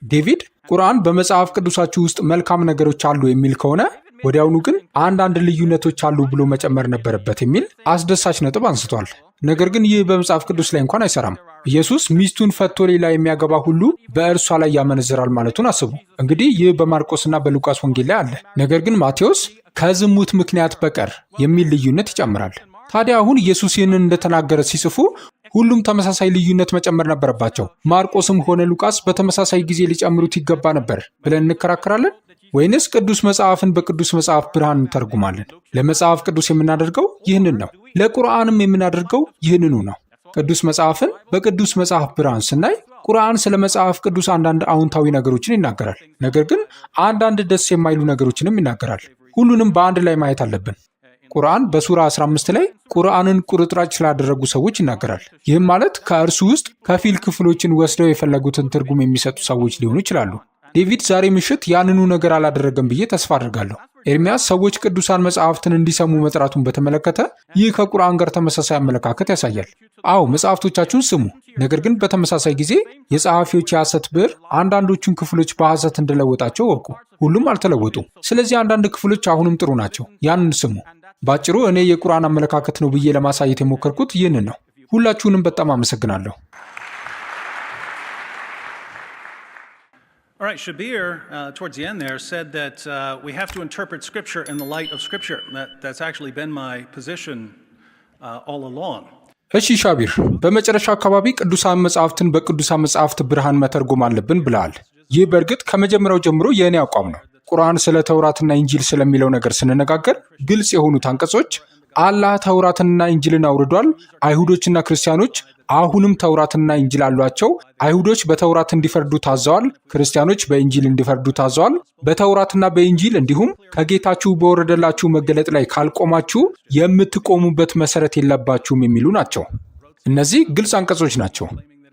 B: ዴቪድ ቁርአን በመጽሐፍ ቅዱሳችሁ ውስጥ መልካም ነገሮች አሉ የሚል ከሆነ ወዲያውኑ ግን አንዳንድ ልዩነቶች አሉ ብሎ መጨመር ነበረበት የሚል አስደሳች ነጥብ አንስቷል። ነገር ግን ይህ በመጽሐፍ ቅዱስ ላይ እንኳን አይሰራም። ኢየሱስ ሚስቱን ፈቶ ሌላ የሚያገባ ሁሉ በእርሷ ላይ ያመነዝራል ማለቱን አስቡ። እንግዲህ ይህ በማርቆስና በሉቃስ ወንጌል ላይ አለ። ነገር ግን ማቴዎስ ከዝሙት ምክንያት በቀር የሚል ልዩነት ይጨምራል። ታዲያ አሁን ኢየሱስ ይህንን እንደተናገረ ሲጽፉ ሁሉም ተመሳሳይ ልዩነት መጨመር ነበረባቸው። ማርቆስም ሆነ ሉቃስ በተመሳሳይ ጊዜ ሊጨምሩት ይገባ ነበር ብለን እንከራከራለን? ወይንስ ቅዱስ መጽሐፍን በቅዱስ መጽሐፍ ብርሃን እንተርጉማለን? ለመጽሐፍ ቅዱስ የምናደርገው ይህንን ነው። ለቁርአንም የምናደርገው ይህንኑ ነው። ቅዱስ መጽሐፍን በቅዱስ መጽሐፍ ብርሃን ስናይ ቁርአን ስለ መጽሐፍ ቅዱስ አንዳንድ አዎንታዊ ነገሮችን ይናገራል። ነገር ግን አንዳንድ ደስ የማይሉ ነገሮችንም ይናገራል። ሁሉንም በአንድ ላይ ማየት አለብን። ቁርአን በሱራ 15 ላይ ቁርአንን ቁርጥራጭ ስላደረጉ ሰዎች ይናገራል። ይህም ማለት ከእርሱ ውስጥ ከፊል ክፍሎችን ወስደው የፈለጉትን ትርጉም የሚሰጡ ሰዎች ሊሆኑ ይችላሉ። ዴቪድ ዛሬ ምሽት ያንኑ ነገር አላደረገም ብዬ ተስፋ አድርጋለሁ። ኤርሚያስ ሰዎች ቅዱሳን መጽሐፍትን እንዲሰሙ መጥራቱን በተመለከተ ይህ ከቁርአን ጋር ተመሳሳይ አመለካከት ያሳያል። አዎ መጽሐፍቶቻችሁን ስሙ፣ ነገር ግን በተመሳሳይ ጊዜ የጸሐፊዎች የሐሰት ብዕር አንዳንዶቹን ክፍሎች በሐሰት እንደለወጣቸው ወቁ። ሁሉም አልተለወጡም። ስለዚህ አንዳንድ ክፍሎች አሁንም ጥሩ ናቸው። ያንን ስሙ። ባጭሩ እኔ የቁርአን አመለካከት ነው ብዬ ለማሳየት የሞከርኩት ይህንን ነው። ሁላችሁንም በጣም አመሰግናለሁ።
C: All right, Shabir, towards the end there, said that we have to interpret Scripture in the light of Scripture. That's actually been my position all along.
B: እሺ ሻቢር፣ በመጨረሻ አካባቢ ቅዱሳን መጽሐፍትን በቅዱሳን መጽሐፍት ብርሃን መተርጎም አለብን ብለሃል። ይህ በእርግጥ ከመጀመሪያው ጀምሮ የእኔ አቋም ነው። ቁርአን ስለ ተውራትና ኢንጂል ስለሚለው ነገር ስንነጋገር ግልጽ የሆኑት አንቀጾች አላህ ተውራትንና ኢንጂልን አውርዷል። አይሁዶችና ክርስቲያኖች አሁንም ተውራትና ኢንጂል አሏቸው። አይሁዶች በተውራት እንዲፈርዱ ታዘዋል። ክርስቲያኖች በኢንጂል እንዲፈርዱ ታዘዋል። በተውራትና በኢንጂል እንዲሁም ከጌታችሁ በወረደላችሁ መገለጥ ላይ ካልቆማችሁ የምትቆሙበት መሰረት የለባችሁም የሚሉ ናቸው። እነዚህ ግልጽ አንቀጾች ናቸው።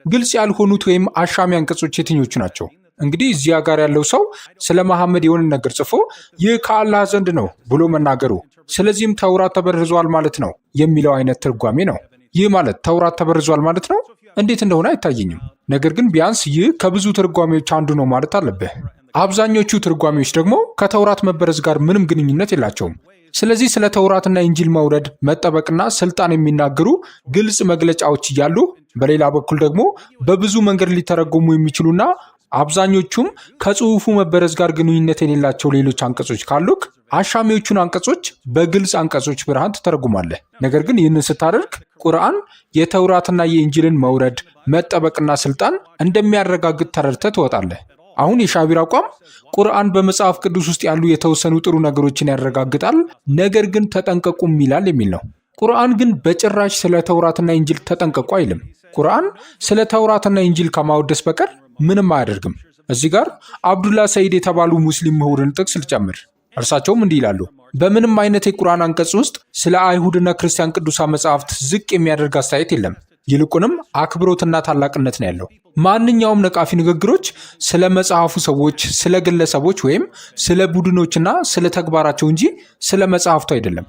B: ግልጽ ያልሆኑት ወይም አሻሚ አንቀጾች የትኞቹ ናቸው? እንግዲህ እዚያ ጋር ያለው ሰው ስለ መሐመድ የሆነ ነገር ጽፎ ይህ ከአላህ ዘንድ ነው ብሎ መናገሩ፣ ስለዚህም ተውራት ተበርዟል ማለት ነው የሚለው አይነት ትርጓሜ ነው። ይህ ማለት ተውራት ተበርዟል ማለት ነው? እንዴት እንደሆነ አይታየኝም። ነገር ግን ቢያንስ ይህ ከብዙ ትርጓሜዎች አንዱ ነው ማለት አለብህ። አብዛኞቹ ትርጓሜዎች ደግሞ ከተውራት መበረዝ ጋር ምንም ግንኙነት የላቸውም። ስለዚህ ስለ ተውራትና ኢንጂል መውረድ፣ መጠበቅና ስልጣን የሚናገሩ ግልጽ መግለጫዎች እያሉ በሌላ በኩል ደግሞ በብዙ መንገድ ሊተረጎሙ የሚችሉና አብዛኞቹም ከጽሑፉ መበረዝ ጋር ግንኙነት የሌላቸው ሌሎች አንቀጾች ካሉክ አሻሚዎቹን አንቀጾች በግልጽ አንቀጾች ብርሃን ትተረጉማለህ። ነገር ግን ይህንን ስታደርግ ቁርአን የተውራትና የኢንጂልን መውረድ፣ መጠበቅና ስልጣን እንደሚያረጋግጥ ተረድተህ ትወጣለህ። አሁን የሻቢር አቋም ቁርአን በመጽሐፍ ቅዱስ ውስጥ ያሉ የተወሰኑ ጥሩ ነገሮችን ያረጋግጣል፣ ነገር ግን ተጠንቀቁም ይላል የሚል ነው። ቁርአን ግን በጭራሽ ስለ ተውራትና ኢንጂል ተጠንቀቁ አይልም። ቁርአን ስለ ተውራትና ኢንጂል ከማወደስ በቀር ምንም አያደርግም። እዚህ ጋር አብዱላ ሰይድ የተባሉ ሙስሊም ምሁርን ጥቅስ ልጨምር። እርሳቸውም እንዲህ ይላሉ። በምንም አይነት የቁርአን አንቀጽ ውስጥ ስለ አይሁድና ክርስቲያን ቅዱሳን መጽሐፍት ዝቅ የሚያደርግ አስተያየት የለም። ይልቁንም አክብሮትና ታላቅነት ነው ያለው። ማንኛውም ነቃፊ ንግግሮች ስለ መጽሐፉ ሰዎች፣ ስለ ግለሰቦች ወይም ስለ ቡድኖችና ስለ ተግባራቸው እንጂ ስለ መጽሐፍቱ አይደለም።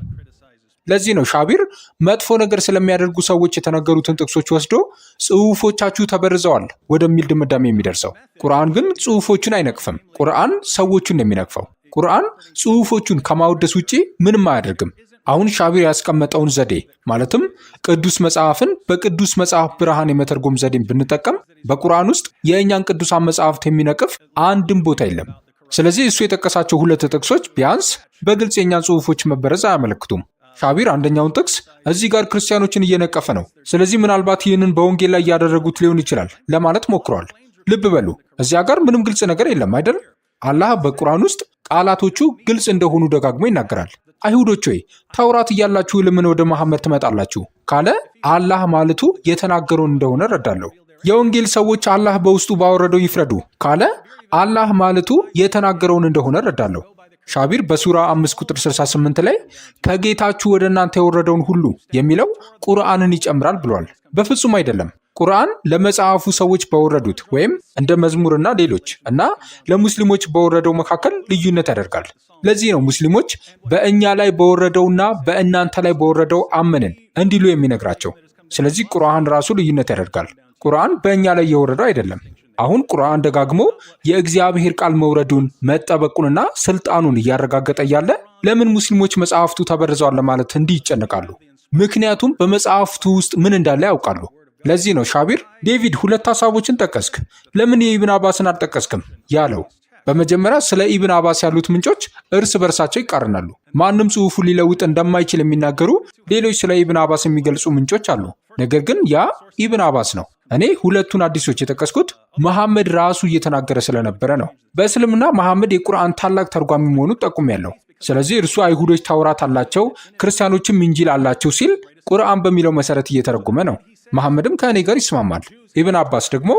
B: ለዚህ ነው ሻቢር መጥፎ ነገር ስለሚያደርጉ ሰዎች የተነገሩትን ጥቅሶች ወስዶ ጽሑፎቻችሁ ተበርዘዋል ወደሚል ድምዳሜ የሚደርሰው። ቁርአን ግን ጽሑፎቹን አይነቅፍም። ቁርአን ሰዎቹን ነው የሚነቅፈው። ቁርአን ጽሑፎቹን ከማወደስ ውጪ ምንም አያደርግም። አሁን ሻቢር ያስቀመጠውን ዘዴ ማለትም ቅዱስ መጽሐፍን በቅዱስ መጽሐፍ ብርሃን የመተርጎም ዘዴን ብንጠቀም በቁርአን ውስጥ የእኛን ቅዱሳን መጽሐፍት የሚነቅፍ አንድም ቦታ የለም። ስለዚህ እሱ የጠቀሳቸው ሁለት ጥቅሶች ቢያንስ በግልጽ የእኛን ጽሑፎች መበረዝ አያመለክቱም። ሻቢር አንደኛውን ጥቅስ እዚህ ጋር ክርስቲያኖችን እየነቀፈ ነው፣ ስለዚህ ምናልባት ይህንን በወንጌል ላይ እያደረጉት ሊሆን ይችላል ለማለት ሞክሯል። ልብ በሉ እዚያ ጋር ምንም ግልጽ ነገር የለም አይደል? አላህ በቁርአን ውስጥ ቃላቶቹ ግልጽ እንደሆኑ ደጋግሞ ይናገራል። አይሁዶች ሆይ ተውራት እያላችሁ ለምን ወደ መሐመድ ትመጣላችሁ ካለ አላህ ማለቱ የተናገረውን እንደሆነ እረዳለሁ። የወንጌል ሰዎች አላህ በውስጡ ባወረደው ይፍረዱ ካለ አላህ ማለቱ የተናገረውን እንደሆነ እረዳለሁ። ሻቢር በሱራ 5 ቁጥር 68 ላይ ከጌታችሁ ወደ እናንተ የወረደውን ሁሉ የሚለው ቁርአንን ይጨምራል ብሏል። በፍጹም አይደለም። ቁርአን ለመጽሐፉ ሰዎች በወረዱት ወይም እንደ መዝሙርና ሌሎች እና ለሙስሊሞች በወረደው መካከል ልዩነት ያደርጋል። ለዚህ ነው ሙስሊሞች በእኛ ላይ በወረደውና በእናንተ ላይ በወረደው አመንን እንዲሉ የሚነግራቸው። ስለዚህ ቁርአን ራሱ ልዩነት ያደርጋል። ቁርአን በእኛ ላይ የወረደው አይደለም። አሁን ቁርአን ደጋግሞ የእግዚአብሔር ቃል መውረዱን መጠበቁንና ስልጣኑን እያረጋገጠ እያለ ለምን ሙስሊሞች መጽሐፍቱ ተበርዘዋል ለማለት እንዲህ ይጨነቃሉ? ምክንያቱም በመጽሐፍቱ ውስጥ ምን እንዳለ ያውቃሉ። ለዚህ ነው ሻቢር ዴቪድ ሁለት ሀሳቦችን ጠቀስክ፣ ለምን የኢብን አባስን አልጠቀስክም ያለው። በመጀመሪያ ስለ ኢብን አባስ ያሉት ምንጮች እርስ በርሳቸው ይቃረናሉ። ማንም ጽሑፉን ሊለውጥ እንደማይችል የሚናገሩ ሌሎች ስለ ኢብን አባስ የሚገልጹ ምንጮች አሉ። ነገር ግን ያ ኢብን አባስ ነው። እኔ ሁለቱን አዲሶች የጠቀስኩት መሐመድ ራሱ እየተናገረ ስለነበረ ነው። በእስልምና መሐመድ የቁርአን ታላቅ ተርጓሚ መሆኑን ጠቁሜያለሁ። ስለዚህ እርሱ አይሁዶች ተውራት አላቸው፣ ክርስቲያኖችም ኢንጂል አላቸው ሲል ቁርአን በሚለው መሰረት እየተረጎመ ነው። መሐመድም ከእኔ ጋር ይስማማል። ኢብን አባስ ደግሞ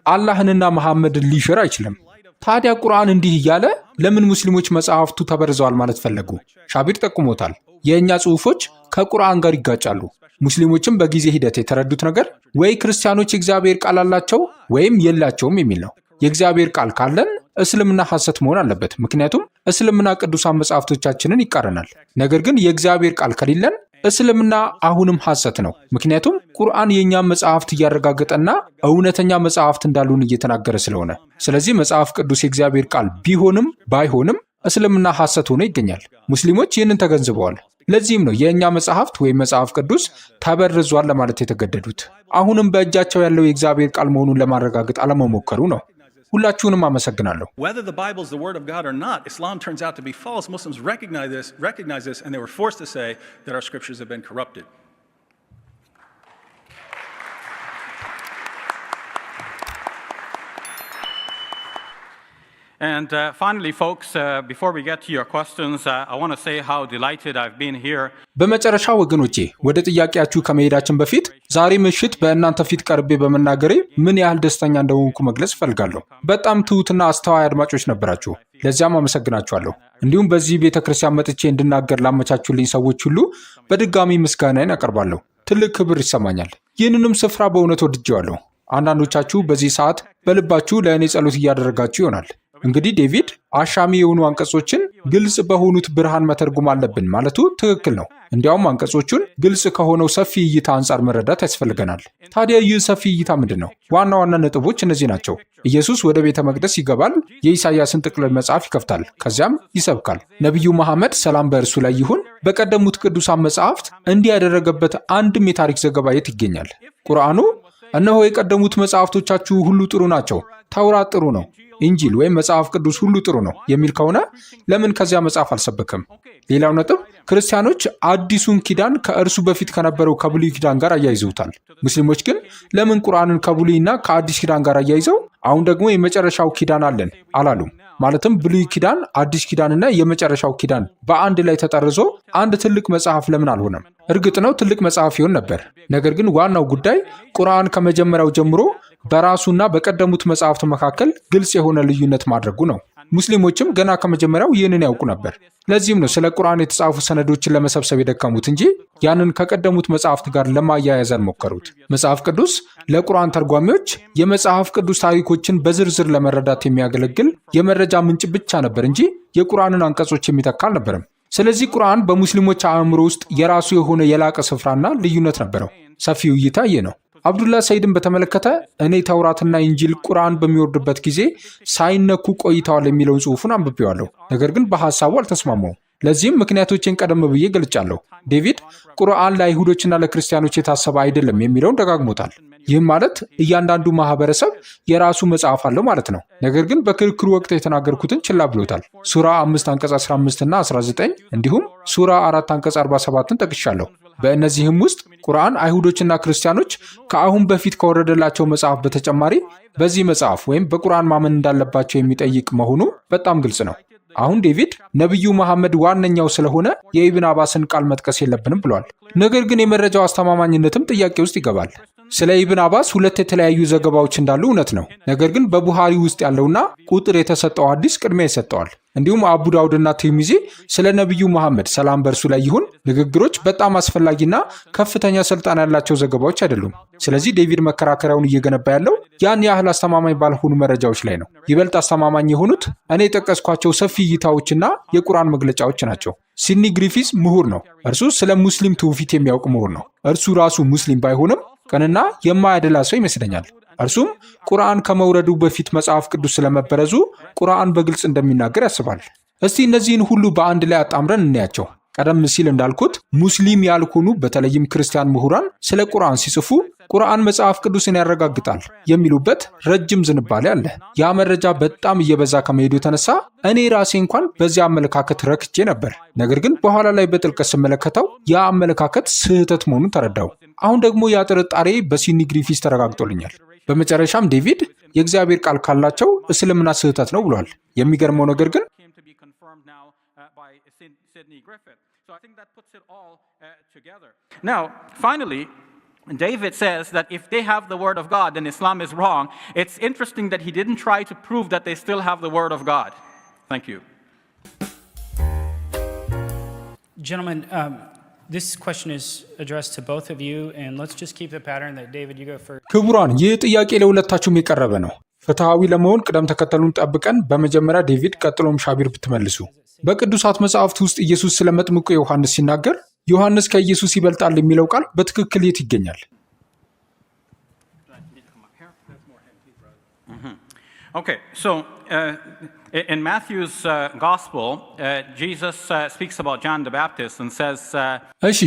B: አላህንና መሐመድን ሊሽር አይችልም። ታዲያ ቁርአን እንዲህ እያለ ለምን ሙስሊሞች መጽሐፍቱ ተበርዘዋል ማለት ፈለጉ? ሻቢር ጠቁሞታል። የእኛ ጽሑፎች ከቁርአን ጋር ይጋጫሉ። ሙስሊሞችም በጊዜ ሂደት የተረዱት ነገር ወይ ክርስቲያኖች የእግዚአብሔር ቃል አላቸው ወይም የላቸውም የሚል ነው። የእግዚአብሔር ቃል ካለን እስልምና ሐሰት መሆን አለበት፣ ምክንያቱም እስልምና ቅዱሳን መጽሐፍቶቻችንን ይቃረናል። ነገር ግን የእግዚአብሔር ቃል ከሌለን እስልምና አሁንም ሐሰት ነው፣ ምክንያቱም ቁርአን የእኛም መጽሐፍት እያረጋገጠና እውነተኛ መጽሐፍት እንዳሉን እየተናገረ ስለሆነ። ስለዚህ መጽሐፍ ቅዱስ የእግዚአብሔር ቃል ቢሆንም ባይሆንም እስልምና ሐሰት ሆኖ ይገኛል። ሙስሊሞች ይህንን ተገንዝበዋል። ለዚህም ነው የእኛ መጽሐፍት ወይም መጽሐፍ ቅዱስ ተበርዟል ለማለት የተገደዱት። አሁንም በእጃቸው ያለው የእግዚአብሔር ቃል መሆኑን ለማረጋገጥ አለመሞከሩ ነው። ሁላችሁንም አመሰግናለሁ።
C: Whether the Bible is the word of God or not, Islam turns out to be false. Muslims recognize this, and they were forced to say that our scriptures have been corrupted.
A: And finally, folks, before we get to your questions, I want to say how delighted I've been here.
B: በመጨረሻ ወገኖቼ ወደ ጥያቄያችሁ ከመሄዳችን በፊት ዛሬ ምሽት በእናንተ ፊት ቀርቤ በመናገሬ ምን ያህል ደስተኛ እንደሆንኩ መግለጽ እፈልጋለሁ። በጣም ትሁትና አስተዋይ አድማጮች ነበራችሁ። ለዚያም አመሰግናችኋለሁ። እንዲሁም በዚህ ቤተክርስቲያን መጥቼ እንድናገር ላመቻቹልኝ ሰዎች ሁሉ በድጋሚ ምስጋናዬን አቀርባለሁ። ትልቅ ክብር ይሰማኛል። ይህንንም ስፍራ በእውነት ወድጄዋለሁ። አንዳንዶቻችሁ በዚህ ሰዓት በልባችሁ ለእኔ ጸሎት እያደረጋችሁ ይሆናል። እንግዲህ ዴቪድ አሻሚ የሆኑ አንቀጾችን ግልጽ በሆኑት ብርሃን መተርጎም አለብን ማለቱ ትክክል ነው። እንዲያውም አንቀጾቹን ግልጽ ከሆነው ሰፊ እይታ አንጻር መረዳት ያስፈልገናል። ታዲያ ይህ ሰፊ እይታ ምንድን ነው? ዋና ዋና ነጥቦች እነዚህ ናቸው። ኢየሱስ ወደ ቤተ መቅደስ ይገባል፣ የኢሳይያስን ጥቅልል መጽሐፍ ይከፍታል፣ ከዚያም ይሰብካል። ነቢዩ መሐመድ ሰላም በእርሱ ላይ ይሁን በቀደሙት ቅዱሳን መጽሐፍት እንዲህ ያደረገበት አንድም የታሪክ ዘገባ የት ይገኛል? ቁርአኑ እነሆ የቀደሙት መጽሐፍቶቻችሁ ሁሉ ጥሩ ናቸው፣ ተውራት ጥሩ ነው፣ ኢንጂል ወይም መጽሐፍ ቅዱስ ሁሉ ጥሩ ነው የሚል ከሆነ ለምን ከዚያ መጽሐፍ አልሰበከም? ሌላው ነጥብ ክርስቲያኖች አዲሱን ኪዳን ከእርሱ በፊት ከነበረው ከብሉይ ኪዳን ጋር አያይዘውታል። ሙስሊሞች ግን ለምን ቁርአንን ከብሉይና ከአዲስ ኪዳን ጋር አያይዘው አሁን ደግሞ የመጨረሻው ኪዳን አለን አላሉም? ማለትም ብሉይ ኪዳን፣ አዲስ ኪዳንና የመጨረሻው ኪዳን በአንድ ላይ ተጠርዞ አንድ ትልቅ መጽሐፍ ለምን አልሆነም? እርግጥ ነው ትልቅ መጽሐፍ ይሆን ነበር። ነገር ግን ዋናው ጉዳይ ቁርአን ከመጀመሪያው ጀምሮ በራሱና በቀደሙት መጽሐፍት መካከል ግልጽ የሆነ ልዩነት ማድረጉ ነው። ሙስሊሞችም ገና ከመጀመሪያው ይህንን ያውቁ ነበር። ለዚህም ነው ስለ ቁርአን የተጻፉ ሰነዶችን ለመሰብሰብ የደከሙት እንጂ ያንን ከቀደሙት መጽሐፍት ጋር ለማያያዝ አልሞከሩት። መጽሐፍ ቅዱስ ለቁርአን ተርጓሚዎች የመጽሐፍ ቅዱስ ታሪኮችን በዝርዝር ለመረዳት የሚያገለግል የመረጃ ምንጭ ብቻ ነበር እንጂ የቁርአንን አንቀጾች የሚተካ አልነበረም። ስለዚህ ቁርአን በሙስሊሞች አእምሮ ውስጥ የራሱ የሆነ የላቀ ስፍራና ልዩነት ነበረው። ሰፊው እይታ ይህ ነው። አብዱላ ሰይድን በተመለከተ እኔ ተውራትና ኢንጂል ቁርአን በሚወርድበት ጊዜ ሳይነኩ ቆይተዋል የሚለውን ጽሑፉን አንብቤዋለሁ። ነገር ግን በሐሳቡ አልተስማማውም። ለዚህም ምክንያቶችን ቀደም ብዬ ገልጫለሁ። ዴቪድ ቁርአን ለአይሁዶችና ለክርስቲያኖች የታሰበ አይደለም የሚለውን ደጋግሞታል። ይህም ማለት እያንዳንዱ ማህበረሰብ የራሱ መጽሐፍ አለው ማለት ነው። ነገር ግን በክርክሩ ወቅት የተናገርኩትን ችላ ብሎታል። ሱራ 5 አንቀጽ 15 እና 19 እንዲሁም ሱራ 4 አንቀጽ 47ን ጠቅሻለሁ። በእነዚህም ውስጥ ቁርአን አይሁዶችና ክርስቲያኖች ከአሁን በፊት ከወረደላቸው መጽሐፍ በተጨማሪ በዚህ መጽሐፍ ወይም በቁርአን ማመን እንዳለባቸው የሚጠይቅ መሆኑ በጣም ግልጽ ነው። አሁን ዴቪድ ነቢዩ መሐመድ ዋነኛው ስለሆነ የኢብን አባስን ቃል መጥቀስ የለብንም ብሏል። ነገር ግን የመረጃው አስተማማኝነትም ጥያቄ ውስጥ ይገባል። ስለ ኢብን አባስ ሁለት የተለያዩ ዘገባዎች እንዳሉ እውነት ነው። ነገር ግን በቡሃሪ ውስጥ ያለውና ቁጥር የተሰጠው ሐዲስ ቅድሚያ ይሰጠዋል። እንዲሁም አቡ ዳውድና ትርሚዚ ስለ ነቢዩ መሐመድ ሰላም በእርሱ ላይ ይሁን ንግግሮች በጣም አስፈላጊና ከፍተኛ ስልጣን ያላቸው ዘገባዎች አይደሉም። ስለዚህ ዴቪድ መከራከሪያውን እየገነባ ያለው ያን ያህል አስተማማኝ ባልሆኑ መረጃዎች ላይ ነው። ይበልጥ አስተማማኝ የሆኑት እኔ የጠቀስኳቸው ሰፊ እይታዎችና የቁርአን መግለጫዎች ናቸው። ሲድኒ ግሪፊዝ ምሁር ነው። እርሱ ስለ ሙስሊም ትውፊት የሚያውቅ ምሁር ነው። እርሱ ራሱ ሙስሊም ባይሆንም ቅንና የማያደላ ሰው ይመስለኛል። እርሱም ቁርአን ከመውረዱ በፊት መጽሐፍ ቅዱስ ስለመበረዙ ቁርአን በግልጽ እንደሚናገር ያስባል። እስቲ እነዚህን ሁሉ በአንድ ላይ አጣምረን እናያቸው። ቀደም ሲል እንዳልኩት ሙስሊም ያልሆኑ በተለይም ክርስቲያን ምሁራን ስለ ቁርአን ሲጽፉ ቁርአን መጽሐፍ ቅዱስን ያረጋግጣል የሚሉበት ረጅም ዝንባሌ አለ። ያ መረጃ በጣም እየበዛ ከመሄዱ የተነሳ እኔ ራሴ እንኳን በዚያ አመለካከት ረክቼ ነበር። ነገር ግን በኋላ ላይ በጥልቀት ስመለከተው ያ አመለካከት ስህተት መሆኑን ተረዳው። አሁን ደግሞ ያ ጥርጣሬ በሲድኒ ግሪፊዝ ተረጋግጦልኛል። በመጨረሻም ዴቪድ የእግዚአብሔር ቃል ካላቸው እስልምና ስህተት ነው ብሏል። የሚገርመው ነገር ግን
A: Now, finally, David says that if they have the word of God, then Islam is wrong. It's interesting that he didn't try to prove that they still have the word of God. Thank you.
D: Gentlemen, this question is addressed to both of you, and let's just keep the pattern that David, you go first.
B: ክቡራን፣ ይህ ጥያቄ ለሁለታችሁም የቀረበ ነው። ፍትሐዊ ለመሆን ቅደም ተከተሉን ጠብቀን በመጀመሪያ ዴቪድ ቀጥሎም ሻቢር ብትመልሱ። በቅዱሳት መጽሐፍት ውስጥ ኢየሱስ ስለ መጥምቁ ዮሐንስ ሲናገር ዮሐንስ ከኢየሱስ ይበልጣል የሚለው ቃል በትክክል የት ይገኛል?
A: Okay, so in Matthew's gospel, Jesus speaks about John the Baptist and says,
B: እሺ፣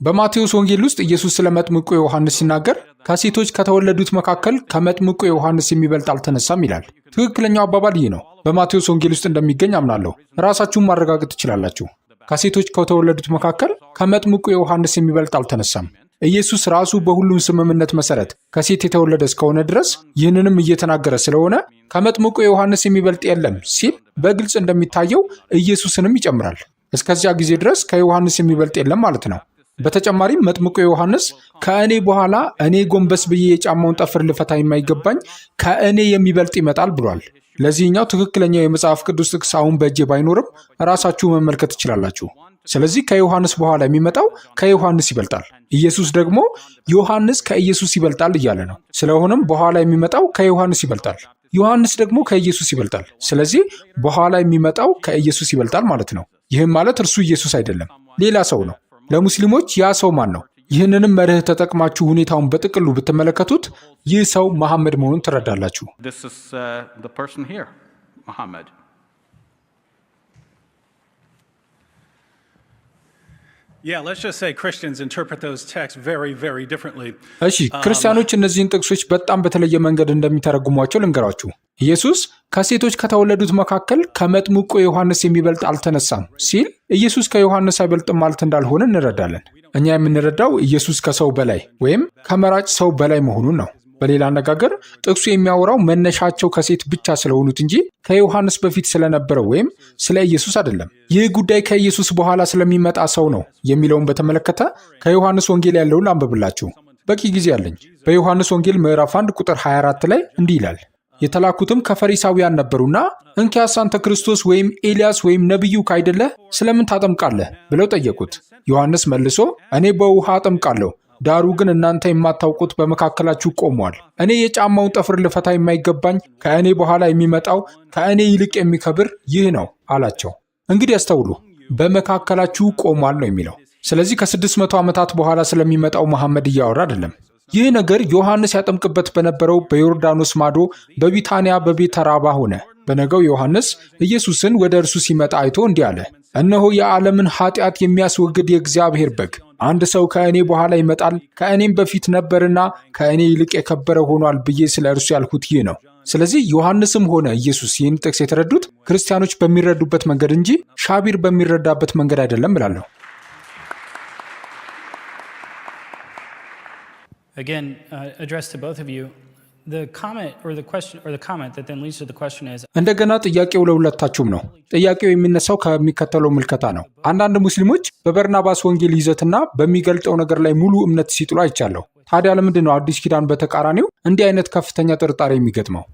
B: በማቴዎስ ወንጌል ውስጥ ኢየሱስ ስለ መጥምቁ ዮሐንስ ሲናገር ከሴቶች ከተወለዱት መካከል ከመጥምቁ ዮሐንስ የሚበልጥ አልተነሳም ይላል። ትክክለኛው አባባል ይህ ነው። በማቴዎስ ወንጌል ውስጥ እንደሚገኝ አምናለሁ። ራሳችሁን ማረጋገጥ ትችላላችሁ። ከሴቶች ከተወለዱት መካከል ከመጥምቁ ዮሐንስ የሚበልጥ አልተነሳም። ኢየሱስ ራሱ በሁሉም ስምምነት መሰረት ከሴት የተወለደ እስከሆነ ድረስ ይህንንም እየተናገረ ስለሆነ ከመጥምቁ ዮሐንስ የሚበልጥ የለም ሲል በግልጽ እንደሚታየው ኢየሱስንም ይጨምራል። እስከዚያ ጊዜ ድረስ ከዮሐንስ የሚበልጥ የለም ማለት ነው። በተጨማሪም መጥምቁ ዮሐንስ ከእኔ በኋላ እኔ ጎንበስ ብዬ የጫማውን ጠፍር ልፈታ የማይገባኝ ከእኔ የሚበልጥ ይመጣል ብሏል። ለዚህኛው ትክክለኛው የመጽሐፍ ቅዱስ ጥቅስ አሁን በእጄ ባይኖርም ራሳችሁ መመልከት ትችላላችሁ። ስለዚህ ከዮሐንስ በኋላ የሚመጣው ከዮሐንስ ይበልጣል። ኢየሱስ ደግሞ ዮሐንስ ከኢየሱስ ይበልጣል እያለ ነው። ስለሆነም በኋላ የሚመጣው ከዮሐንስ ይበልጣል። ዮሐንስ ደግሞ ከኢየሱስ ይበልጣል። ስለዚህ በኋላ የሚመጣው ከኢየሱስ ይበልጣል ማለት ነው። ይህም ማለት እርሱ ኢየሱስ አይደለም፣ ሌላ ሰው ነው። ለሙስሊሞች ያ ሰው ማን ነው? ይህንንም መርህ ተጠቅማችሁ ሁኔታውን በጥቅሉ ብትመለከቱት ይህ ሰው መሐመድ መሆኑን ትረዳላችሁ።
A: This is the person here, Muhammad.
C: Yeah, let's just say Christians interpret those texts very, very differently.
B: እሺ ክርስቲያኖች እነዚህን ጥቅሶች በጣም በተለየ መንገድ እንደሚተረጉሟቸው ልንገራችሁ። ኢየሱስ ከሴቶች ከተወለዱት መካከል ከመጥምቁ ዮሐንስ የሚበልጥ አልተነሳም ሲል ኢየሱስ ከዮሐንስ አይበልጥም ማለት እንዳልሆነ እንረዳለን። እኛ የምንረዳው ኢየሱስ ከሰው በላይ ወይም ከመራጭ ሰው በላይ መሆኑን ነው። በሌላ አነጋገር ጥቅሱ የሚያወራው መነሻቸው ከሴት ብቻ ስለሆኑት እንጂ ከዮሐንስ በፊት ስለነበረው ወይም ስለ ኢየሱስ አይደለም። ይህ ጉዳይ ከኢየሱስ በኋላ ስለሚመጣ ሰው ነው የሚለውን በተመለከተ ከዮሐንስ ወንጌል ያለውን አንብብላችሁ። በቂ ጊዜ አለኝ። በዮሐንስ ወንጌል ምዕራፍ 1 ቁጥር 24 ላይ እንዲህ ይላል፣ የተላኩትም ከፈሪሳውያን ነበሩና እንኪያስ አንተ ክርስቶስ ወይም ኤልያስ ወይም ነቢዩ ካይደለህ ስለምን ታጠምቃለህ ብለው ጠየቁት። ዮሐንስ መልሶ እኔ በውሃ አጠምቃለሁ፣ ዳሩ ግን እናንተ የማታውቁት በመካከላችሁ ቆሟል። እኔ የጫማውን ጠፍር ልፈታ የማይገባኝ ከእኔ በኋላ የሚመጣው ከእኔ ይልቅ የሚከብር ይህ ነው አላቸው። እንግዲህ ያስተውሉ፣ በመካከላችሁ ቆሟል ነው የሚለው። ስለዚህ ከ600 ዓመታት በኋላ ስለሚመጣው መሐመድ እያወራ አይደለም። ይህ ነገር ዮሐንስ ያጠምቅበት በነበረው በዮርዳኖስ ማዶ በቢታንያ በቤተ ራባ ሆነ። በነገው ዮሐንስ ኢየሱስን ወደ እርሱ ሲመጣ አይቶ እንዲህ አለ፣ እነሆ የዓለምን ኃጢአት የሚያስወግድ የእግዚአብሔር በግ። አንድ ሰው ከእኔ በኋላ ይመጣል፣ ከእኔም በፊት ነበርና ከእኔ ይልቅ የከበረ ሆኗል ብዬ ስለ እርሱ ያልሁት ይህ ነው። ስለዚህ ዮሐንስም ሆነ ኢየሱስ ይህን ጥቅስ የተረዱት ክርስቲያኖች በሚረዱበት መንገድ እንጂ ሻቢር በሚረዳበት መንገድ አይደለም እላለሁ።
D: Again, addressed to both of you, the comment or the question or the comment that then leads to the question is
B: እንደገና ጥያቄው ለሁለታችሁም ነው። ጥያቄው የሚነሳው ከሚከተለው ምልከታ ነው። አንዳንድ ሙስሊሞች በበርናባስ ወንጌል ይዘትና በሚገልጠው ነገር ላይ ሙሉ እምነት ሲጥሉ አይቻለሁ። ታዲያ ለምንድን ነው አዲስ ኪዳን በተቃራኒው እንዲህ አይነት ከፍተኛ ጥርጣሬ የሚገጥመው?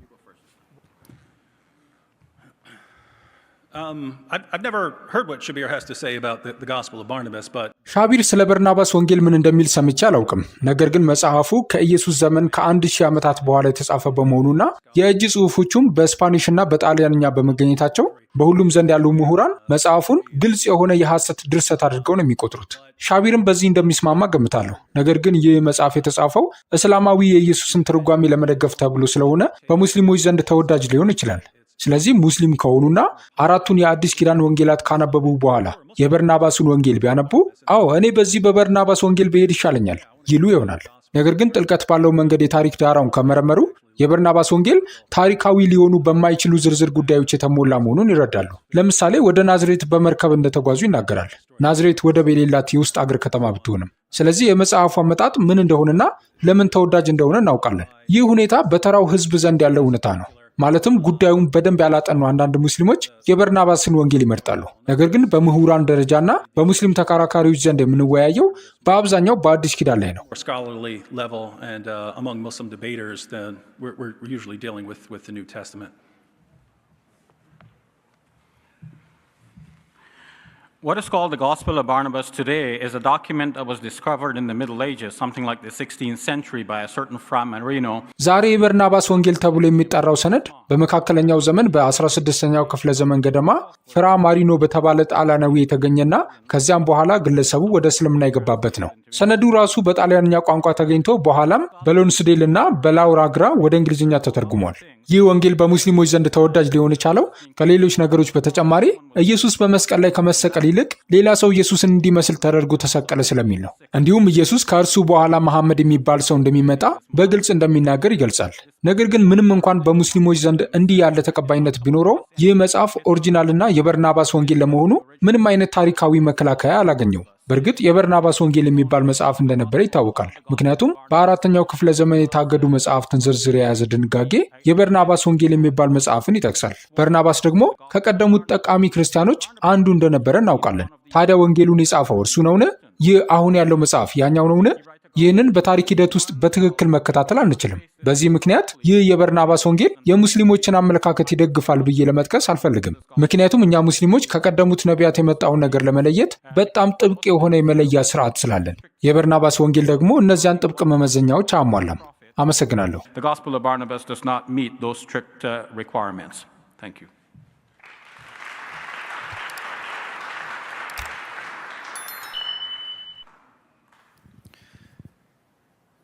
C: I've never heard what Shabir has to say about the Gospel of Barnabas, but
B: ሻቢር ስለ በርናባስ ወንጌል ምን እንደሚል ሰምቼ አላውቅም። ነገር ግን መጽሐፉ ከኢየሱስ ዘመን ከ1000 ዓመታት በኋላ የተጻፈ በመሆኑና የእጅ ጽሑፎቹም በስፓኒሽና በጣሊያንኛ በመገኘታቸው በሁሉም ዘንድ ያሉ ምሁራን መጽሐፉን ግልጽ የሆነ የሐሰት ድርሰት አድርገው ነው የሚቆጥሩት። ሻቢርም በዚህ እንደሚስማማ ገምታለሁ። ነገር ግን ይህ መጽሐፍ የተጻፈው እስላማዊ የኢየሱስን ትርጓሜ ለመደገፍ ተብሎ ስለሆነ በሙስሊሞች ዘንድ ተወዳጅ ሊሆን ይችላል። ስለዚህ ሙስሊም ከሆኑና አራቱን የአዲስ ኪዳን ወንጌላት ካነበቡ በኋላ የበርናባስን ወንጌል ቢያነቡ አዎ እኔ በዚህ በበርናባስ ወንጌል ብሄድ ይሻለኛል ይሉ ይሆናል። ነገር ግን ጥልቀት ባለው መንገድ የታሪክ ዳራውን ከመረመሩ የበርናባስ ወንጌል ታሪካዊ ሊሆኑ በማይችሉ ዝርዝር ጉዳዮች የተሞላ መሆኑን ይረዳሉ። ለምሳሌ ወደ ናዝሬት በመርከብ እንደተጓዙ ይናገራል። ናዝሬት ወደብ የሌላት የውስጥ አገር ከተማ ብትሆንም። ስለዚህ የመጽሐፉ አመጣጥ ምን እንደሆነና ለምን ተወዳጅ እንደሆነ እናውቃለን። ይህ ሁኔታ በተራው ሕዝብ ዘንድ ያለው እውነታ ነው። ማለትም ጉዳዩን በደንብ ያላጠኑ አንዳንድ ሙስሊሞች የበርናባስን ወንጌል ይመርጣሉ። ነገር ግን በምሁራን ደረጃና በሙስሊም ተከራካሪዎች ዘንድ የምንወያየው በአብዛኛው በአዲስ ኪዳን ላይ ነው።
C: scholarly level and among Muslim debaters, then we're usually dealing with the New Testament.
A: What is called the Gospel of Barnabas today is a document that was discovered in the Middle Ages, something like the 16th century, by a certain Fra Marino.
B: ዛሬ የበርናባስ ወንጌል ተብሎ የሚጠራው ሰነድ በመካከለኛው ዘመን በ16ኛው ክፍለ ዘመን ገደማ ፍራ ማሪኖ በተባለ ጣሊያናዊ የተገኘና ከዚያም በኋላ ግለሰቡ ወደ እስልምና የገባበት ነው። ሰነዱ ራሱ በጣሊያንኛ ቋንቋ ተገኝቶ በኋላም በሎንስዴል እና በላውራግራ ወደ እንግሊዝኛ ተተርጉሟል። ይህ ወንጌል በሙስሊሞች ዘንድ ተወዳጅ ሊሆን የቻለው ከሌሎች ነገሮች በተጨማሪ ኢየሱስ በመስቀል ላይ ከመሰቀል ይልቅ ሌላ ሰው ኢየሱስን እንዲመስል ተደርጎ ተሰቀለ ስለሚል ነው። እንዲሁም ኢየሱስ ከእርሱ በኋላ መሐመድ የሚባል ሰው እንደሚመጣ በግልጽ እንደሚናገር ይገልጻል። ነገር ግን ምንም እንኳን በሙስሊሞች ዘንድ እንዲህ ያለ ተቀባይነት ቢኖረው ይህ መጽሐፍ ኦሪጂናልና የበርናባስ ወንጌል ለመሆኑ ምንም አይነት ታሪካዊ መከላከያ አላገኘው። በእርግጥ የበርናባስ ወንጌል የሚባል መጽሐፍ እንደነበረ ይታወቃል። ምክንያቱም በአራተኛው ክፍለ ዘመን የታገዱ መጽሐፍትን ዝርዝር የያዘ ድንጋጌ የበርናባስ ወንጌል የሚባል መጽሐፍን ይጠቅሳል። በርናባስ ደግሞ ከቀደሙት ጠቃሚ ክርስቲያኖች አንዱ እንደነበረ እናውቃለን። ታዲያ ወንጌሉን የጻፈው እርሱ ነውን? ይህ አሁን ያለው መጽሐፍ ያኛው ነውን? ይህንን በታሪክ ሂደት ውስጥ በትክክል መከታተል አንችልም። በዚህ ምክንያት ይህ የበርናባስ ወንጌል የሙስሊሞችን አመለካከት ይደግፋል ብዬ ለመጥቀስ አልፈልግም። ምክንያቱም እኛ ሙስሊሞች ከቀደሙት ነቢያት የመጣውን ነገር ለመለየት በጣም ጥብቅ የሆነ የመለያ ስርዓት ስላለን፣ የበርናባስ ወንጌል ደግሞ እነዚያን ጥብቅ መመዘኛዎች አያሟላም። አመሰግናለሁ።
A: The Gospel of Barnabas does not meet those strict requirements. Thank you.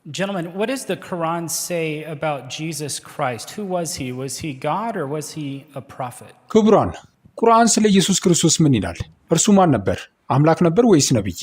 D: Gentlemen, what does the Quran say about Jesus Christ? Who was he? Was he God or was he a prophet?
B: ክቡራን፣ ቁርአን ስለ ኢየሱስ ክርስቶስ ምን ይላል? እርሱ ማን ነበር? አምላክ ነበር ወይስ ነቢይ?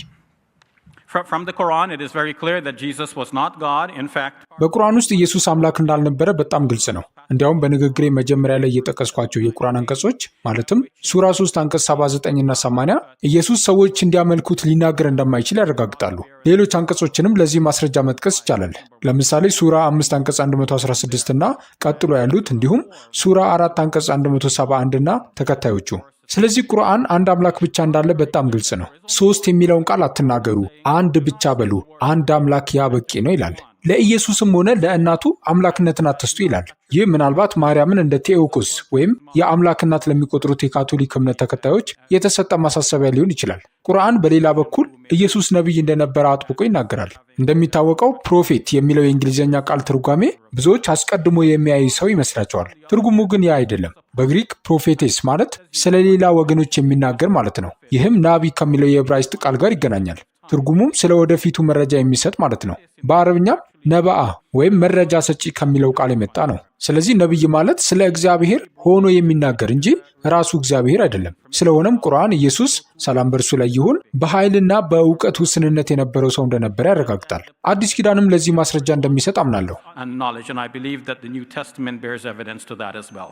A: From the Quran, it is very clear that Jesus was not God. In fact,
B: በቁርአን ውስጥ ኢየሱስ አምላክ እንዳልነበረ በጣም ግልጽ ነው። እንዲያውም በንግግሬ መጀመሪያ ላይ የጠቀስኳቸው የቁርአን አንቀጾች ማለትም ሱራ 3 አንቀጽ 79 እና 80 ኢየሱስ ሰዎች እንዲያመልኩት ሊናገር እንደማይችል ያረጋግጣሉ። ሌሎች አንቀጾችንም ለዚህ ማስረጃ መጥቀስ ይቻላል። ለምሳሌ ሱራ 5 አንቀጽ 116 እና ቀጥሎ ያሉት እንዲሁም ሱራ 4 አንቀጽ 171 እና ተከታዮቹ። ስለዚህ ቁርአን አንድ አምላክ ብቻ እንዳለ በጣም ግልጽ ነው። ሶስት የሚለውን ቃል አትናገሩ፣ አንድ ብቻ በሉ፣ አንድ አምላክ ያ በቂ ነው ይላል። ለኢየሱስም ሆነ ለእናቱ አምላክነትን አትስጡ ይላል። ይህ ምናልባት ማርያምን እንደ ቴዎኮስ ወይም የአምላክ እናት ለሚቆጥሩት የካቶሊክ እምነት ተከታዮች የተሰጠ ማሳሰቢያ ሊሆን ይችላል። ቁርአን በሌላ በኩል ኢየሱስ ነቢይ እንደነበረ አጥብቆ ይናገራል። እንደሚታወቀው ፕሮፌት የሚለው የእንግሊዝኛ ቃል ትርጓሜ ብዙዎች አስቀድሞ የሚያይ ሰው ይመስላቸዋል። ትርጉሙ ግን ያ አይደለም። በግሪክ ፕሮፌቴስ ማለት ስለሌላ ወገኖች የሚናገር ማለት ነው። ይህም ናቢ ከሚለው የዕብራይስጥ ቃል ጋር ይገናኛል። ትርጉሙም ስለ ወደፊቱ መረጃ የሚሰጥ ማለት ነው። በአረብኛም ነባአ ወይም መረጃ ሰጪ ከሚለው ቃል የመጣ ነው። ስለዚህ ነቢይ ማለት ስለ እግዚአብሔር ሆኖ የሚናገር እንጂ ራሱ እግዚአብሔር አይደለም። ስለሆነም ቁርአን ኢየሱስ ሰላም በእርሱ ላይ ይሁን በኃይልና በእውቀት ውስንነት የነበረው ሰው እንደነበረ ያረጋግጣል። አዲስ ኪዳንም ለዚህ ማስረጃ እንደሚሰጥ አምናለሁ።
A: and knowledge, and I believe that the New Testament bears evidence to that as well.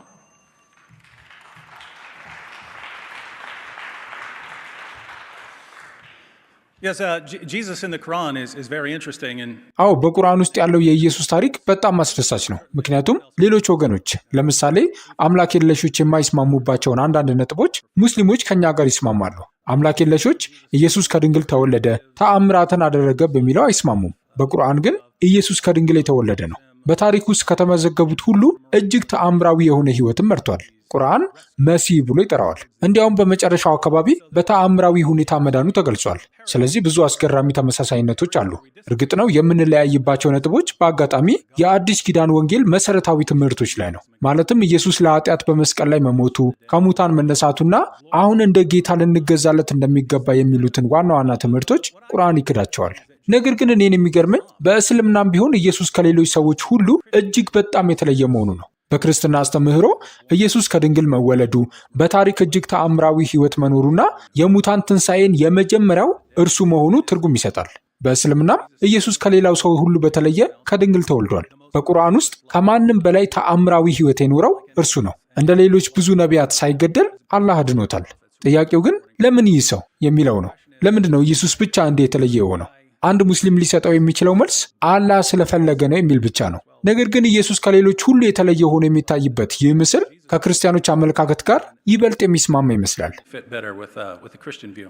C: Yes, Jesus in the Quran is very interesting. And
B: አዎ በቁርአን ውስጥ ያለው የኢየሱስ ታሪክ በጣም አስደሳች ነው። ምክንያቱም ሌሎች ወገኖች ለምሳሌ አምላክ የለሾች የማይስማሙባቸውን አንዳንድ ነጥቦች ሙስሊሞች ከኛ ጋር ይስማማሉ። አምላክ የለሾች ኢየሱስ ከድንግል ተወለደ፣ ተአምራትን አደረገ በሚለው አይስማሙም። በቁርአን ግን ኢየሱስ ከድንግል የተወለደ ነው። በታሪክ ውስጥ ከተመዘገቡት ሁሉ እጅግ ተአምራዊ የሆነ ሕይወትን መርቷል። ቁርአን መሲህ ብሎ ይጠራዋል። እንዲያውም በመጨረሻው አካባቢ በተአምራዊ ሁኔታ መዳኑ ተገልጿል። ስለዚህ ብዙ አስገራሚ ተመሳሳይነቶች አሉ። እርግጥ ነው የምንለያይባቸው ነጥቦች በአጋጣሚ የአዲስ ኪዳን ወንጌል መሰረታዊ ትምህርቶች ላይ ነው። ማለትም ኢየሱስ ለኃጢአት በመስቀል ላይ መሞቱ፣ ከሙታን መነሳቱና አሁን እንደ ጌታ ልንገዛለት እንደሚገባ የሚሉትን ዋና ዋና ትምህርቶች ቁርአን ይክዳቸዋል። ነገር ግን እኔን የሚገርመኝ በእስልምናም ቢሆን ኢየሱስ ከሌሎች ሰዎች ሁሉ እጅግ በጣም የተለየ መሆኑ ነው። በክርስትና አስተምህሮ ኢየሱስ ከድንግል መወለዱ፣ በታሪክ እጅግ ተአምራዊ ሕይወት መኖሩና የሙታን ትንሣኤን የመጀመሪያው እርሱ መሆኑ ትርጉም ይሰጣል። በእስልምናም ኢየሱስ ከሌላው ሰው ሁሉ በተለየ ከድንግል ተወልዷል። በቁርአን ውስጥ ከማንም በላይ ተአምራዊ ሕይወት የኖረው እርሱ ነው። እንደ ሌሎች ብዙ ነቢያት ሳይገደል አላህ አድኖታል። ጥያቄው ግን ለምን ይህ ሰው የሚለው ነው። ለምንድን ነው ኢየሱስ ብቻ እንደ የተለየ የሆነው? አንድ ሙስሊም ሊሰጠው የሚችለው መልስ አላህ ስለፈለገ ነው የሚል ብቻ ነው። ነገር ግን ኢየሱስ ከሌሎች ሁሉ የተለየ ሆኖ የሚታይበት ይህ ምስል ከክርስቲያኖች አመለካከት ጋር ይበልጥ የሚስማማ ይመስላል።
C: fit better with the Christian view.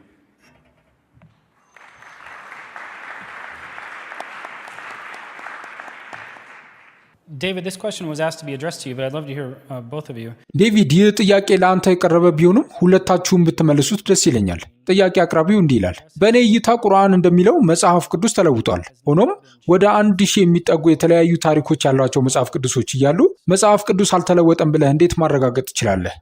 D: David, this question was asked to be addressed to you, but I'd love to hear both of you.
B: ዴቪድ፣ ይህ ጥያቄ ለአንተ የቀረበ ቢሆንም ሁለታችሁም ብትመልሱት ደስ ይለኛል። ጥያቄ አቅራቢው እንዲህ ይላል። በእኔ እይታ ቁርአን እንደሚለው መጽሐፍ ቅዱስ ተለውጧል። ሆኖም ወደ 1000 የሚጠጉ የተለያዩ ታሪኮች ያሏቸው መጽሐፍ ቅዱሶች እያሉ መጽሐፍ ቅዱስ አልተለወጠም ብለህ እንዴት ማረጋገጥ ትችላለህ?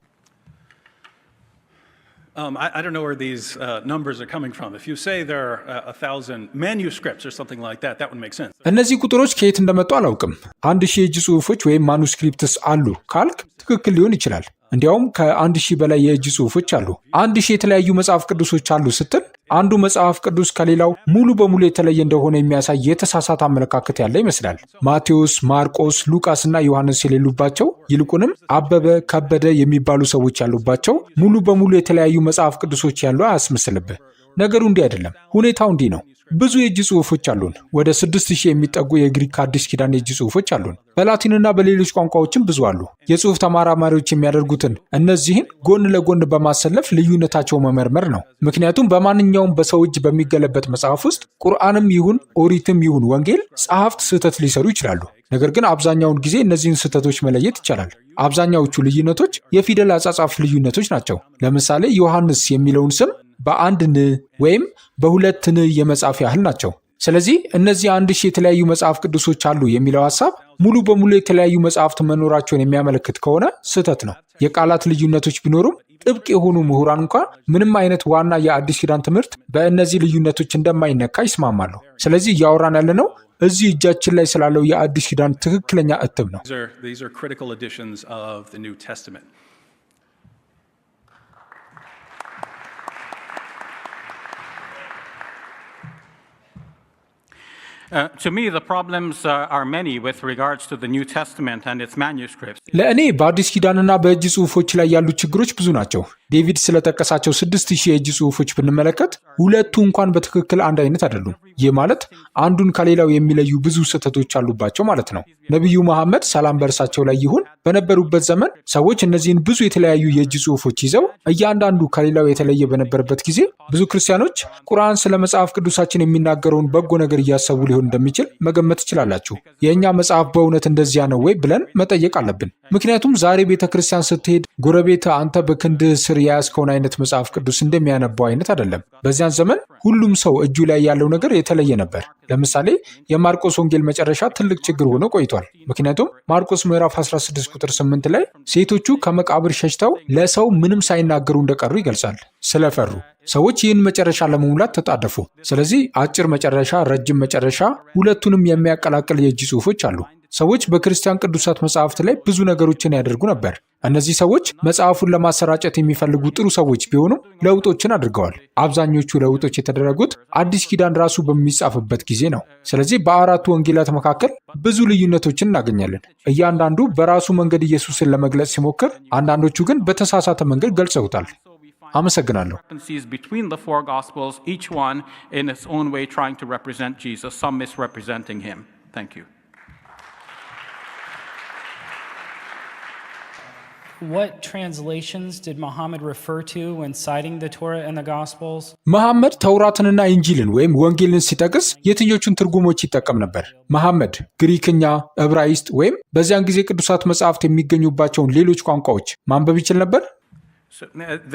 C: I don't know where these numbers are coming from. If you say there are 1,000 manuscripts or something like that, that would make sense.
B: እነዚህ ቁጥሮች ከየት እንደመጡ አላውቅም። 1000 የእጅ ጽሑፎች ወይም ማኑስክሪፕትስ አሉ ካልክ ትክክል ሊሆን ይችላል። እንዲያውም ከ1000 በላይ የእጅ ጽሑፎች አሉ። 1000 የተለያዩ መጽሐፍ ቅዱሶች አሉ ስትል አንዱ መጽሐፍ ቅዱስ ከሌላው ሙሉ በሙሉ የተለየ እንደሆነ የሚያሳይ የተሳሳተ አመለካከት ያለ ይመስላል። ማቴዎስ፣ ማርቆስ፣ ሉቃስ እና ዮሐንስ የሌሉባቸው ይልቁንም አበበ፣ ከበደ የሚባሉ ሰዎች ያሉባቸው ሙሉ በሙሉ የተለያዩ መጽሐፍ ቅዱሶች ያሉ አያስመስልብህ። ነገሩ እንዲህ አይደለም። ሁኔታው እንዲህ ነው። ብዙ የእጅ ጽሑፎች አሉን። ወደ 6000 የሚጠጉ የግሪክ አዲስ ኪዳን የእጅ ጽሑፎች አሉን። በላቲንና በሌሎች ቋንቋዎችም ብዙ አሉ። የጽሑፍ ተመራማሪዎች የሚያደርጉትን እነዚህን ጎን ለጎን በማሰለፍ ልዩነታቸው መመርመር ነው። ምክንያቱም በማንኛውም በሰው እጅ በሚገለበጥ መጽሐፍ ውስጥ ቁርአንም ይሁን ኦሪትም ይሁን ወንጌል ጸሐፍት ስህተት ሊሰሩ ይችላሉ። ነገር ግን አብዛኛውን ጊዜ እነዚህን ስህተቶች መለየት ይቻላል። አብዛኛዎቹ ልዩነቶች የፊደል አጻጻፍ ልዩነቶች ናቸው። ለምሳሌ ዮሐንስ የሚለውን ስም በአንድ ን ወይም በሁለት ን የመጻፍ ያህል ናቸው። ስለዚህ እነዚህ 1000 የተለያዩ መጽሐፍ ቅዱሶች አሉ የሚለው ሐሳብ ሙሉ በሙሉ የተለያዩ መጽሐፍት መኖራቸውን የሚያመለክት ከሆነ ስህተት ነው። የቃላት ልዩነቶች ቢኖሩም ጥብቅ የሆኑ ምሁራን እንኳን ምንም አይነት ዋና የአዲስ ኪዳን ትምህርት በእነዚህ ልዩነቶች እንደማይነካ ይስማማሉ። ስለዚህ እያወራን ያለነው እዚህ እጃችን ላይ ስላለው የአዲስ ኪዳን ትክክለኛ እትም ነው።
C: These are critical editions of the New Testament.
A: To me, the problems are many with regards to the New Testament and its manuscripts.
B: ለእኔ በአዲስ ኪዳንና በእጅ ጽሑፎች ላይ ያሉ ችግሮች ብዙ ናቸው። ዴቪድ ስለጠቀሳቸው 6000 የእጅ ጽሑፎች ብንመለከት ሁለቱ እንኳን በትክክል አንድ አይነት አይደሉም። ይህ ማለት አንዱን ከሌላው የሚለዩ ብዙ ስህተቶች አሉባቸው ማለት ነው። ነቢዩ መሐመድ ሰላም በእርሳቸው ላይ ይሁን በነበሩበት ዘመን ሰዎች እነዚህን ብዙ የተለያዩ የእጅ ጽሑፎች ይዘው እያንዳንዱ ከሌላው የተለየ በነበረበት ጊዜ ብዙ ክርስቲያኖች ቁርአን ስለ መጽሐፍ ቅዱሳችን የሚናገረውን በጎ ነገር እያሰቡ ሊሆን እንደሚችል መገመት ትችላላችሁ። የእኛ መጽሐፍ በእውነት እንደዚያ ነው ወይ ብለን መጠየቅ አለብን። ምክንያቱም ዛሬ ቤተ ክርስቲያን ስትሄድ ጎረቤት አንተ በክንድህ ስር የያዝከውን አይነት መጽሐፍ ቅዱስ እንደሚያነባው አይነት አይደለም። በዚያን ዘመን ሁሉም ሰው እጁ ላይ ያለው ነገር የተለየ ነበር። ለምሳሌ የማርቆስ ወንጌል መጨረሻ ትልቅ ችግር ሆኖ ቆይቷል። ምክንያቱም ማርቆስ ምዕራፍ 16 ቁጥር 8 ላይ ሴቶቹ ከመቃብር ሸሽተው ለሰው ምንም ሳይናገሩ እንደቀሩ ይገልጻል። ስለፈሩ ሰዎች ይህን መጨረሻ ለመሙላት ተጣደፉ። ስለዚህ አጭር መጨረሻ፣ ረጅም መጨረሻ፣ ሁለቱንም የሚያቀላቅል የእጅ ጽሑፎች አሉ። ሰዎች በክርስቲያን ቅዱሳት መጽሐፍት ላይ ብዙ ነገሮችን ያደርጉ ነበር። እነዚህ ሰዎች መጽሐፉን ለማሰራጨት የሚፈልጉ ጥሩ ሰዎች ቢሆኑም ለውጦችን አድርገዋል። አብዛኞቹ ለውጦች የተደረጉት አዲስ ኪዳን ራሱ በሚጻፍበት ጊዜ ነው። ስለዚህ በአራቱ ወንጌላት መካከል ብዙ ልዩነቶችን እናገኛለን። እያንዳንዱ በራሱ መንገድ ኢየሱስን ለመግለጽ ሲሞክር፣ አንዳንዶቹ ግን በተሳሳተ መንገድ ገልጸውታል። አመሰግናለሁ።
A: Between the four Gospels, each one in its own way trying to represent Jesus, some misrepresenting him. Thank you.
D: What translations did Muhammad refer to when citing the Torah and the Gospels?
B: መሐመድ ተውራትንና ኢንጂልን ወይም ወንጌልን ሲጠቅስ የትኞቹን ትርጉሞች ይጠቀም ነበር? መሐመድ ግሪክኛ፣ ዕብራይስጥ ወይም በዚያን ጊዜ ቅዱሳት መጽሐፍት የሚገኙባቸውን ሌሎች ቋንቋዎች ማንበብ ይችል ነበር?
A: So,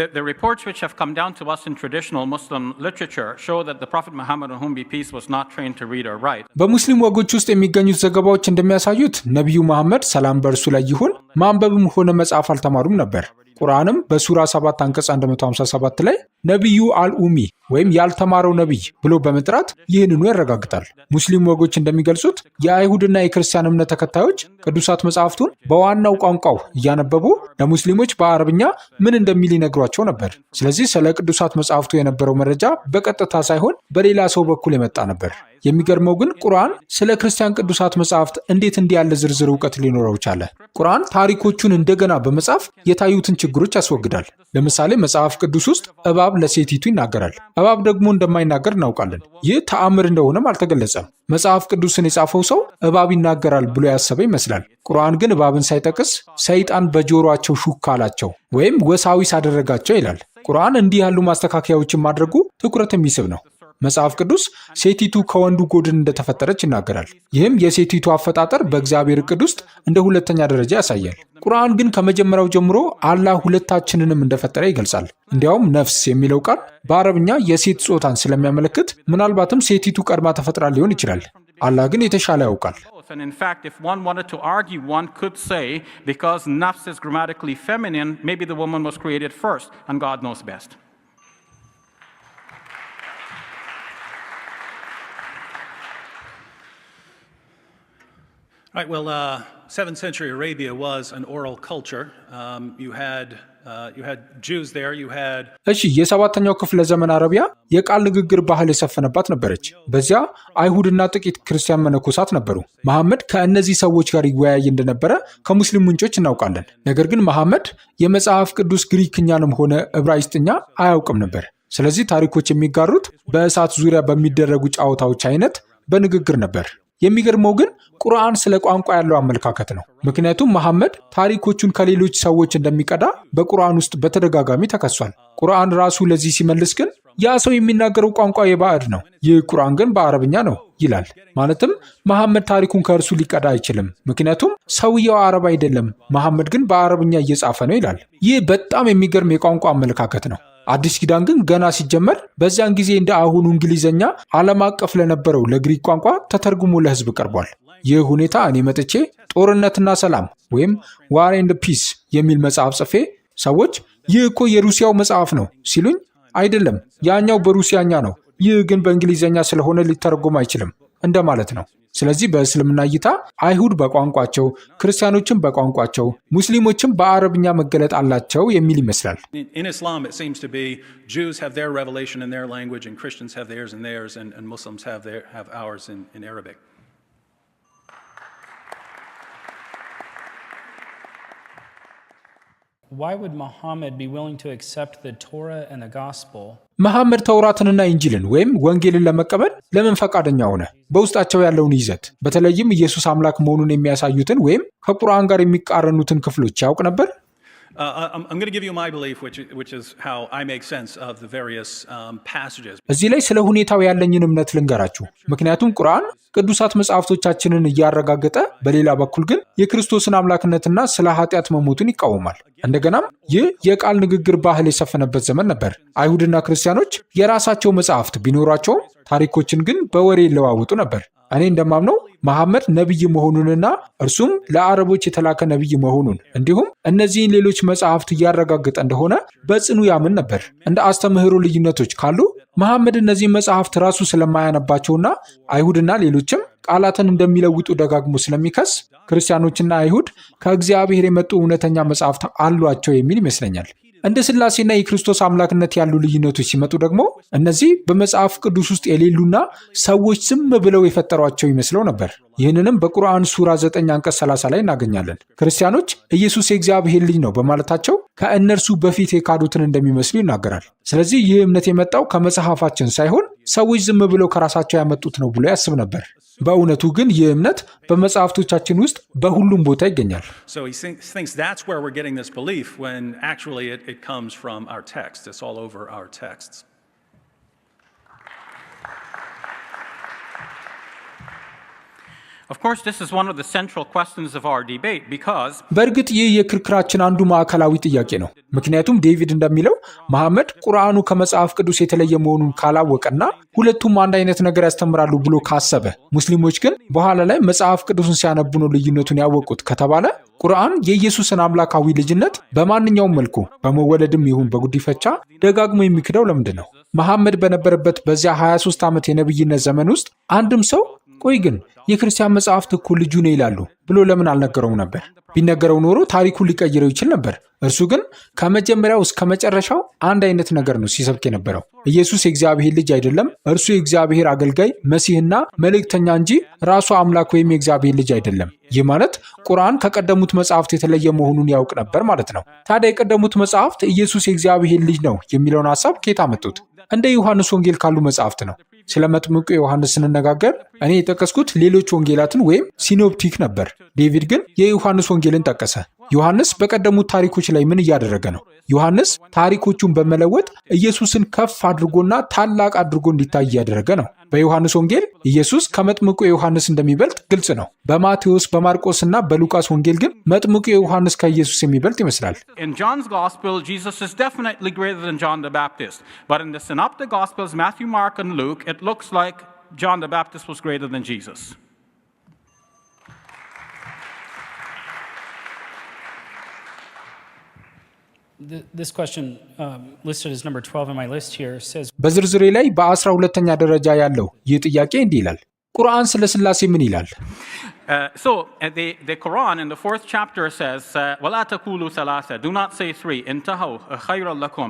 A: the reports which have come down to us in traditional Muslim literature show that the Prophet Muhammad, on whom be peace, was not trained to read or write.
B: በሙስሊም ወጎች ውስጥ የሚገኙት ዘገባዎች እንደሚያሳዩት ነቢዩ መሐመድ ሰላም በእርሱ ላይ ይሁን ማንበብም ሆነ መጻፍ አልተማሩም ነበር። ቁርአንም በሱራ 7 አንቀጽ 157 ላይ ነቢዩ አልኡሚ ወይም ያልተማረው ነቢይ ብሎ በመጥራት ይህንኑ ያረጋግጣል። ሙስሊም ወጎች እንደሚገልጹት የአይሁድና የክርስቲያን እምነት ተከታዮች ቅዱሳት መጽሐፍቱን በዋናው ቋንቋው እያነበቡ ለሙስሊሞች በአረብኛ ምን እንደሚል ይነግሯቸው ነበር። ስለዚህ ስለ ቅዱሳት መጽሐፍቱ የነበረው መረጃ በቀጥታ ሳይሆን በሌላ ሰው በኩል የመጣ ነበር። የሚገርመው ግን ቁርአን ስለ ክርስቲያን ቅዱሳት መጽሐፍት እንዴት እንዲህ ያለ ዝርዝር እውቀት ሊኖረው ቻለ? ቁርአን ታሪኮቹን እንደገና በመጻፍ የታዩትን ችግሮች ያስወግዳል። ለምሳሌ መጽሐፍ ቅዱስ ውስጥ እባብ ለሴቲቱ ይናገራል። እባብ ደግሞ እንደማይናገር እናውቃለን። ይህ ተአምር እንደሆነም አልተገለጸም። መጽሐፍ ቅዱስን የጻፈው ሰው እባብ ይናገራል ብሎ ያሰበ ይመስላል። ቁርአን ግን እባብን ሳይጠቅስ ሰይጣን በጆሮአቸው ሹክ አላቸው ወይም ወሳዊስ አደረጋቸው ይላል። ቁርአን እንዲህ ያሉ ማስተካከያዎችን ማድረጉ ትኩረት የሚስብ ነው። መጽሐፍ ቅዱስ ሴቲቱ ከወንዱ ጎድን እንደተፈጠረች ይናገራል። ይህም የሴቲቱ አፈጣጠር በእግዚአብሔር ዕቅድ ውስጥ እንደ ሁለተኛ ደረጃ ያሳያል። ቁርአን ግን ከመጀመሪያው ጀምሮ አላህ ሁለታችንንም እንደፈጠረ ይገልጻል። እንዲያውም ነፍስ የሚለው ቃል በአረብኛ የሴት ጾታን ስለሚያመለክት ምናልባትም ሴቲቱ ቀድማ ተፈጥራ ሊሆን ይችላል። አላህ ግን የተሻለ ያውቃል።
A: And in fact, if one wanted to argue, one could say, because nafs is grammatically feminine, maybe the woman was created first, and God knows best.
C: All right, well, 7th century Arabia was an oral culture. You had Jews there, you had...
B: እሺ የሰባተኛው ክፍለ ዘመን አረቢያ የቃል ንግግር ባህል የሰፈነባት ነበረች። በዚያ አይሁድና ጥቂት ክርስቲያን መነኮሳት ነበሩ። መሐመድ ከእነዚህ ሰዎች ጋር ይወያይ እንደነበረ ከሙስሊም ምንጮች እናውቃለን። ነገር ግን መሐመድ የመጽሐፍ ቅዱስ ግሪክኛንም ሆነ ዕብራይስጥኛ አያውቅም ነበር። ስለዚህ ታሪኮች የሚጋሩት በእሳት ዙሪያ በሚደረጉ ጨዋታዎች አይነት በንግግር ነበር። የሚገርመው ግን ቁርአን ስለ ቋንቋ ያለው አመለካከት ነው። ምክንያቱም መሐመድ ታሪኮቹን ከሌሎች ሰዎች እንደሚቀዳ በቁርአን ውስጥ በተደጋጋሚ ተከሷል። ቁርአን ራሱ ለዚህ ሲመልስ ግን ያ ሰው የሚናገረው ቋንቋ የባዕድ ነው፣ ይህ ቁርአን ግን በአረብኛ ነው ይላል። ማለትም መሐመድ ታሪኩን ከእርሱ ሊቀዳ አይችልም፣ ምክንያቱም ሰውየው አረብ አይደለም፣ መሐመድ ግን በአረብኛ እየጻፈ ነው ይላል። ይህ በጣም የሚገርም የቋንቋ አመለካከት ነው። አዲስ ኪዳን ግን ገና ሲጀመር በዚያን ጊዜ እንደ አሁኑ እንግሊዘኛ ዓለም አቀፍ ለነበረው ለግሪክ ቋንቋ ተተርጉሞ ለሕዝብ ቀርቧል። ይህ ሁኔታ እኔ መጥቼ ጦርነትና ሰላም ወይም ዋር ኤንድ ፒስ የሚል መጽሐፍ ጽፌ ሰዎች ይህ እኮ የሩሲያው መጽሐፍ ነው ሲሉኝ፣ አይደለም ያኛው በሩሲያኛ ነው፣ ይህ ግን በእንግሊዘኛ ስለሆነ ሊተረጎም አይችልም እንደማለት ነው። ስለዚህ በእስልምና እይታ አይሁድ በቋንቋቸው፣ ክርስቲያኖችም በቋንቋቸው፣ ሙስሊሞችም በአረብኛ መገለጥ አላቸው የሚል ይመስላል።
C: In Islam, it seems to be Jews have their revelation in their language, and Christians have theirs in theirs, and Muslims have ours in Arabic.
D: Why would Muhammad be willing to accept the Torah and the Gospel?
B: መሐመድ ተውራትንና ኢንጂልን ወይም ወንጌልን ለመቀበል ለምን ፈቃደኛ ሆነ? በውስጣቸው ያለውን ይዘት በተለይም ኢየሱስ አምላክ መሆኑን የሚያሳዩትን ወይም ከቁርአን ጋር የሚቃረኑትን ክፍሎች ያውቅ ነበር?
C: I'm going to give you my belief, which is how I make sense of the various passages.
B: እዚህ ላይ ስለ ሁኔታው ያለኝን እምነት ልንገራችሁ። ምክንያቱም ቁርአን ቅዱሳት መጽሐፍቶቻችንን እያረጋገጠ፣ በሌላ በኩል ግን የክርስቶስን አምላክነትና ስለ ኃጢአት መሞቱን ይቃወማል። እንደገናም ይህ የቃል ንግግር ባህል የሰፈነበት ዘመን ነበር። አይሁድና ክርስቲያኖች የራሳቸው መጽሐፍት ቢኖሯቸውም ታሪኮችን ግን በወሬ ይለዋውጡ ነበር። እኔ እንደማምነው መሐመድ ነቢይ መሆኑንና እርሱም ለአረቦች የተላከ ነቢይ መሆኑን እንዲሁም እነዚህን ሌሎች መጽሐፍት እያረጋገጠ እንደሆነ በጽኑ ያምን ነበር። እንደ አስተምህሮ ልዩነቶች ካሉ መሐመድ እነዚህን መጽሐፍት ራሱ ስለማያነባቸውና አይሁድና ሌሎችም ቃላትን እንደሚለውጡ ደጋግሞ ስለሚከስ ክርስቲያኖችና አይሁድ ከእግዚአብሔር የመጡ እውነተኛ መጽሐፍት አሏቸው የሚል ይመስለኛል። እንደ ሥላሴና የክርስቶስ አምላክነት ያሉ ልዩነቶች ሲመጡ ደግሞ እነዚህ በመጽሐፍ ቅዱስ ውስጥ የሌሉና ሰዎች ዝም ብለው የፈጠሯቸው ይመስለው ነበር። ይህንንም በቁርአን ሱራ 9 አንቀጽ 30 ላይ እናገኛለን። ክርስቲያኖች ኢየሱስ የእግዚአብሔር ልጅ ነው በማለታቸው ከእነርሱ በፊት የካዱትን እንደሚመስሉ ይናገራል። ስለዚህ ይህ እምነት የመጣው ከመጽሐፋችን ሳይሆን ሰዎች ዝም ብለው ከራሳቸው ያመጡት ነው ብሎ ያስብ ነበር። በእውነቱ ግን ይህ እምነት በመጽሐፍቶቻችን ውስጥ በሁሉም ቦታ ይገኛል።
C: So he thinks that's where we're getting this belief, when actually it comes from our text. It's all over our texts.
A: Of course, this is one of the central questions of our debate because
B: በእርግጥ ይህ የክርክራችን አንዱ ማዕከላዊ ጥያቄ ነው። ምክንያቱም ዴቪድ እንደሚለው መሐመድ ቁርአኑ ከመጽሐፍ ቅዱስ የተለየ መሆኑን ካላወቀና ሁለቱም አንድ አይነት ነገር ያስተምራሉ ብሎ ካሰበ፣ ሙስሊሞች ግን በኋላ ላይ መጽሐፍ ቅዱስን ሲያነቡ ነው ልዩነቱን ያወቁት ከተባለ ቁርአን የኢየሱስን አምላካዊ ልጅነት በማንኛውም መልኩ በመወለድም ይሁን በጉዲፈቻ ደጋግሞ የሚክደው ለምንድን ነው? መሐመድ በነበረበት በዚያ 23 ዓመት የነብይነት ዘመን ውስጥ አንድም ሰው ቆይ ግን የክርስቲያን መጽሐፍት እኮ ልጁ ነው ይላሉ ብሎ ለምን አልነገረውም ነበር? ቢነገረው ኖሮ ታሪኩን ሊቀይረው ይችል ነበር። እርሱ ግን ከመጀመሪያው እስከ መጨረሻው አንድ አይነት ነገር ነው ሲሰብክ የነበረው። ኢየሱስ የእግዚአብሔር ልጅ አይደለም፣ እርሱ የእግዚአብሔር አገልጋይ መሲህና መልእክተኛ እንጂ ራሱ አምላክ ወይም የእግዚአብሔር ልጅ አይደለም። ይህ ማለት ቁርአን ከቀደሙት መጽሐፍት የተለየ መሆኑን ያውቅ ነበር ማለት ነው። ታዲያ የቀደሙት መጽሐፍት ኢየሱስ የእግዚአብሔር ልጅ ነው የሚለውን ሐሳብ ከየት አመጡት? እንደ ዮሐንስ ወንጌል ካሉ መጽሐፍት ነው። ስለ መጥምቁ ዮሐንስ ስንነጋገር እኔ የጠቀስኩት ሌሎች ወንጌላትን ወይም ሲኖፕቲክ ነበር። ዴቪድ ግን የዮሐንስ ወንጌልን ጠቀሰ። ዮሐንስ በቀደሙት ታሪኮች ላይ ምን እያደረገ ነው? ዮሐንስ ታሪኮቹን በመለወጥ ኢየሱስን ከፍ አድርጎና ታላቅ አድርጎ እንዲታይ እያደረገ ነው። በዮሐንስ ወንጌል ኢየሱስ ከመጥምቁ ዮሐንስ እንደሚበልጥ ግልጽ ነው። በማቴዎስ በማርቆስና በሉቃስ ወንጌል ግን መጥምቁ ዮሐንስ ከኢየሱስ የሚበልጥ ይመስላል።
A: in John's Gospel, Jesus is definitely greater than John the Baptist. But in the Synoptic Gospels, Matthew, Mark, and Luke, it looks like John the Baptist was greater than Jesus.
D: This question listed as number 12 on my list here says,
B: በዝርዝሬ ላይ በ12ኛ ደረጃ ያለው ይህ ጥያቄ እንዲህ ይላል፣ ቁርአን ስለ ሥላሴ ምን ይላል?
A: The Quran in the 4th chapter says, وَلَا تَقُولُوا ثَلَاثَةً, do not say three, انتهوا خير لكم,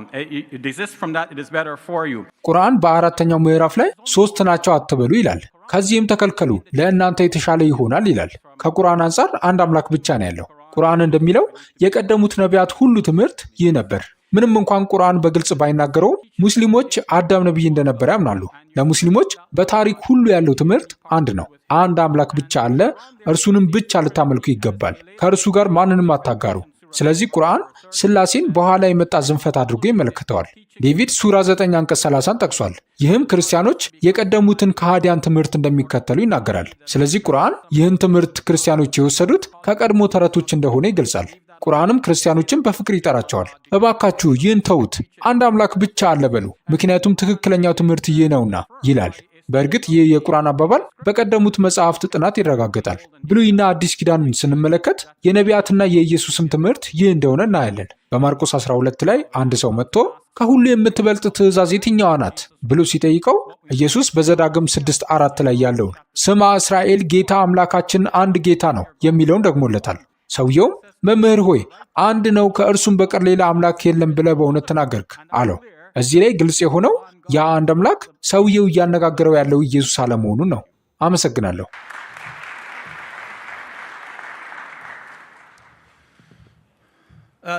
A: desist from that, it is better for you.
B: ቁርአን በአራተኛው ምዕራፍ ላይ 3 ናቸው አትበሉ ይላል። ከዚህም ተከልከሉ ለእናንተ የተሻለ ይሆናል ይላል። ከቁርአን አንጻር አንድ አምላክ ብቻ ነው ያለው። ቁርአን እንደሚለው የቀደሙት ነቢያት ሁሉ ትምህርት ይህ ነበር። ምንም እንኳን ቁርአን በግልጽ ባይናገረውም ሙስሊሞች አዳም ነቢይ እንደነበረ ያምናሉ። ለሙስሊሞች በታሪክ ሁሉ ያለው ትምህርት አንድ ነው። አንድ አምላክ ብቻ አለ፣ እርሱንም ብቻ ልታመልኩ ይገባል። ከእርሱ ጋር ማንንም አታጋሩ። ስለዚህ ቁርአን ስላሴን በኋላ የመጣ ዝንፈት አድርጎ ይመለከተዋል። ዴቪድ ሱራ 9 አንቀጽ 30ን ጠቅሷል። ይህም ክርስቲያኖች የቀደሙትን ከሃዲያን ትምህርት እንደሚከተሉ ይናገራል። ስለዚህ ቁርአን ይህን ትምህርት ክርስቲያኖች የወሰዱት ከቀድሞ ተረቶች እንደሆነ ይገልጻል። ቁርአንም ክርስቲያኖችን በፍቅር ይጠራቸዋል። እባካችሁ ይህን ተዉት፣ አንድ አምላክ ብቻ አለ በሉ፣ ምክንያቱም ትክክለኛው ትምህርት ይህ ነውና ይላል። በእርግጥ ይህ የቁርአን አባባል በቀደሙት መጽሐፍት ጥናት ይረጋገጣል። ብሉይና አዲስ ኪዳንን ስንመለከት የነቢያትና የኢየሱስም ትምህርት ይህ እንደሆነ እናያለን። በማርቆስ 12 ላይ አንድ ሰው መጥቶ ከሁሉ የምትበልጥ ትእዛዝ የትኛዋ ናት ብሎ ሲጠይቀው ኢየሱስ በዘዳግም 6:4 ላይ ያለውን ስማ እስራኤል ጌታ አምላካችን አንድ ጌታ ነው የሚለውን ደግሞለታል። ሰውየውም መምህር ሆይ አንድ ነው፣ ከእርሱም በቀር ሌላ አምላክ የለም ብለህ በእውነት ተናገርክ አለው። እዚህ ላይ ግልጽ የሆነው ያ አንድ አምላክ ሰውየው እያነጋገረው ያለው ኢየሱስ አለመሆኑን ነው። አመሰግናለሁ።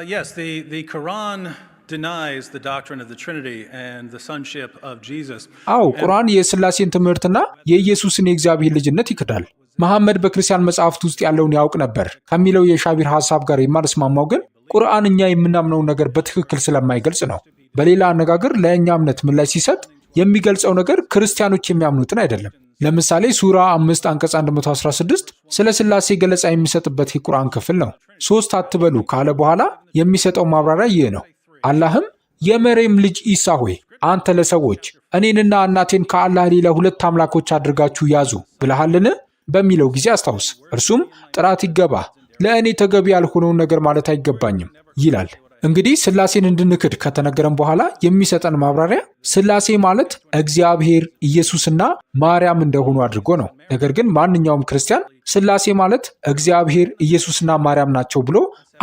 C: Yes, the Quran denies the doctrine of the Trinity and the sonship of Jesus.
B: አዎ ቁርአን የሥላሴን ትምህርትና የኢየሱስን የእግዚአብሔር ልጅነት ይክዳል። መሐመድ በክርስቲያን መጽሐፍት ውስጥ ያለውን ያውቅ ነበር ከሚለው የሻቢር ሐሳብ ጋር የማልስማማው ግን ቁርአን እኛ የምናምነውን ነገር በትክክል ስለማይገልጽ ነው። በሌላ አነጋገር ለእኛ እምነት ምላሽ ሲሰጥ የሚገልጸው ነገር ክርስቲያኖች የሚያምኑትን አይደለም። ለምሳሌ ሱራ 5 አንቀጽ 116 ስለ ሥላሴ ገለጻ የሚሰጥበት የቁርአን ክፍል ነው። ሶስት አትበሉ ካለ በኋላ የሚሰጠው ማብራሪያ ይህ ነው። አላህም የመርየም ልጅ ኢሳ ሆይ አንተ ለሰዎች እኔንና እናቴን ከአላህ ሌላ ሁለት አምላኮች አድርጋችሁ ያዙ ብለሃልን በሚለው ጊዜ አስታውስ። እርሱም ጥራት ይገባ፣ ለእኔ ተገቢ ያልሆነውን ነገር ማለት አይገባኝም ይላል። እንግዲህ ሥላሴን እንድንክድ ከተነገረን በኋላ የሚሰጠን ማብራሪያ ሥላሴ ማለት እግዚአብሔር፣ ኢየሱስና ማርያም እንደሆኑ አድርጎ ነው። ነገር ግን ማንኛውም ክርስቲያን ሥላሴ ማለት እግዚአብሔር፣ ኢየሱስና ማርያም ናቸው ብሎ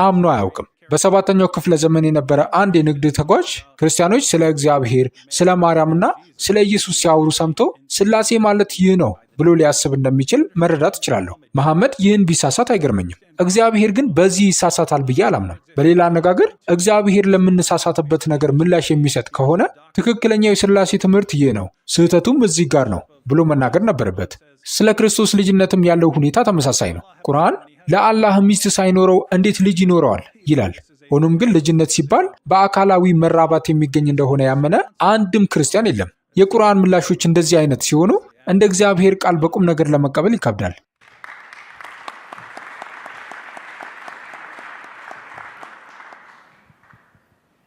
B: አምኖ አያውቅም። በሰባተኛው ክፍለ ዘመን የነበረ አንድ የንግድ ተጓዥ ክርስቲያኖች ስለ እግዚአብሔር፣ ስለ ማርያምና ስለ ኢየሱስ ሲያወሩ ሰምቶ ሥላሴ ማለት ይህ ነው ብሎ ሊያስብ እንደሚችል መረዳት እችላለሁ። መሐመድ ይህን ቢሳሳት አይገርመኝም። እግዚአብሔር ግን በዚህ ይሳሳታል ብዬ አላምንም። በሌላ አነጋገር እግዚአብሔር ለምንሳሳትበት ነገር ምላሽ የሚሰጥ ከሆነ ትክክለኛው የሥላሴ ትምህርት ይህ ነው፣ ስህተቱም እዚህ ጋር ነው ብሎ መናገር ነበረበት። ስለ ክርስቶስ ልጅነትም ያለው ሁኔታ ተመሳሳይ ነው። ቁርአን ለአላህ ሚስት ሳይኖረው እንዴት ልጅ ይኖረዋል ይላል። ሆኖም ግን ልጅነት ሲባል በአካላዊ መራባት የሚገኝ እንደሆነ ያመነ አንድም ክርስቲያን የለም። የቁርአን ምላሾች እንደዚህ አይነት ሲሆኑ እንደ እግዚአብሔር ቃል በቁም ነገር ለመቀበል ይከብዳል።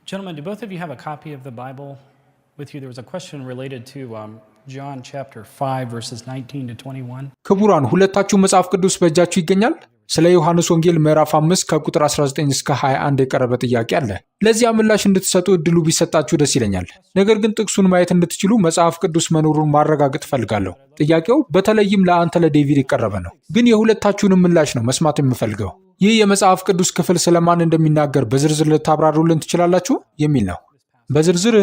D: Gentlemen, do both of you have a copy of the Bible with you? There was a question related to John chapter 5 verses 19 to 21.
B: ክቡራን ሁለታችሁ መጽሐፍ ቅዱስ በእጃችሁ ይገኛል? ስለ ዮሐንስ ወንጌል ምዕራፍ 5 ከቁጥር 19 እስከ 21 የቀረበ ጥያቄ አለ። ለዚያ ምላሽ እንድትሰጡ እድሉ ቢሰጣችሁ ደስ ይለኛል። ነገር ግን ጥቅሱን ማየት እንድትችሉ መጽሐፍ ቅዱስ መኖሩን ማረጋገጥ እፈልጋለሁ። ጥያቄው በተለይም ለአንተ ለዴቪድ የቀረበ ነው፣ ግን የሁለታችሁንም ምላሽ ነው መስማት የምፈልገው። ይህ የመጽሐፍ ቅዱስ ክፍል ስለማን እንደሚናገር በዝርዝር ልታብራሩልን ትችላላችሁ የሚል ነው። በዝርዝር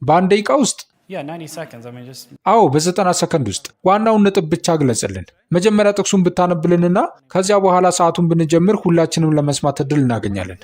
B: በአንድ ደቂቃ ውስጥ?
D: Yeah, 90 seconds. I mean, just...
B: አዎ በ90 ሰከንድ ውስጥ ዋናውን ነጥብ ብቻ ግለጽልን። መጀመሪያ ጥቅሱን ብታነብልንና ከዚያ በኋላ ሰዓቱን ብንጀምር ሁላችንም ለመስማት እድል እናገኛለን።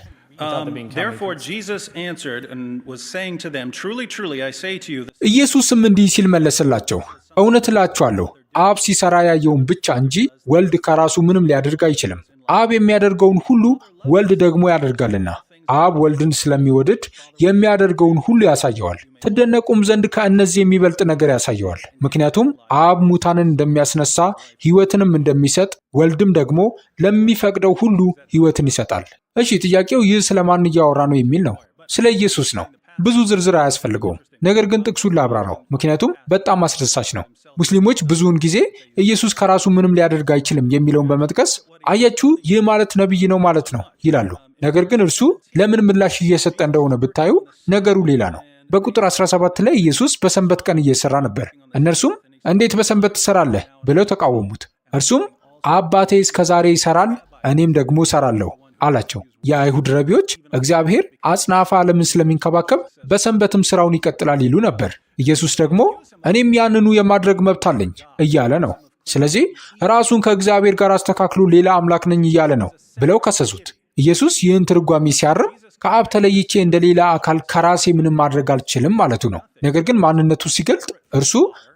C: Therefore Jesus answered and was saying to them, Truly, truly, I say to you...
B: ኢየሱስም እንዲህ ሲል መለሰላቸው፣ እውነት እላችኋለሁ አብ ሲሰራ ያየውን ብቻ እንጂ ወልድ ከራሱ ምንም ሊያደርግ አይችልም። አብ የሚያደርገውን ሁሉ ወልድ ደግሞ ያደርጋልና አብ ወልድን ስለሚወድድ የሚያደርገውን ሁሉ ያሳየዋል። ትደነቁም ዘንድ ከእነዚህ የሚበልጥ ነገር ያሳየዋል። ምክንያቱም አብ ሙታንን እንደሚያስነሳ ሕይወትንም እንደሚሰጥ ወልድም ደግሞ ለሚፈቅደው ሁሉ ሕይወትን ይሰጣል። እሺ፣ ጥያቄው ይህ ስለማን እያወራ ነው የሚል ነው። ስለ ኢየሱስ ነው። ብዙ ዝርዝር አያስፈልገውም። ነገር ግን ጥቅሱን ላብራራው፣ ምክንያቱም በጣም አስደሳች ነው። ሙስሊሞች ብዙውን ጊዜ ኢየሱስ ከራሱ ምንም ሊያደርግ አይችልም የሚለውን በመጥቀስ አያችሁ፣ ይህ ማለት ነቢይ ነው ማለት ነው ይላሉ። ነገር ግን እርሱ ለምን ምላሽ እየሰጠ እንደሆነ ብታዩ ነገሩ ሌላ ነው። በቁጥር 17 ላይ ኢየሱስ በሰንበት ቀን እየሰራ ነበር። እነርሱም እንዴት በሰንበት ትሰራለህ ብለው ተቃወሙት። እርሱም አባቴ እስከ ዛሬ ይሰራል፣ እኔም ደግሞ እሰራለሁ አላቸው። የአይሁድ ረቢዎች እግዚአብሔር አጽናፈ ዓለምን ስለሚንከባከብ በሰንበትም ስራውን ይቀጥላል ይሉ ነበር። ኢየሱስ ደግሞ እኔም ያንኑ የማድረግ መብት አለኝ እያለ ነው። ስለዚህ ራሱን ከእግዚአብሔር ጋር አስተካክሎ ሌላ አምላክ ነኝ እያለ ነው ብለው ከሰሱት። ኢየሱስ ይህን ትርጓሜ ሲያርም ከአብ ተለይቼ እንደሌላ አካል ከራሴ ምንም ማድረግ አልችልም ማለቱ ነው። ነገር ግን ማንነቱ ሲገልጥ እርሱ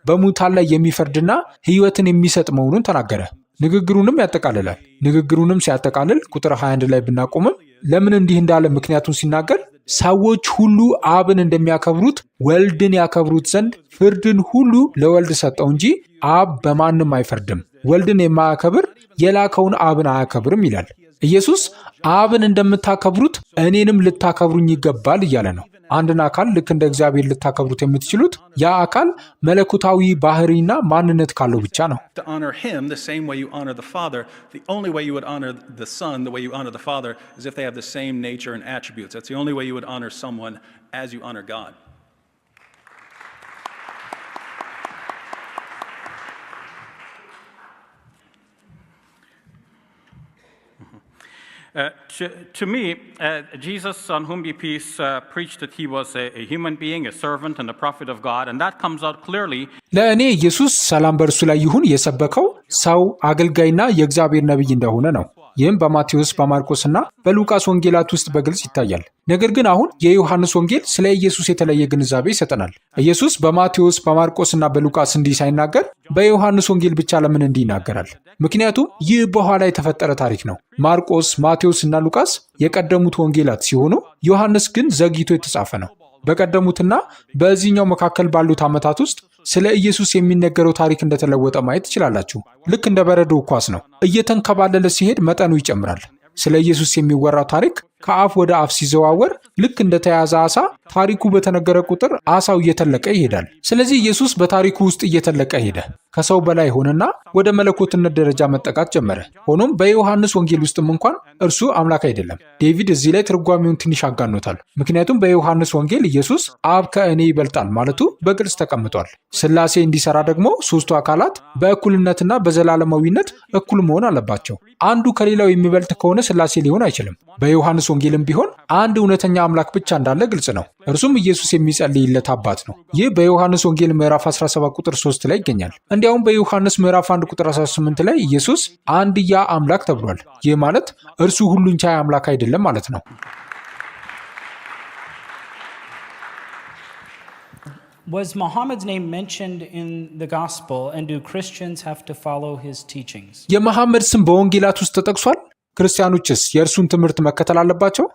B: በሙታን ላይ የሚፈርድና ሕይወትን የሚሰጥ መሆኑን ተናገረ። ንግግሩንም ያጠቃልላል። ንግግሩንም ሲያጠቃልል ቁጥር 21 ላይ ብናቆምም ለምን እንዲህ እንዳለ ምክንያቱን ሲናገር ሰዎች ሁሉ አብን እንደሚያከብሩት ወልድን ያከብሩት ዘንድ ፍርድን ሁሉ ለወልድ ሰጠው እንጂ አብ በማንም አይፈርድም። ወልድን የማያከብር የላከውን አብን አያከብርም ይላል። ኢየሱስ አብን እንደምታከብሩት እኔንም ልታከብሩኝ ይገባል እያለ ነው። አንድን አካል ልክ እንደ እግዚአብሔር ልታከብሩት የምትችሉት ያ አካል መለኮታዊ ባህሪና ማንነት ካለው ብቻ ነው።
C: To honor him the same way you honor the Father, the only way you would honor the Son, the way you honor the Father, is if they have the same nature and attributes. That's the only way you would honor someone as you honor God.
A: To me, Jesus, on whom be peace, preached that he was a human being, a servant, and a prophet of God, and that comes out clearly.
B: ለእኔ ኢየሱስ ሰላም በእርሱ ላይ ይሁን የሰበከው ሰው አገልጋይና የእግዚአብሔር ነቢይ እንደሆነ ነው። ይህም በማቴዎስ በማርቆስና በሉቃስ ወንጌላት ውስጥ በግልጽ ይታያል። ነገር ግን አሁን የዮሐንስ ወንጌል ስለ ኢየሱስ የተለየ ግንዛቤ ይሰጠናል። ኢየሱስ በማቴዎስ በማርቆስና በሉቃስ እንዲህ ሳይናገር በዮሐንስ ወንጌል ብቻ ለምን እንዲህ ይናገራል? ምክንያቱም ይህ በኋላ የተፈጠረ ታሪክ ነው። ማርቆስ፣ ማቴዎስ እና ሉቃስ የቀደሙት ወንጌላት ሲሆኑ ዮሐንስ ግን ዘግይቶ የተጻፈ ነው። በቀደሙትና በዚህኛው መካከል ባሉት ዓመታት ውስጥ ስለ ኢየሱስ የሚነገረው ታሪክ እንደተለወጠ ማየት ትችላላችሁ። ልክ እንደ በረዶ ኳስ ነው። እየተንከባለለ ሲሄድ መጠኑ ይጨምራል። ስለ ኢየሱስ የሚወራው ታሪክ ከአፍ ወደ አፍ ሲዘዋወር ልክ እንደተያዘ ዓሳ ታሪኩ በተነገረ ቁጥር ዓሳው እየተለቀ ይሄዳል። ስለዚህ ኢየሱስ በታሪኩ ውስጥ እየተለቀ ሄደ። ከሰው በላይ ሆነና ወደ መለኮትነት ደረጃ መጠቃት ጀመረ። ሆኖም በዮሐንስ ወንጌል ውስጥም እንኳን እርሱ አምላክ አይደለም። ዴቪድ እዚህ ላይ ትርጓሜውን ትንሽ አጋኖታል። ምክንያቱም በዮሐንስ ወንጌል ኢየሱስ አብ ከእኔ ይበልጣል ማለቱ በግልጽ ተቀምጧል። ሥላሴ እንዲሰራ ደግሞ ሦስቱ አካላት በእኩልነትና በዘላለማዊነት እኩል መሆን አለባቸው። አንዱ ከሌላው የሚበልጥ ከሆነ ሥላሴ ሊሆን አይችልም። በዮሐንስ ወንጌልም ቢሆን አንድ እውነተኛ አምላክ ብቻ እንዳለ ግልጽ ነው። እርሱም ኢየሱስ የሚጸልይለት አባት ነው። ይህ በዮሐንስ ወንጌል ምዕራፍ 17 ቁጥር 3 ላይ ይገኛል። እንዲያውም በዮሐንስ ምዕራፍ 1 ቁጥር 18 ላይ ኢየሱስ አንድያ አምላክ ተብሏል። ይህ ማለት እርሱ ሁሉን ቻይ አምላክ አይደለም ማለት ነው።
D: Was Muhammad's name mentioned in the gospel, and do Christians have to follow his teachings?
B: የመሐመድ ስም በወንጌላት ውስጥ ተጠቅሷል። ክርስቲያኖችስ የእርሱን ትምህርት መከተል አለባቸው?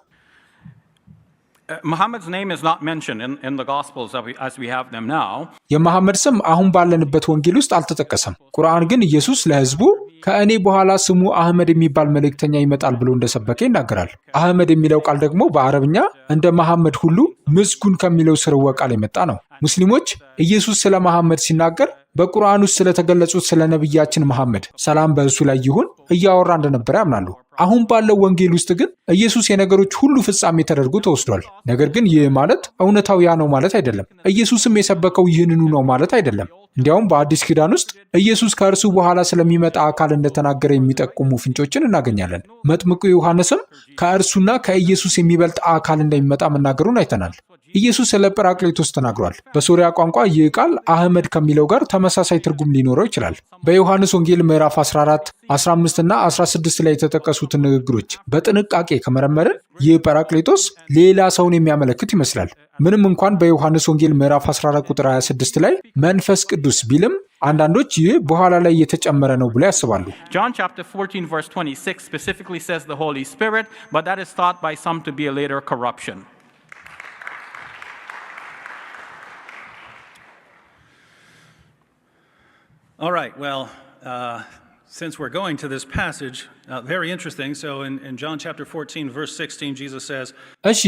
A: Muhammad's name is not mentioned in the Gospels as we have them now.
B: የመሐመድ ስም አሁን ባለንበት ወንጌል ውስጥ አልተጠቀሰም። ቁርአን ግን ኢየሱስ ለሕዝቡ ከእኔ በኋላ ስሙ አህመድ የሚባል መልእክተኛ ይመጣል ብሎ እንደሰበከ ይናገራል። አህመድ የሚለው ቃል ደግሞ በአረብኛ እንደ መሐመድ ሁሉ ምስጉን ከሚለው ስርወ ቃል የመጣ ነው። ሙስሊሞች ኢየሱስ ስለ መሐመድ ሲናገር በቁርአን ውስጥ ስለተገለጹት ስለ ነቢያችን መሐመድ ሰላም በእርሱ ላይ ይሁን እያወራ እንደነበረ ያምናሉ። አሁን ባለው ወንጌል ውስጥ ግን ኢየሱስ የነገሮች ሁሉ ፍጻሜ ተደርጎ ተወስዷል። ነገር ግን ይህ ማለት እውነታው ያ ነው ማለት አይደለም። ኢየሱስም የሰበከው ይህንኑ ነው ማለት አይደለም። እንዲያውም በአዲስ ኪዳን ውስጥ ኢየሱስ ከእርሱ በኋላ ስለሚመጣ አካል እንደተናገረ የሚጠቁሙ ፍንጮችን እናገኛለን። መጥምቁ ዮሐንስም ከእርሱና ከኢየሱስ የሚበልጥ አካል እንደሚመጣ መናገሩን አይተናል። ኢየሱስ ስለ ጰራቅሊጦስ ተናግሯል። በሶሪያ ቋንቋ ይህ ቃል አህመድ ከሚለው ጋር ተመሳሳይ ትርጉም ሊኖረው ይችላል። በዮሐንስ ወንጌል ምዕራፍ 14፣ 15 እና 16 ላይ የተጠቀሱትን ንግግሮች በጥንቃቄ ከመረመርን ይህ ጰራቅሊጦስ ሌላ ሰውን የሚያመለክት ይመስላል። ምንም እንኳን በዮሐንስ ወንጌል ምዕራፍ 14 ቁጥር 26 ላይ መንፈስ ቅዱስ ቢልም አንዳንዶች ይህ በኋላ ላይ የተጨመረ ነው ብለው ያስባሉ።
A: John chapter 14 verse 26 specifically says the Holy Spirit, but that is thought by some to be a later corruption.
C: All right, well, since we're going to this passage, very interesting. So in John chapter 14, verse 16, Jesus says,
B: እሺ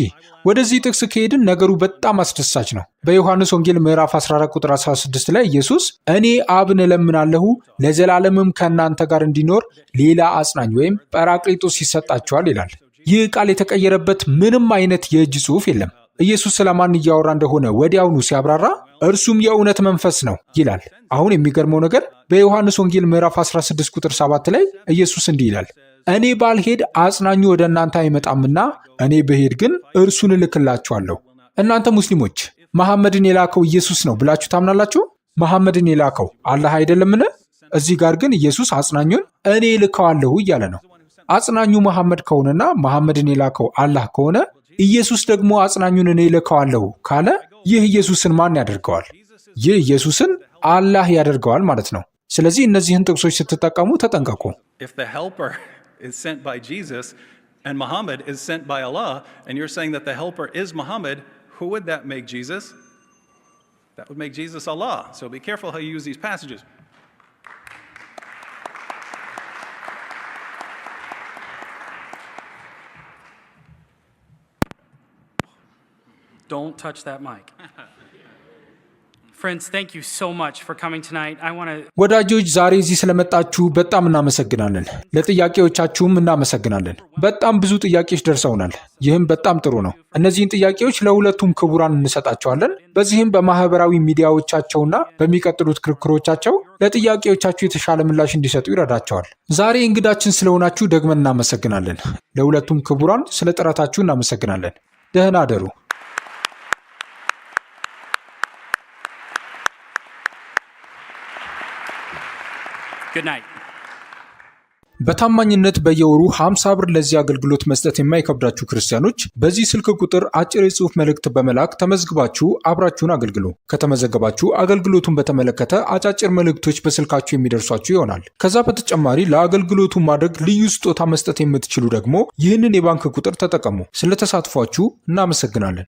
B: ወደዚህ ጥቅስ ከሄድን ነገሩ በጣም አስደሳች ነው። በዮሐንስ ወንጌል ምዕራፍ 14 ቁጥር 16 ላይ ኢየሱስ እኔ አብን እለምናለሁ ለዘላለምም ከእናንተ ጋር እንዲኖር ሌላ አጽናኝ ወይም ጰራቅሊጦስ ይሰጣችኋል ይላል። ይህ ቃል የተቀየረበት ምንም አይነት የእጅ ጽሑፍ የለም። ኢየሱስ ስለማን እያወራ እንደሆነ ወዲያውኑ ሲያብራራ እርሱም የእውነት መንፈስ ነው ይላል። አሁን የሚገርመው ነገር በዮሐንስ ወንጌል ምዕራፍ 16 ቁጥር 7 ላይ ኢየሱስ እንዲህ ይላል፣ እኔ ባልሄድ አጽናኙ ወደ እናንተ አይመጣምና እኔ ብሄድ ግን እርሱን እልክላችኋለሁ። እናንተ ሙስሊሞች መሐመድን የላከው ኢየሱስ ነው ብላችሁ ታምናላችሁ? መሐመድን የላከው አላህ አይደለምን? እዚህ ጋር ግን ኢየሱስ አጽናኙን እኔ እልከዋለሁ እያለ ነው። አጽናኙ መሐመድ ከሆነና መሐመድን የላከው አላህ ከሆነ ኢየሱስ ደግሞ አጽናኙን እኔ ልከዋለሁ ካለ ይህ ኢየሱስን ማን ያደርገዋል? ይህ ኢየሱስን አላህ ያደርገዋል ማለት ነው። ስለዚህ እነዚህን ጥቅሶች ስትጠቀሙ ተጠንቀቁ።
C: If the helper is sent by Jesus and Muhammad is sent by Allah, and you're saying that the helper is Muhammad, who would that make Jesus? That would make Jesus Allah. So be careful how you use these passages.
E: Don't touch that mic. Friends, thank you so much for coming tonight. I want to
B: ወዳጆች ዛሬ እዚህ ስለመጣችሁ በጣም እናመሰግናለን። ለጥያቄዎቻችሁም እናመሰግናለን። በጣም ብዙ ጥያቄዎች ደርሰውናል። ይህም በጣም ጥሩ ነው። እነዚህን ጥያቄዎች ለሁለቱም ክቡራን እንሰጣቸዋለን። በዚህም በማህበራዊ ሚዲያዎቻቸውና በሚቀጥሉት ክርክሮቻቸው ለጥያቄዎቻችሁ የተሻለ ምላሽ እንዲሰጡ ይረዳቸዋል። ዛሬ እንግዳችን ስለሆናችሁ ደግመን እናመሰግናለን። ለሁለቱም ክቡራን ስለ ጥረታችሁ እናመሰግናለን። ደህና አደሩ።
E: good night.
B: በታማኝነት በየወሩ 50 ብር ለዚህ አገልግሎት መስጠት የማይከብዳችሁ ክርስቲያኖች በዚህ ስልክ ቁጥር አጭር የጽሑፍ መልእክት በመላክ ተመዝግባችሁ አብራችሁን አገልግሉ። ከተመዘገባችሁ አገልግሎቱን በተመለከተ አጫጭር መልእክቶች በስልካችሁ የሚደርሷችሁ ይሆናል። ከዛ በተጨማሪ ለአገልግሎቱ ማድረግ ልዩ ስጦታ መስጠት የምትችሉ ደግሞ ይህንን የባንክ ቁጥር ተጠቀሙ። ስለተሳትፏችሁ እናመሰግናለን።